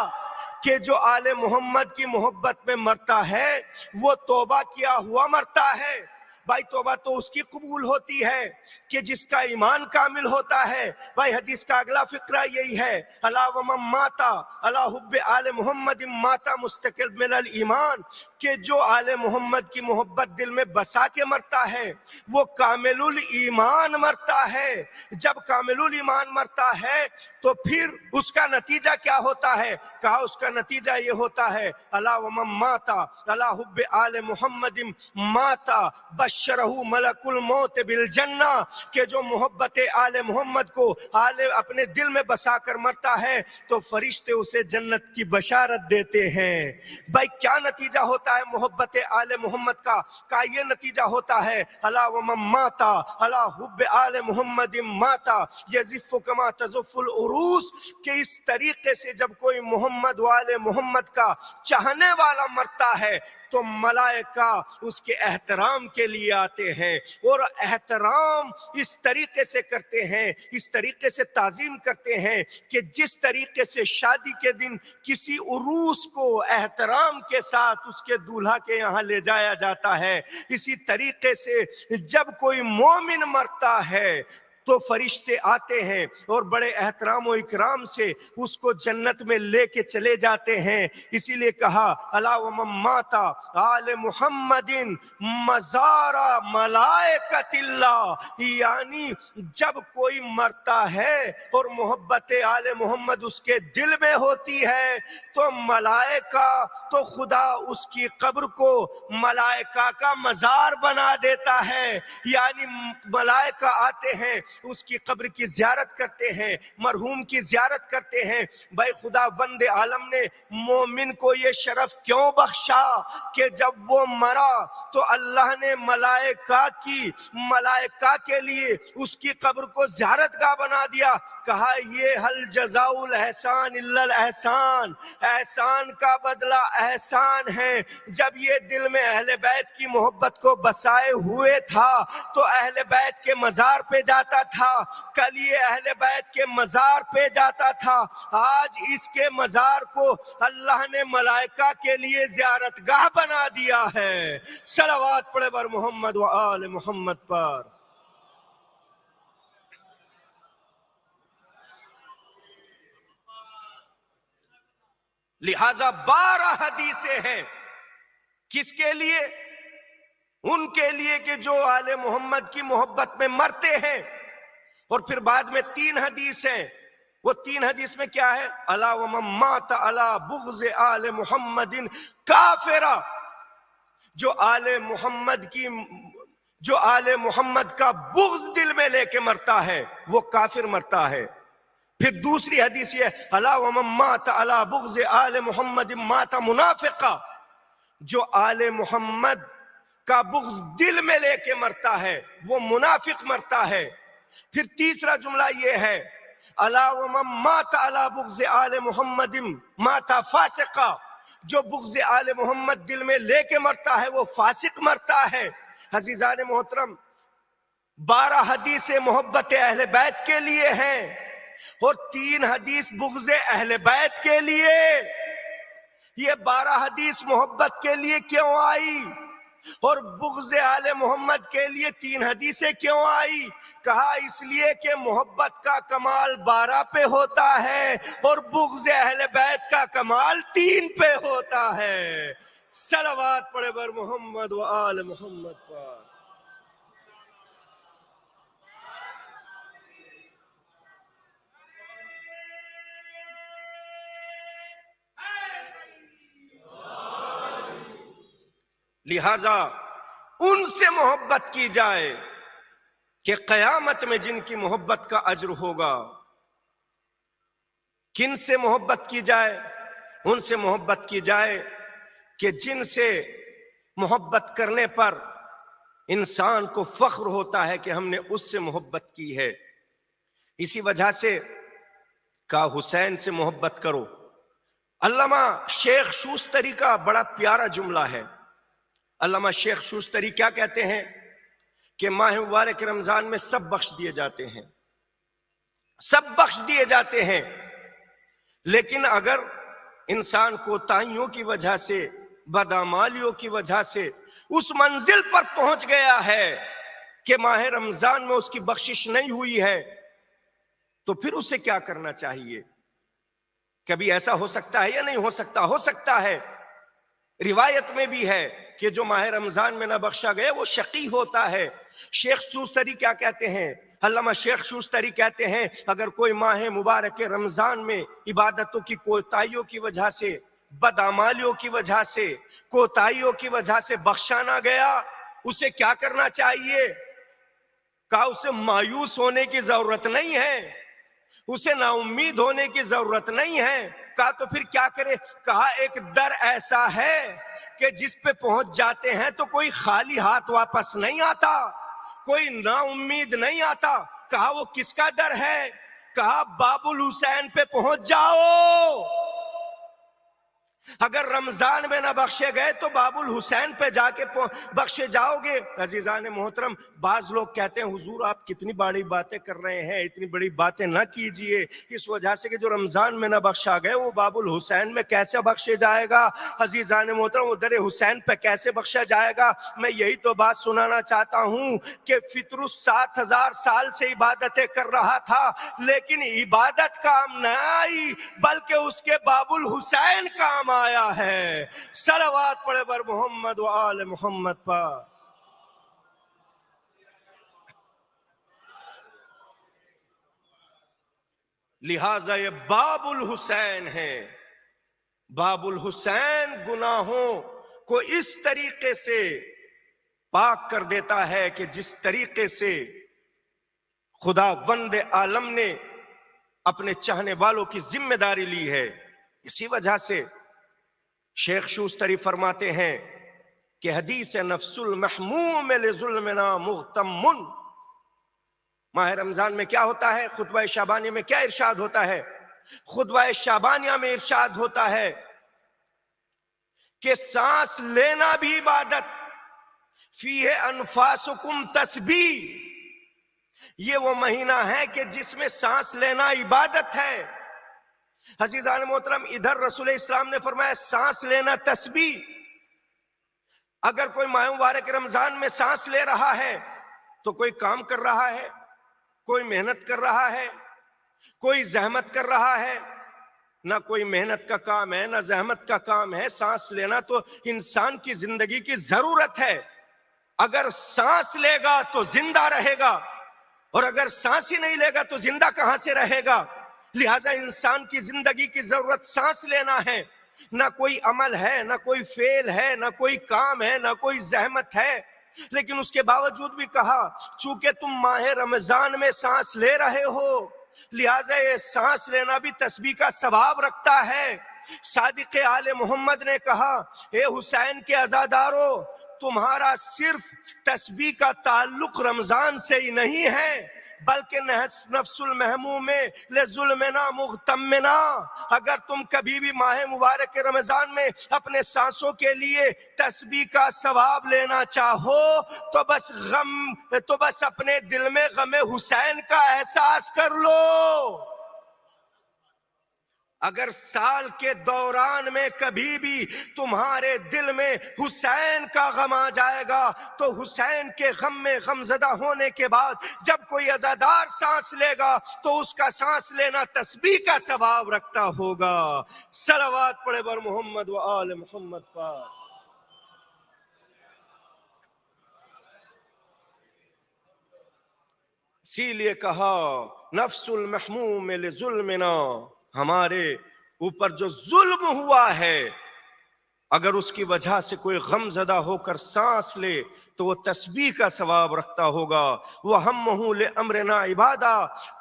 کہ جو آل محمد کی محبت میں مرتا ہے وہ توبہ کیا ہوا مرتا ہے. بھائی توبہ تو اس کی قبول ہوتی ہے کہ جس کا ایمان کامل ہوتا ہے. بھائی حدیث کا اگلا فقرہ یہی ہے الا ومن مات الا حب آل محمد مات مستقل من الایمان. کہ جو آل محمد کی محبت دل میں بسا کے مرتا ہے وہ کامل الایمان مرتا ہے. جب کامل الایمان مرتا ہے تو پھر اس کا نتیجہ کیا ہوتا ہے؟ کہا اس کا نتیجہ یہ ہوتا ہے الا ومن مات الا حب آل محمد مات بشرہ ملک الموت بالجنہ. کہ جو محبت آل محمد کو اپنے دل میں بسا کر مرتا ہے تو فرشتے اسے جنت کی بشارت دیتے ہیں. بھائی کیا نتیجہ ہوتا ہے محبت آل محمد کا؟ یہ نتیجہ ہوتا ہے الا ومن مات الا حب آل محمد مات یزف کما تزف العروس. کہ اس طریقے سے جب کوئی محمد والے محمد کا چاہنے والا مرتا ہے تو ملائکہ اس کے احترام کے لیے آتے ہیں اور احترام اس طریقے سے کرتے ہیں، اس طریقے سے تعظیم کرتے ہیں کہ جس طریقے سے شادی کے دن کسی عروس کو احترام کے ساتھ اس کے دولہا کے یہاں لے جایا جاتا ہے، اسی طریقے سے جب کوئی مومن مرتا ہے تو فرشتے آتے ہیں اور بڑے احترام و اکرام سے اس کو جنت میں لے کے چلے جاتے ہیں. اسی لیے کہا الا ومن مات آل محمد مزار ملائکۃ اللہ. یعنی جب کوئی مرتا ہے اور محبت آل محمد اس کے دل میں ہوتی ہے تو ملائکہ تو خدا اس کی قبر کو ملائکہ کا مزار بنا دیتا ہے. یعنی ملائکہ آتے ہیں اس کی قبر کی زیارت کرتے ہیں، مرحوم کی زیارت کرتے ہیں. بھائی خدا بند عالم نے مومن کو یہ شرف کیوں بخشا کہ جب وہ مرا تو اللہ نے ملائکہ کے لیے اس کی قبر کو زیارت گاہ بنا دیا. کہا یہ حل جزاء الاحسان الا الاحسان، احسان کا بدلہ احسان ہے. جب یہ دل میں اہل بیت کی محبت کو بسائے ہوئے تھا تو اہل بیت کے مزار پہ جاتا تھا، کل یہ اہل بیت کے مزار پہ جاتا تھا، آج اس کے مزار کو اللہ نے ملائکہ کے لیے زیارت گاہ بنا دیا ہے. صلوات پڑھے بر محمد و آل محمد پر. لہذا 12 حدیثیں ہیں کس کے لیے؟ ان کے لیے کہ جو آل محمد کی محبت میں مرتے ہیں. اور پھر بعد میں 3 حدیث ہیں. وہ 3 حدیث میں کیا ہے؟ الا ومن مات الا بغض آل محمد کافرا. جو آل محمد کا بغض دل میں لے کے مرتا ہے وہ کافر مرتا ہے. پھر دوسری حدیث یہ الا ومن مات الا بغض آل محمد مات منافقا. جو آل محمد کا بغض دل میں لے کے مرتا ہے وہ منافق مرتا ہے. پھر تیسرا جملہ یہ ہے الا ومن مات الا بغض آل محمد مات فاسقا. جو بغض آل محمد دل میں لے کے مرتا ہے وہ فاسق مرتا ہے. عزیزان محترم 12 حدیث محبت اہل بیت کے لیے ہیں اور 3 حدیث بغض اہل بیت کے لیے. یہ 12 حدیث محبت کے لیے کیوں آئی اور بغض آل محمد کے لیے 3 حدیثیں کیوں آئی؟ کہا اس لیے کہ محبت کا کمال 12 پہ ہوتا ہے اور بغض اہل بیت کا کمال 3 پہ ہوتا ہے. صلوات پڑھے بر محمد و آل محمد پر. لہذا ان سے محبت کی جائے کہ قیامت میں جن کی محبت کا اجر ہوگا. کن سے محبت کی جائے؟ ان سے محبت کی جائے کہ جن سے محبت کرنے پر انسان کو فخر ہوتا ہے کہ ہم نے اس سے محبت کی ہے. اسی وجہ سے کہا حسین سے محبت کرو. علامہ شیخ شوستری کا بڑا پیارا جملہ ہے. علامہ شیخ شوستری کیا کہتے ہیں کہ ماہ مبارک رمضان میں سب بخش دیے جاتے ہیں، سب بخش دیے جاتے ہیں، لیکن اگر انسان کوتاہیوں کی وجہ سے، بدعمالیوں کی وجہ سے اس منزل پر پہنچ گیا ہے کہ ماہ رمضان میں اس کی بخشش نہیں ہوئی ہے، تو پھر اسے کیا کرنا چاہیے؟ کبھی ایسا ہو سکتا ہے یا نہیں ہو سکتا؟ ہو سکتا ہے. روایت میں بھی ہے کہ جو ماہ رمضان میں نہ بخشا گیا وہ شقی ہوتا ہے. شیخ شوستری کیا کہتے ہیں؟ علامہ شیخ شوستری کہتے ہیں اگر کوئی ماہ مبارک رمضان میں عبادتوں کی کوتاہیوں کی وجہ سے، بدعمالیوں کی وجہ سے، کوتاہیوں کی وجہ سے بخشا نہ گیا، اسے کیا کرنا چاہیے؟ کہا اسے مایوس ہونے کی ضرورت نہیں ہے، اسے نا امید ہونے کی ضرورت نہیں ہے. کہا تو پھر کیا کرے؟ کہا ایک در ایسا ہے کہ جس پہ پہنچ جاتے ہیں تو کوئی خالی ہاتھ واپس نہیں آتا، کوئی نا امید نہیں آتا. کہا وہ کس کا در ہے؟ کہا باب الحسین پہ پہنچ جاؤ. اگر رمضان میں نہ بخشے گئے تو باب الحسین پہ جا کے بخشے جاؤ گے. عزیزان محترم، بعض لوگ کہتے ہیں حضور آپ کتنی بڑی باتیں کر رہے ہیں، اتنی بڑی باتیں نہ کیجئے، اس وجہ سے کہ جو رمضان میں نہ بخشا گئے وہ باب الحسین میں کیسے بخشے جائے گا؟ عزیزان محترم، ادھر حسین پہ کیسے بخشا جائے گا؟ میں یہی تو بات سنانا چاہتا ہوں کہ فطرس 7000 سال سے عبادتیں کر رہا تھا، لیکن عبادت کام نہ آئی بلکہ اس کے باب الحسین کام آیا ہے. صلوات پڑھے بر محمد و آل محمد پر. لہذا یہ باب الحسین ہے. باب الحسین گناہوں کو اس طریقے سے پاک کر دیتا ہے کہ جس طریقے سے خدا وند عالم نے اپنے چاہنے والوں کی ذمہ داری لی ہے. اسی وجہ سے شیخ شوستری فرماتے ہیں کہ حدیث نفس المحموم لظلمنا مغتم. ماہ رمضان میں کیا ہوتا ہے؟ خطبہ شعبانیہ میں کیا ارشاد ہوتا ہے؟ خطبہ شعبانیہ میں ارشاد ہوتا ہے کہ سانس لینا بھی عبادت، فیہ انفاسکم تسبیح. یہ وہ مہینہ ہے کہ جس میں سانس لینا عبادت ہے. عزیزان محترم، ادھر رسول اسلام نے فرمایا سانس لینا تسبیح. اگر کوئی ماہ مبارک رمضان میں سانس لے رہا ہے تو کوئی کام کر رہا ہے، کوئی محنت کر رہا ہے، کوئی زحمت کر رہا ہے. نہ کوئی محنت کا کام ہے نہ زحمت کا کام ہے. سانس لینا تو انسان کی زندگی کی ضرورت ہے. اگر سانس لے گا تو زندہ رہے گا، اور اگر سانس ہی نہیں لے گا تو زندہ کہاں سے رہے گا؟ لہٰذا انسان کی زندگی کی ضرورت سانس لینا ہے. نہ کوئی عمل ہے، نہ کوئی فعل ہے، نہ کوئی کام ہے، نہ کوئی زحمت ہے، لیکن اس کے باوجود بھی کہا چونکہ تم ماہ رمضان میں سانس لے رہے ہو لہٰذا یہ سانس لینا بھی تسبیح کا ثواب رکھتا ہے. صادق آل محمد نے کہا اے حسین کے عزادارو، تمہارا صرف تسبیح کا تعلق رمضان سے ہی نہیں ہے بلکہ نفس المحموم لظلمنا مغتمنا. اگر تم کبھی بھی ماہ مبارک رمضان میں اپنے سانسوں کے لیے تسبیح کا ثواب لینا چاہو تو بس اپنے دل میں غم حسین کا احساس کر لو. اگر سال کے دوران میں کبھی بھی تمہارے دل میں حسین کا غم آ جائے گا تو حسین کے غم میں غمزدہ ہونے کے بعد جب کوئی عزادار سانس لے گا تو اس کا سانس لینا تسبیح کا ثواب رکھتا ہوگا. صلوات پڑھے بر محمد و آل محمد پر. اسی لیے کہا نفس المحموم لظلمنا، ہمارے اوپر جو ظلم ہوا ہے اگر اس کی وجہ سے کوئی غم زدہ ہو کر سانس لے تو وہ تسبیح کا ثواب رکھتا ہوگا. وَهَمَّهُ لِأَمْرِنَا عِبَادًا،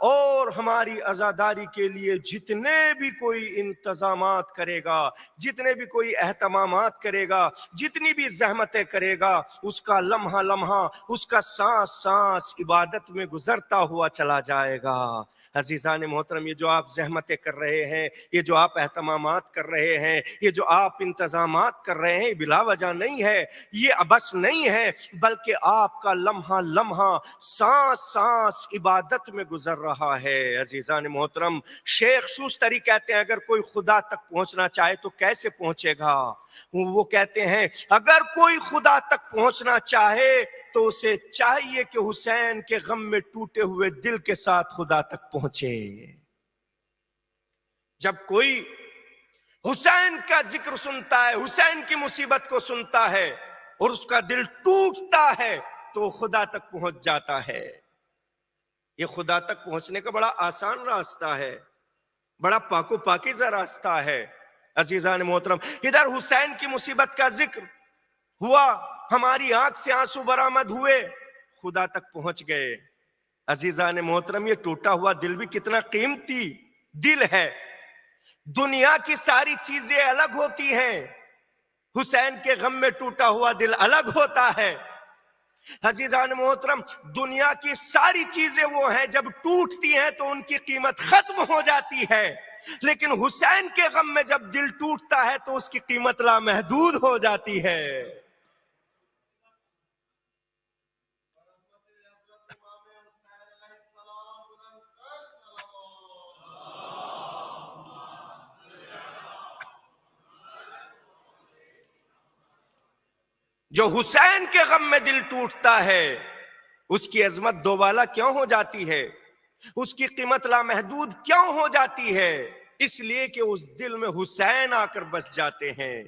اور ہماری عزاداری کے لیے جتنے بھی کوئی انتظامات کرے گا، جتنے بھی کوئی اہتمامات کرے گا، جتنی بھی زحمتیں کرے گا، اس کا لمحہ لمحہ، اس کا سانس سانس عبادت میں گزرتا ہوا چلا جائے گا. عزیزان محترم، یہ جو آپ زحمتیں کر رہے ہیں، یہ جو آپ اہتمامات کر رہے ہیں، یہ جو آپ انتظامات کر رہے ہیں، بلا وجہ نہیں ہے، یہ بس نہیں ہے، بلکہ آپ کا لمحہ لمحہ، سانس سانس عبادت میں گزر رہا ہے. عزیزان محترم، شیخ شوستری کہتے ہیں اگر کوئی خدا تک پہنچنا چاہے تو کیسے پہنچے گا؟ وہ کہتے ہیں اگر کوئی خدا تک پہنچنا چاہے تو اسے چاہیے کہ حسین کے غم میں ٹوٹے ہوئے دل کے ساتھ خدا تک پہنچے. جب کوئی حسین کا ذکر سنتا ہے، حسین کی مصیبت کو سنتا ہے اور اس کا دل ٹوٹتا ہے تو وہ خدا تک پہنچ جاتا ہے. یہ خدا تک پہنچنے کا بڑا آسان راستہ ہے، بڑا پاک و پاکیزہ راستہ ہے. عزیزان محترم، ادھر حسین کی مصیبت کا ذکر ہوا، ہماری آنکھ سے آنسو برآمد ہوئے، خدا تک پہنچ گئے. عزیزان محترم، یہ ٹوٹا ہوا دل بھی کتنا قیمتی دل ہے. دنیا کی ساری چیزیں الگ ہوتی ہیں، حسین کے غم میں ٹوٹا ہوا دل الگ ہوتا ہے. عزیزان محترم، دنیا کی ساری چیزیں وہ ہیں جب ٹوٹتی ہیں تو ان کی قیمت ختم ہو جاتی ہے، لیکن حسین کے غم میں جب دل ٹوٹتا ہے تو اس کی قیمت لامحدود ہو جاتی ہے. جو حسین کے غم میں دل ٹوٹتا ہے اس کی عظمت دوبالا کیوں ہو جاتی ہے، اس کی قیمت لامحدود کیوں ہو جاتی ہے؟ اس لیے کہ اس دل میں حسین آ کر بس جاتے ہیں.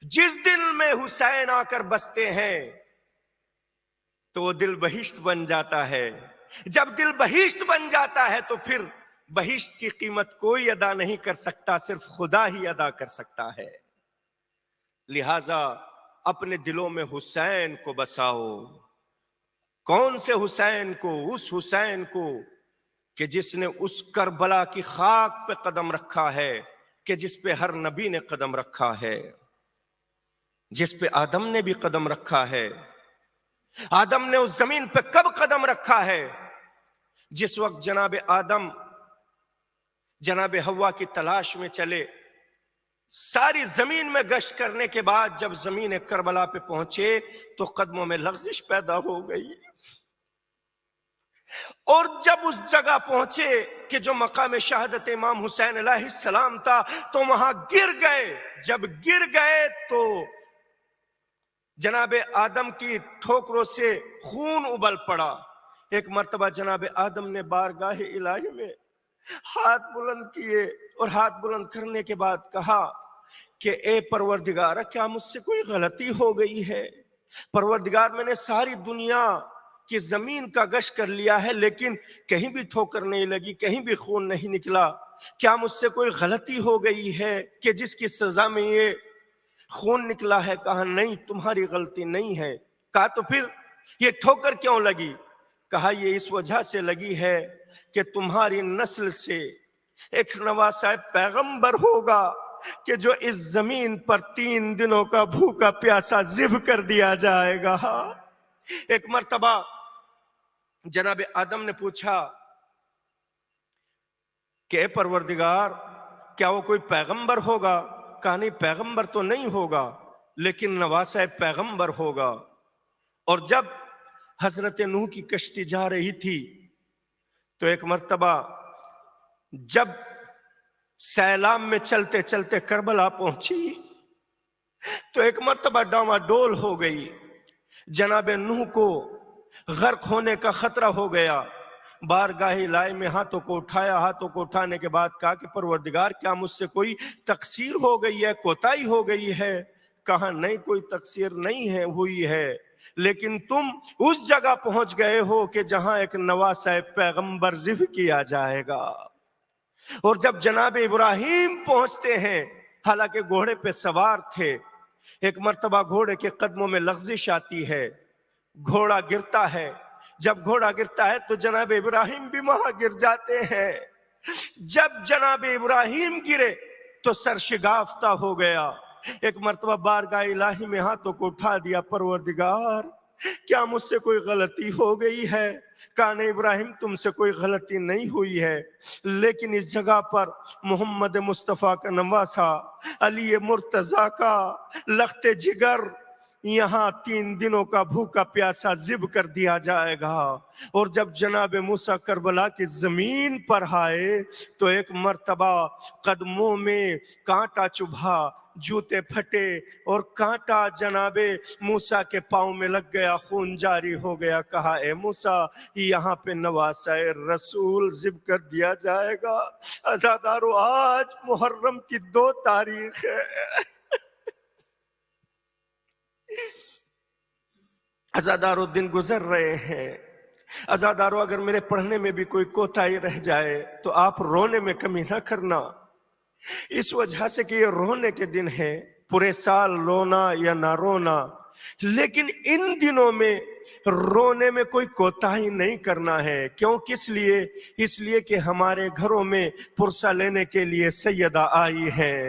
جس دل میں حسین آ کر بستے ہیں تو وہ دل بہشت بن جاتا ہے. جب دل بہشت بن جاتا ہے تو پھر بہشت کی قیمت کوئی ادا نہیں کر سکتا، صرف خدا ہی ادا کر سکتا ہے. لہذا اپنے دلوں میں حسین کو بساؤ. کون سے حسین کو؟ اس حسین کو کہ جس نے اس کربلا کی خاک پہ قدم رکھا ہے، کہ جس پہ ہر نبی نے قدم رکھا ہے، جس پہ آدم نے بھی قدم رکھا ہے. آدم نے اس زمین پہ کب قدم رکھا ہے؟ جس وقت جناب آدم جناب حوا کی تلاش میں چلے، ساری زمین میں گشت کرنے کے بعد جب زمین کربلا پہ پہنچے تو قدموں میں لغزش پیدا ہو گئی. اور جب اس جگہ پہنچے کہ جو مقام شہادت امام حسین علیہ السلام تھا تو وہاں گر گئے. جب گر گئے تو جناب آدم کی ٹھوکروں سے خون ابل پڑا. ایک مرتبہ جناب آدم نے بارگاہ الہی میں ہاتھ بلند کیے اور ہاتھ بلند کرنے کے بعد کہا کہ اے پروردگار، کیا مجھ سے کوئی غلطی ہو گئی ہے؟ پروردگار، میں نے ساری دنیا کی زمین کا گشت کر لیا ہے لیکن کہیں بھی ٹھوکر نہیں لگی، کہیں بھی خون نہیں نکلا. کیا مجھ سے کوئی غلطی ہو گئی ہے کہ جس کی سزا میں یہ خون نکلا ہے؟ کہا نہیں، تمہاری غلطی نہیں ہے. کہا تو پھر یہ ٹھوکر کیوں لگی؟ کہا یہ اس وجہ سے لگی ہے کہ تمہاری نسل سے ایک نواسا پیغمبر ہوگا کہ جو اس زمین پر 3 دنوں کا بھوکا پیاسا ذبح کر دیا جائے گا. ایک مرتبہ جناب آدم نے پوچھا کہ اے پروردگار، کیا وہ کوئی پیغمبر ہوگا؟ کہا نہیں، پیغمبر تو نہیں ہوگا لیکن نواسا پیغمبر ہوگا. اور جب حضرت نوح کی کشتی جا رہی تھی تو ایک مرتبہ جب سیلاب میں چلتے چلتے کربلا پہنچی تو ایک مرتبہ ڈاواڈول ہو گئی. جناب نوح کو غرق ہونے کا خطرہ ہو گیا. بارگاہ الہی میں ہاتھوں کو اٹھایا. ہاتھوں کو اٹھانے کے بعد کہا کہ پروردگار، کیا مجھ سے کوئی تقصیر ہو گئی ہے، کوتاہی ہو گئی ہے؟ کہا نہیں، کوئی تقصیر نہیں ہے ہوئی ہے، لیکن تم اس جگہ پہنچ گئے ہو کہ جہاں ایک نواسا پیغمبر ذبح کیا جائے گا. اور جب جناب ابراہیم پہنچتے ہیں، حالانکہ گھوڑے پہ سوار تھے، ایک مرتبہ گھوڑے کے قدموں میں لغزش آتی ہے، گھوڑا گرتا ہے. جب گھوڑا گرتا ہے تو جناب ابراہیم بھی وہاں گر جاتے ہیں. جب جناب ابراہیم گرے تو سر شگافتہ ہو گیا. ایک مرتبہ بارگاہ الہی میں ہاتھوں کو اٹھا دیا، پروردگار کیا مجھ سے کوئی غلطی ہو گئی ہے؟ کہا نہیں ابراہیم، تم سے کوئی غلطی نہیں ہوئی ہے، لیکن اس جگہ پر محمد مصطفیٰ کا نواسا، علی مرتضیٰ کا لخت جگر، یہاں 3 دنوں کا بھوکا پیاسا ذب کر دیا جائے گا. اور جب جناب موسیٰ کربلا کی زمین پر آئے تو ایک مرتبہ قدموں میں کانٹا چبھا، جوتے پھٹے اور کانٹا جناب موسیٰ کے پاؤں میں لگ گیا، خون جاری ہو گیا. کہا اے موسیٰ، یہاں پہ نواسہ رسول ذب کر دیا جائے گا. عزادارو، آج محرم کی 2 تاریخ ہے. عزادارو، دن گزر رہے ہیں. عزادارو، اگر میرے پڑھنے میں بھی کوئی کوتاہی رہ جائے تو آپ رونے میں کمی نہ کرنا، اس وجہ سے کہ یہ رونے کے دن ہے. پورے سال رونا یا نہ رونا، لیکن ان دنوں میں رونے میں کوئی کوتاہی نہیں کرنا ہے. کیوں؟ کس لیے؟ اس لیے کہ ہمارے گھروں میں پرسہ لینے کے لیے سیدہ آئی ہیں.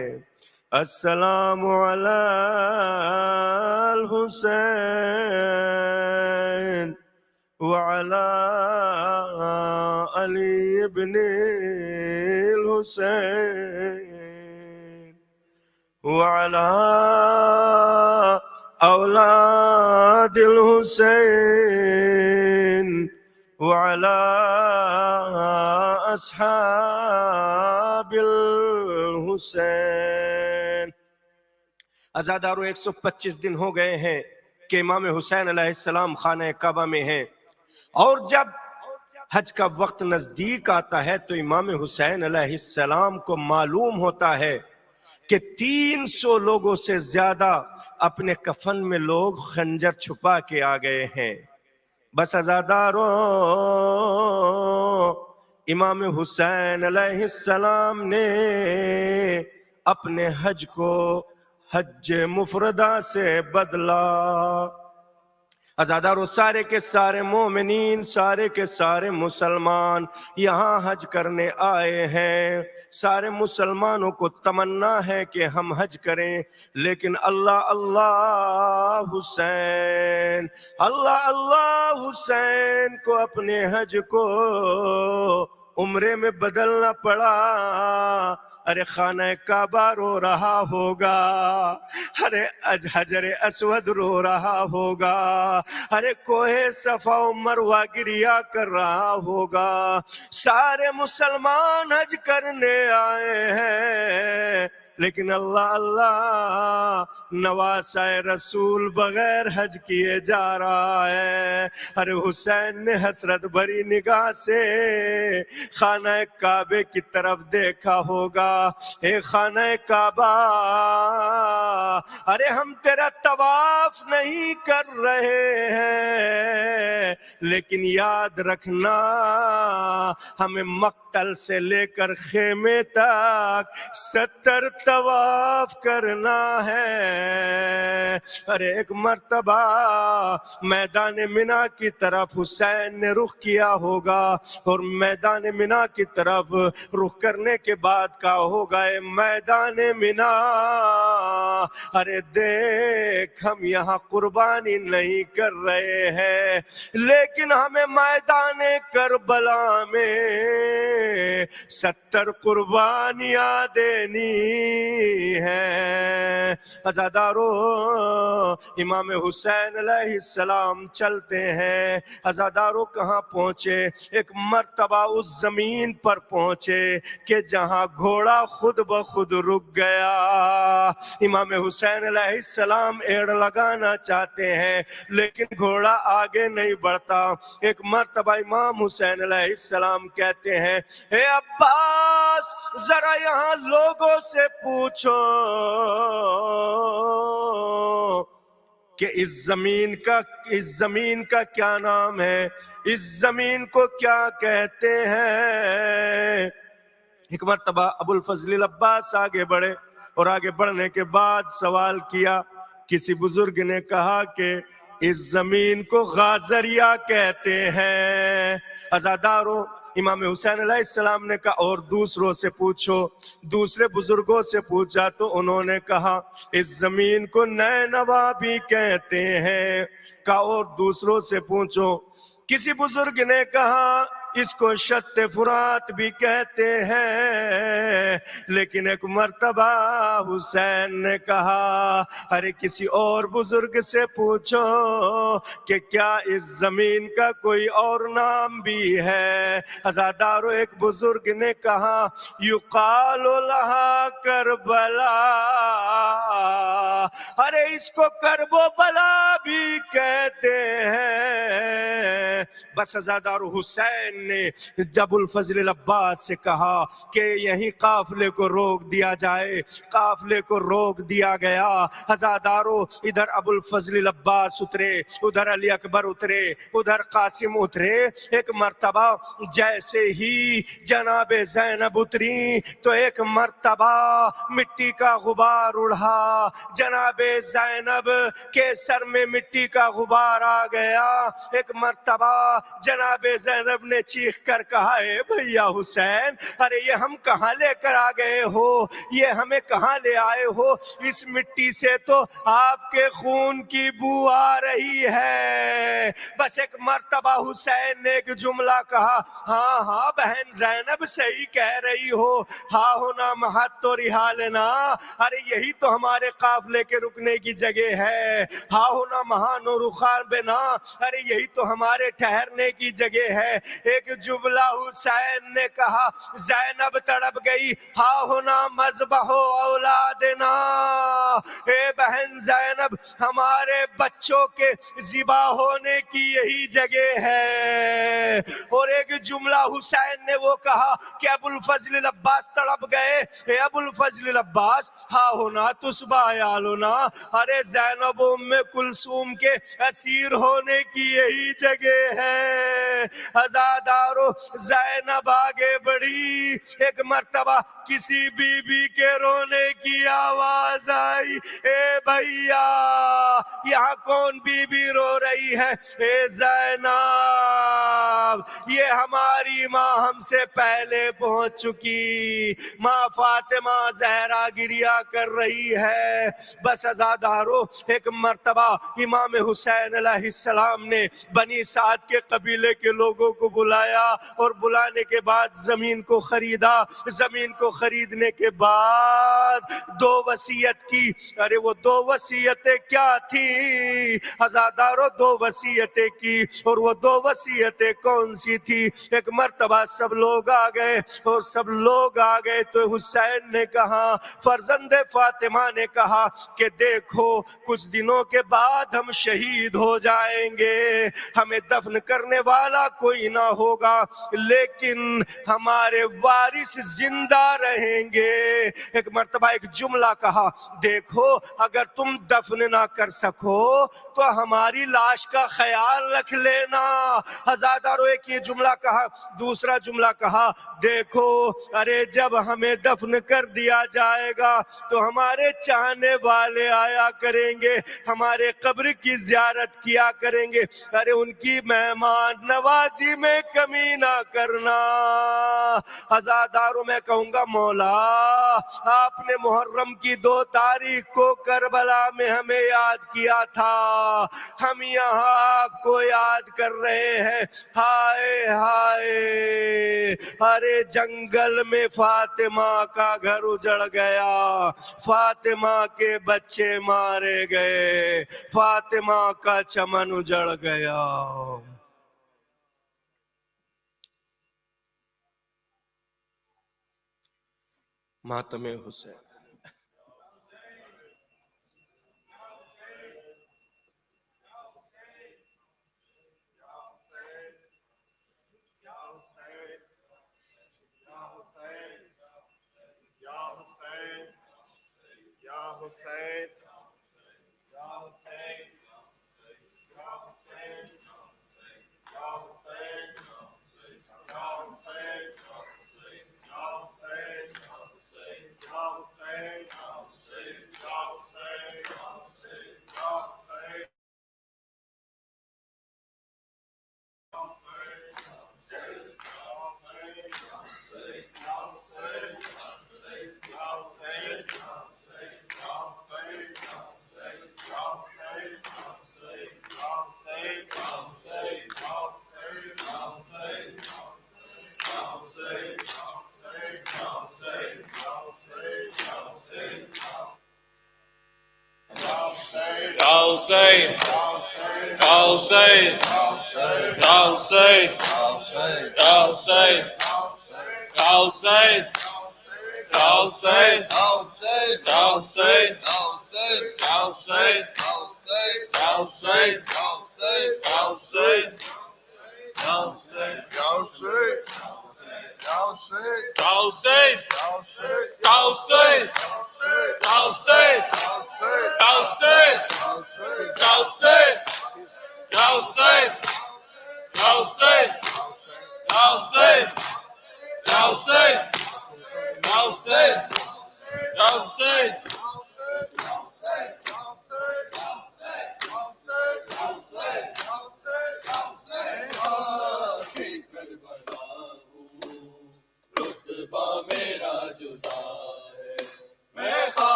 السلام علی الحسین وعلی علی ابن الحسین وعلی اولاد الحسین وعلی اصحاب الحسین. عزادارو، 125 دن ہو گئے ہیں کہ امام حسین علیہ السلام خانہ کعبہ میں ہیں، اور جب حج کا وقت نزدیک آتا ہے تو امام حسین علیہ السلام کو معلوم ہوتا ہے کہ 300 لوگوں سے زیادہ اپنے کفن میں لوگ خنجر چھپا کے آ گئے ہیں. بس عزادارو، امام حسین علیہ السلام نے اپنے حج کو حج مفردہ سے بدلا. عزادارو، سارے کے سارے مومنین، سارے کے سارے مسلمان یہاں حج کرنے آئے ہیں. سارے مسلمانوں کو تمنا ہے کہ ہم حج کریں، لیکن اللہ اللہ حسین، اللہ اللہ حسین کو اپنے حج کو عمرے میں بدلنا پڑا. ارے خانہ کعبہ رو رہا ہوگا، ارے حجر اسود رو رہا ہوگا، ارے کوہ صفا و مروہ گریا کر رہا ہوگا. سارے مسلمان حج کرنے آئے ہیں، لیکن اللہ اللہ نواسہ رسول بغیر حج کیے جا رہا ہے. ارے حسین نے حسرت بھری نگاہ سے خانہ کعبے کی طرف دیکھا ہوگا. اے خانہ کعبہ، ارے ہم تیرا طواف نہیں کر رہے ہیں، لیکن یاد رکھنا ہمیں مقتل سے لے کر خیمے تک 70 طواف کرنا ہے. ارے ایک مرتبہ میدان منا کی طرف حسین نے رخ کیا ہوگا، اور میدان منا کی طرف رخ کرنے کے بعد کہا ہوگا اے میدان منا، ارے دیکھ ہم یہاں قربانی نہیں کر رہے ہیں، لیکن ہمیں میدان کربلا میں 70 قربانیاں دینی ہیں. عزادارو، امام حسین علیہ السلام چلتے ہیں. عزادارو، کہاں پہنچے؟ ایک مرتبہ اس زمین پر پہنچے کہ جہاں گھوڑا خود بخود رک گیا. امام حسین علیہ السلام ایڑ لگانا چاہتے ہیں، لیکن گھوڑا آگے نہیں بڑھتا. ایک مرتبہ امام حسین علیہ السلام کہتے ہیں اے عباس، ذرا یہاں لوگوں سے پوچھو کہ اس زمین کا کیا نام ہے، اس زمین کو کیا کہتے ہیں. ایک مرتبہ ابو الفضل العباس آگے بڑھے، اور آگے بڑھنے کے بعد سوال کیا کسی بزرگ نے کہا کہ اس زمین کو غازریا کہتے ہیں. عزاداروں، امام حسین علیہ السلام نے کہا اور دوسروں سے پوچھو. دوسرے بزرگوں سے پوچھا تو انہوں نے کہا اس زمین کو نینوا بھی کہتے ہیں. کہا اور دوسروں سے پوچھو. کسی بزرگ نے کہا اس کو شط فرات بھی کہتے ہیں. لیکن ایک مرتبہ حسین نے کہا ارے کسی اور بزرگ سے پوچھو کہ کیا اس زمین کا کوئی اور نام بھی ہے. عزادارو، ایک بزرگ نے کہا یقال لہا کربلا، ارے اس کو کرب و بلا بھی کہتے ہیں. بس عزادارو، حسین نے جب الفضل العباس سے کہا کہ یہیں قافلے کو روک دیا جائے. قافلے کو روک دیا گیا. عزادارو، ادھر ابو الفضل العباس اترے، ادھر علی اکبر اترے، ادھر قاسم اترے. ایک مرتبہ جیسے ہی جناب زینب اتری تو ایک مرتبہ مٹی کا غبار اڑا. جناب زینب کے سر میں مٹی کا غبار آ گیا. ایک مرتبہ جناب زینب نے چیخ کر کہا اے بھیا حسین، ارے یہ ہم کہاں لے کر آ گئے ہو، یہ ہمیں کہاں لے آئے ہو؟ اس مٹی سے تو آپ کے خون کی بو آ رہی ہے. بس ایک مرتبہ حسین نے ایک جملہ کہا، ہاں ہاں بہن زینب صحیح کہہ رہی ہو، ہاں ہونا مہت تو رحالنا، ارے یہی تو ہمارے قافلے کے رکنے کی جگہ ہے. ہاں ہونا مہان و رخان بنا، ارے یہی تو ہمارے ٹھہرنے کی جگہ ہے. ایک جملہ حسین نے کہا، زینب تڑپ گئی، ہاں ہونا مذبح اولادنا، اے بہن زینب ہمارے بچوں کے ذبح ہونے کی یہی جگہ ہے. اور ایک جملہ حسین نے وہ کہا کہ ابو الفضل العباس تڑپ گئے، اے ابو الفضل العباس ہاں ہونا تصبح یالونا، ارے زینب و ام کلثوم کے اسیر ہونے کی یہی جگہ ہے. عزادارو، زینب آگے بڑھی. ایک مرتبہ کسی بی بی کے رونے کی آواز آئی، اے بھیا یہاں کون بی بی رو رہی ہے؟ اے زینب، یہ ہماری ماں ہم سے پہلے پہنچ چکی، ماں فاطمہ زہرا گریا کر رہی ہے. بس عزادارو، ایک مرتبہ امام حسین علیہ السلام نے بنی سعد کے قبیلے کے لوگوں کو بلایا اور بلانے کے بعد زمین کو خریدا. زمین کو خریدنے کے بعد دو وصیت کی. ارے وہ دو وصیتیں کیا تھی عزادارو؟ دو وصیتیں کی. اور وہ دو وصیتیں کون سی تھی؟ ایک مرتبہ سب لوگ آ گئے اور سب لوگ آ گئے تو حسین نے کہا، فرزند فاطمہ نے کہا کہ دیکھو کچھ دنوں کے بعد ہم شہید ہو جائیں گے، ہمیں دفن کرنے والا کوئی نہ ہوگا لیکن ہمارے وارث زندہ رہیں گے. ایک مرتبہ ایک جملہ کہا، دیکھو اگر تم دفن نہ کر سکو تو ہماری لاش کا خیال رکھ لینا. ہزاداروں ایک یہ جملہ کہا. دوسرا جملہ کہا، دیکھو ارے جب ہمیں دفن کر دیا جائے گا تو ہمارے چاہنے والے آیا کریں گے، ہمارے قبر کی زیارت کیا کریں گے، ارے ان کی مہمان نوازی میں کمی نہ کرنا. عزاداروں میں کہوں گا مولا آپ نے محرم کی 2 تاریخ کو کربلا میں ہمیں یاد کیا تھا، ہم یہاں آپ کو یاد کر رہے ہیں. ہائے ہائے، ارے جنگل میں فاطمہ کا گھر اجڑ گیا، فاطمہ کے بچے مارے گئے، فاطمہ کا چمن اجڑ گیا. ماتم حسین.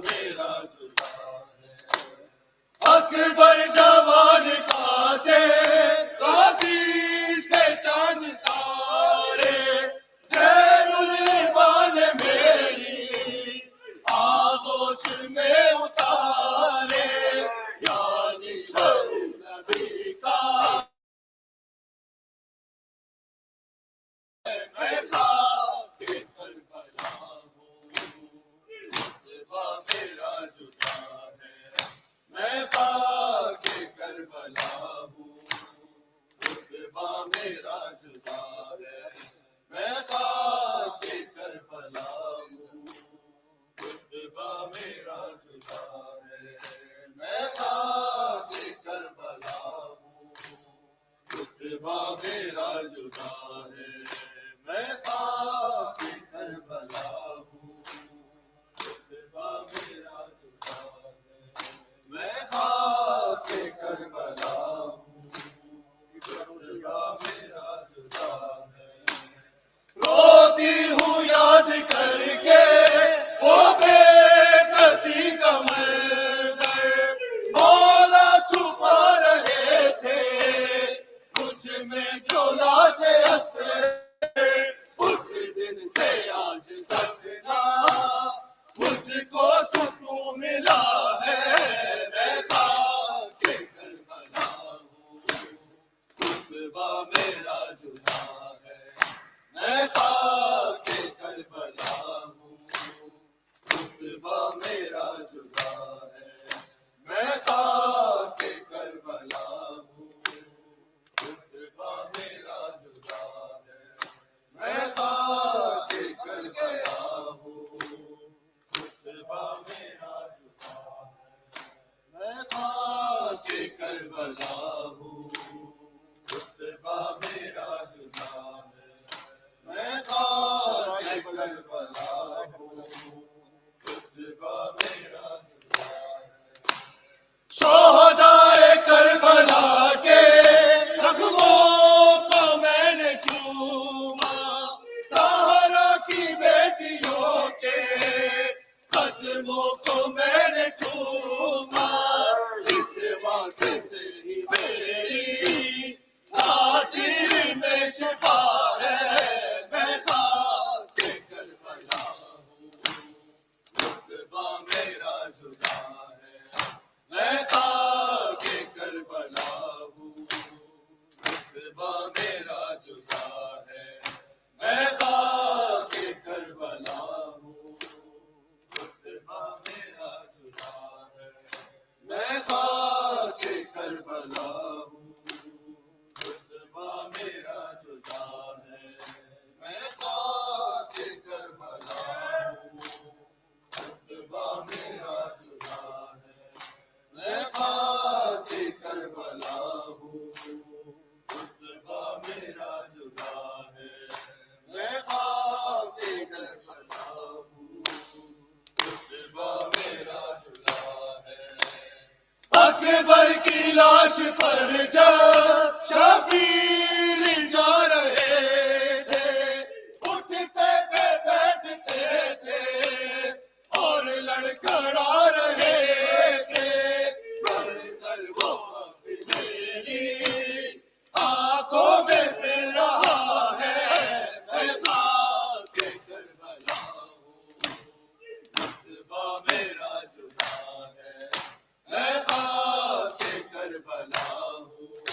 میرا جدا ہے. اکبر جوان کا سے غازی سے چاند تارے زین العبان میری آغوش میں اتارے. یعنی نبی کا میں خاک کربلا ہوں. رتبہ میرا جدا ہے. میں خاک کربلا ہوں. رتبہ میرا جدا ہے. میں خاک کربلا ہوں. رتبہ میرا جدا ہے. میں خاک کربلا ہوں. رتبہ میرا جدا ہے. میں خاک کربلا ہوں. رتبہ میرا جدا ہے. میں خاک کربلا ہوں. رتبہ میرا جدا ہے. روتی ہوں یاد کر کے وہ بے کسی کا منظر مولا چھپا رہے تھے مجھ میں جو لاش اثر. اس دن سے آج تک نہ مجھ کو سکون ملا ہے. میں خاک کربلا ہوں. رتبہ میرا جدا ہے. میں خاک کربلا ہوں. رتبہ میرا جدا ہے. میں خاک کربلا ہوں. رتبہ میرا جدا ہے. میں خاک کربلا ہوں. رتبہ میرا جدا ہے. میں خاک کربلا ہوں. رتبہ میرا جدا ہے. میں خاک کربلا ہوں. رتبہ میرا جدا ہے. شہدائے کربلا کے زخموں کو میں نے چوما. سہارا کی بیٹیوں کے قدموں کو میں نے چوما. اس واسطے ہی میری تاثیر میں شفا ہے. میں خاک کربلا ہوں. رتبہ میرا جدا ہے. میں خاک کربلا ہوں. رتبہ میرا جدا ہے. میں خاک کربلا ہوں. رتبہ میرا جدا ہے. میں خاک کربلا ہوں. رتبہ میرا جدا ہے. میں خاک کربلا ہوں. رتبہ میرا جدا ہے. میں خاک کربلا ہوں. رتبہ میرا جدا ہے. میں خاک کربلا ہوں. رتبہ میرا جدا ہے. اکبر کی لاش پر جب شبیر جا رہے تھے اٹھتے تھے بیٹھتے تھے اور لڑکھڑا رہے تھے. منظر وہ اب میری آنکھوں میں پھر رہا ہے. میں خاک کربلا ہوں. رتبہ میرا جدا ہے. میں خاک کربلا ہوں.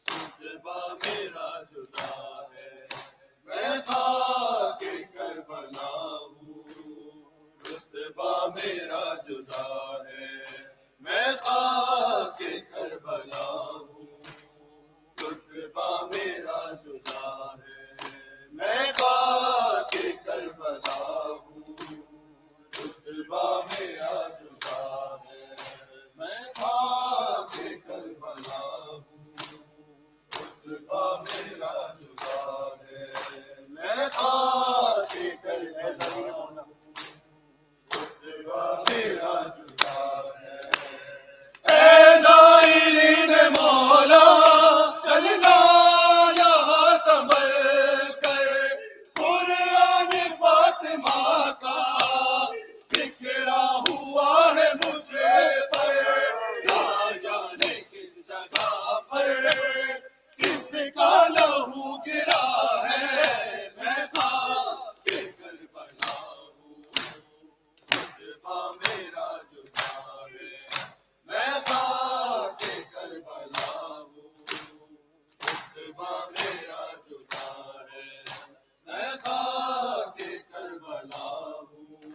رتبہ میرا جدا ہے. میں خاک کربلا ہوں. رتبہ میرا جدا ہے. میں خاک کربلا ہوں. رتبہ میرا جدا ہے. میں خاک کربلا ہوں. رتبہ میرا جدا ہے. میں خاک کربلا ہوں. رتبہ میرا جدا ہے. میں خاک کربلا ہوں. رتبہ میرا جدا ہے. اے زائرین مولا رتبہ میرا جدا ہے میں خاک کربلا ہوں رتبہ میرا جدا ہے میں خاک کربلا ہوں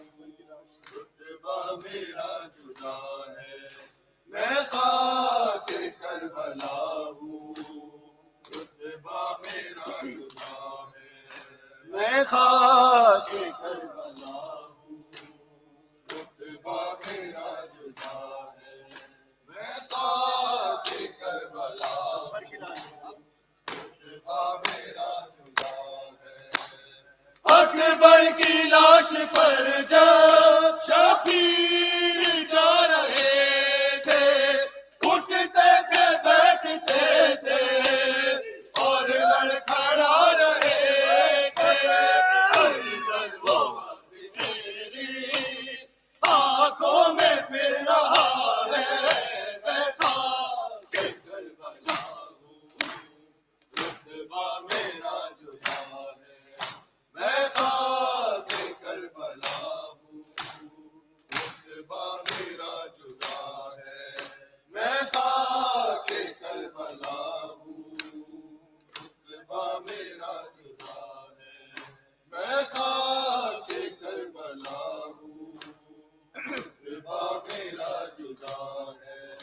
رتبہ میرا جدا ہے میں خاک کربلا ہوں رتبہ میرا جدا ہے میں خاک کربلا ہوں رتبہ میرا جدا ہے میں خاک کربلا ہوں رتبہ میرا جدا ہے اکبر کی لاش پر جب شبیر جا رہے تھے اٹھتے تھے بیٹھتے تھے اور لڑکھڑا رہے تھے اندر وہ میری آنکھوں میں پھر رہا ہے میں خاک کربلا ہوں رتبہ میرا جدا ہے میں خاک کربلا ہوں رتبہ میرا جدا ہے میں خاک کربلا ہوں رتبہ میرا جدا ہے میں خاک کربلا ہوں رتبہ میرا جدا ہے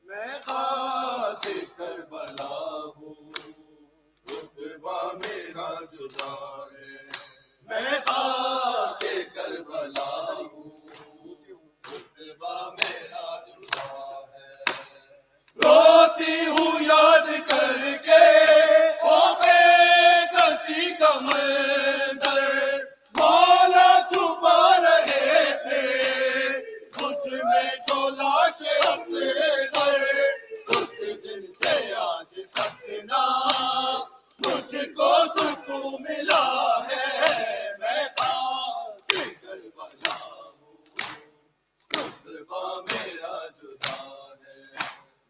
میں خاک کربلا ہوں رتبہ میرا جدا ہے میں خاک کربلا ہوں رتبہ میرا جدا ہے روتی ہوں یاد کر کے او بے کسی کا منظر مولا چھپا رہے تھے مجھ میں جو لاش اصغر اس دن سے آج تک نہ مجھ کو سکون ملا ہے میں خاک کربلا ہوں رتبہ میرا جدا ہے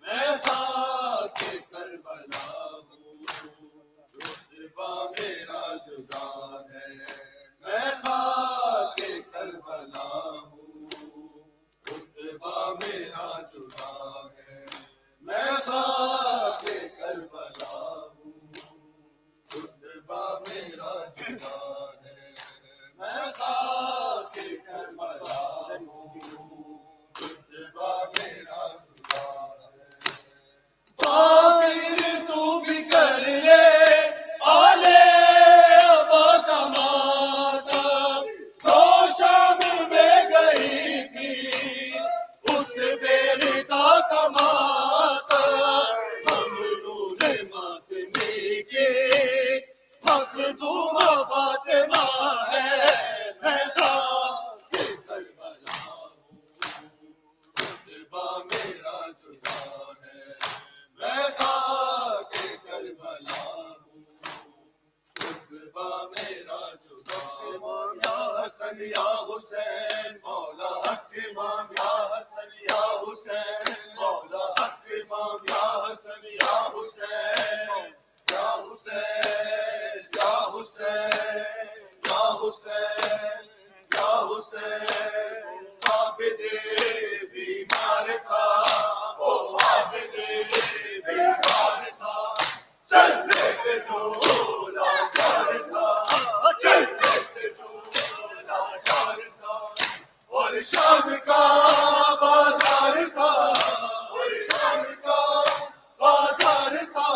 میں خاک کربلا ہوں رتبہ میرا جدا ہے میں خاک کربلا ہوں رتبہ میرا جدا ہے میں خاک کربلا ہوں رتبہ میرا جدا ہے میں خاک کربلا ہوں رتبہ میرا جدا ہے فقیر تو بھی کر لے آلے ابا کا ماتم جو شام میں گئی تھی اس بیرتا کا ماتم ممنون ماتمی کے مخدوم فاطمہ ہے میں خاک کربلا ہوں رتبہ میرا جدا ہے میں خاک کربلا ہوں رتبہ میرا جدا امام یا حسن یا حسین مولا حق امام یا حسن یا حسین مولا حق امام یا حسن یا حسین یا حسین یا حسین یا حسین یا حسین عابد بیمار تھا وہ عابد بیمار تھا چلنے سے جو لاچار تھا چلنے سے جو لاچار تھا اور شام کا بازار تھا اور شام کا بازار تھا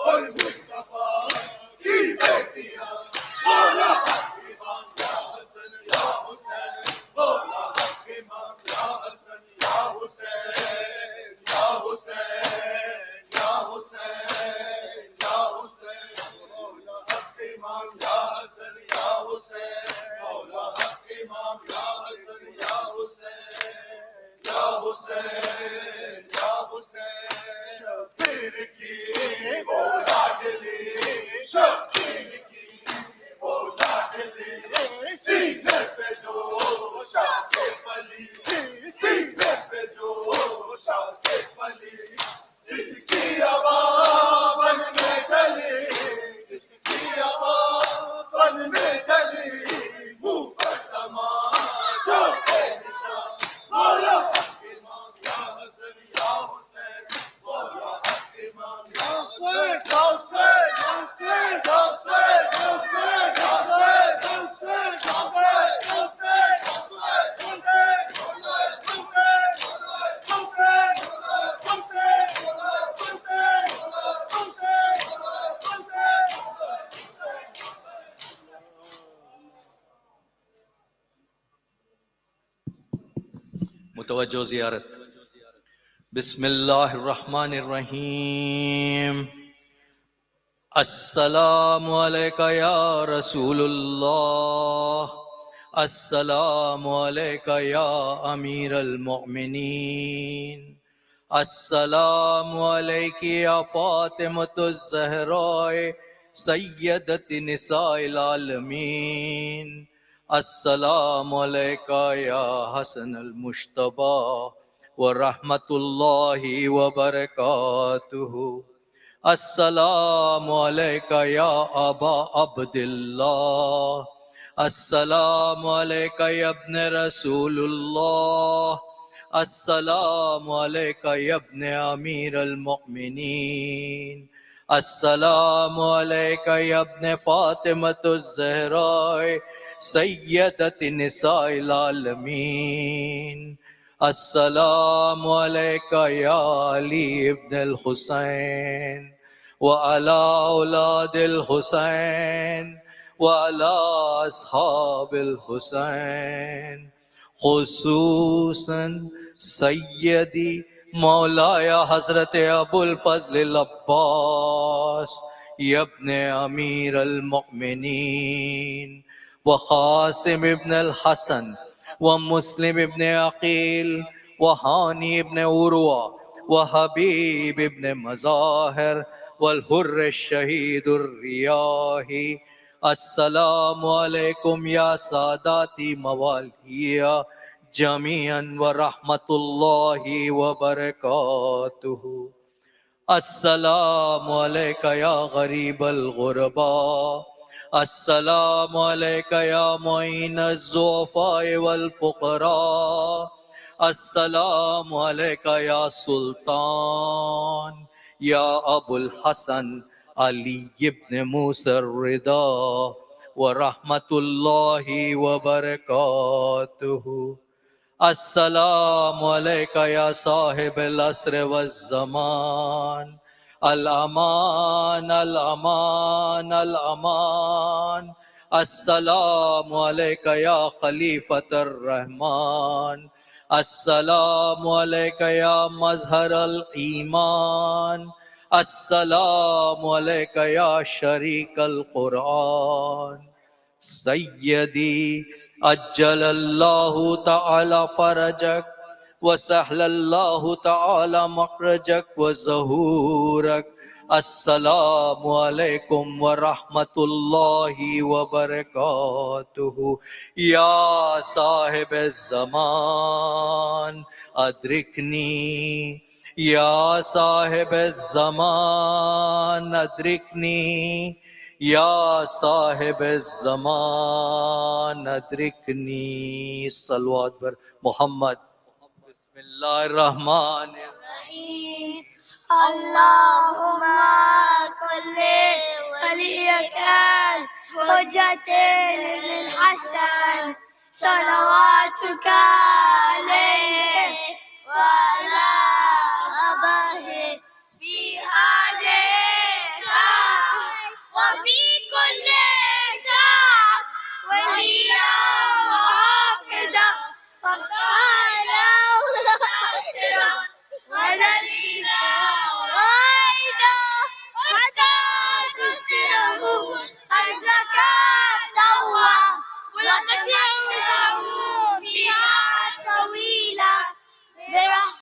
اور مصطفیٰ کی بیٹیاں مولا حق امام یا حسن یا حسین مولا حق امام یا حسن یا حسین یا حسین یا حسین یا حسین مولا حق امام یا حسن یا حسین مولا حق امام یا حسن یا حسین یا حسین یا حسین شبیر کی وہ لاڈلی شبیر کی وہ لاڈلی سینے پہ جو شاہ پلی سینے پہ جو شاہ پلی جس کی آواز میں چلی جس کی آواز میں چلی منہ پر تمام چھوٹے نشان متوجہ زیارت. بسم اللہ الرحمن الرحیم. السلام علیکہ یا رسول اللہ، السلام علیکہ یا امیر المؤمنین، السلام علیکی یا فاطمۃ الزہراء سیدۃ نساء العالمین، السلام علیکہ یا حسن المجتبی ورحمۃ اللہ وبرکاتہ، السلام علیکہ یا ابا عبداللہ، السلام علیکہ یا ابن رسول اللہ، السلام علیکہ یا ابن امیر المؤمنین، السلام علیکہ یا ابن فاطمۃ الزہراء سیدۃ نساء العالمین، السلام علیکہ یا علی ابن الحسین وعلی اولاد الحسین وعلی اصحاب الحسین، خصوصاً سیدی مولایا حضرت ابو الفضل العباس ابن امیر المؤمنین وقاسم ابن الحسن ومسلم ابن عقیل وحانی ابن عروہ وحبیب ابن مظاہر والحر الشہید الریاحی، السلام علیکم یا ساداتی موالیہ جمیعاً ورحمۃ اللہ وبرکاتہ، السلام علیکہ یا غریب الغرباء، السلام علیکہ یا معین الضعفاء والفقراء، السلام علیکہ یا سلطان یا ابو الحسن علی ابن موسیٰ الرضا ورحمۃ اللہ وبرکاتہ، السلام علیکہ یا صاحب العصر والزمان، الامان الامان الامان، السلام علیکہ یا خلیفۃ الرحمن، السلام علیکہ یا مظہر الایمان، السلام علیکہ یا شریک القرآن، سیدی اجل اللہ تعالی فرجک وسہل اللہ تعالی مخرجک وظہورک، السلام علیکم ورحمۃ اللہ وبرکاتہ، یا صاحب الزمان ادرکنی، یا صاحب الزمان ادرکنی، یا صاحب الزمان ادرکنی، صلوات پر محمد. بسم اللہ الرحمن الرحیم. اللهم كل وليك الحجة ابن الحسن صلواتك عليه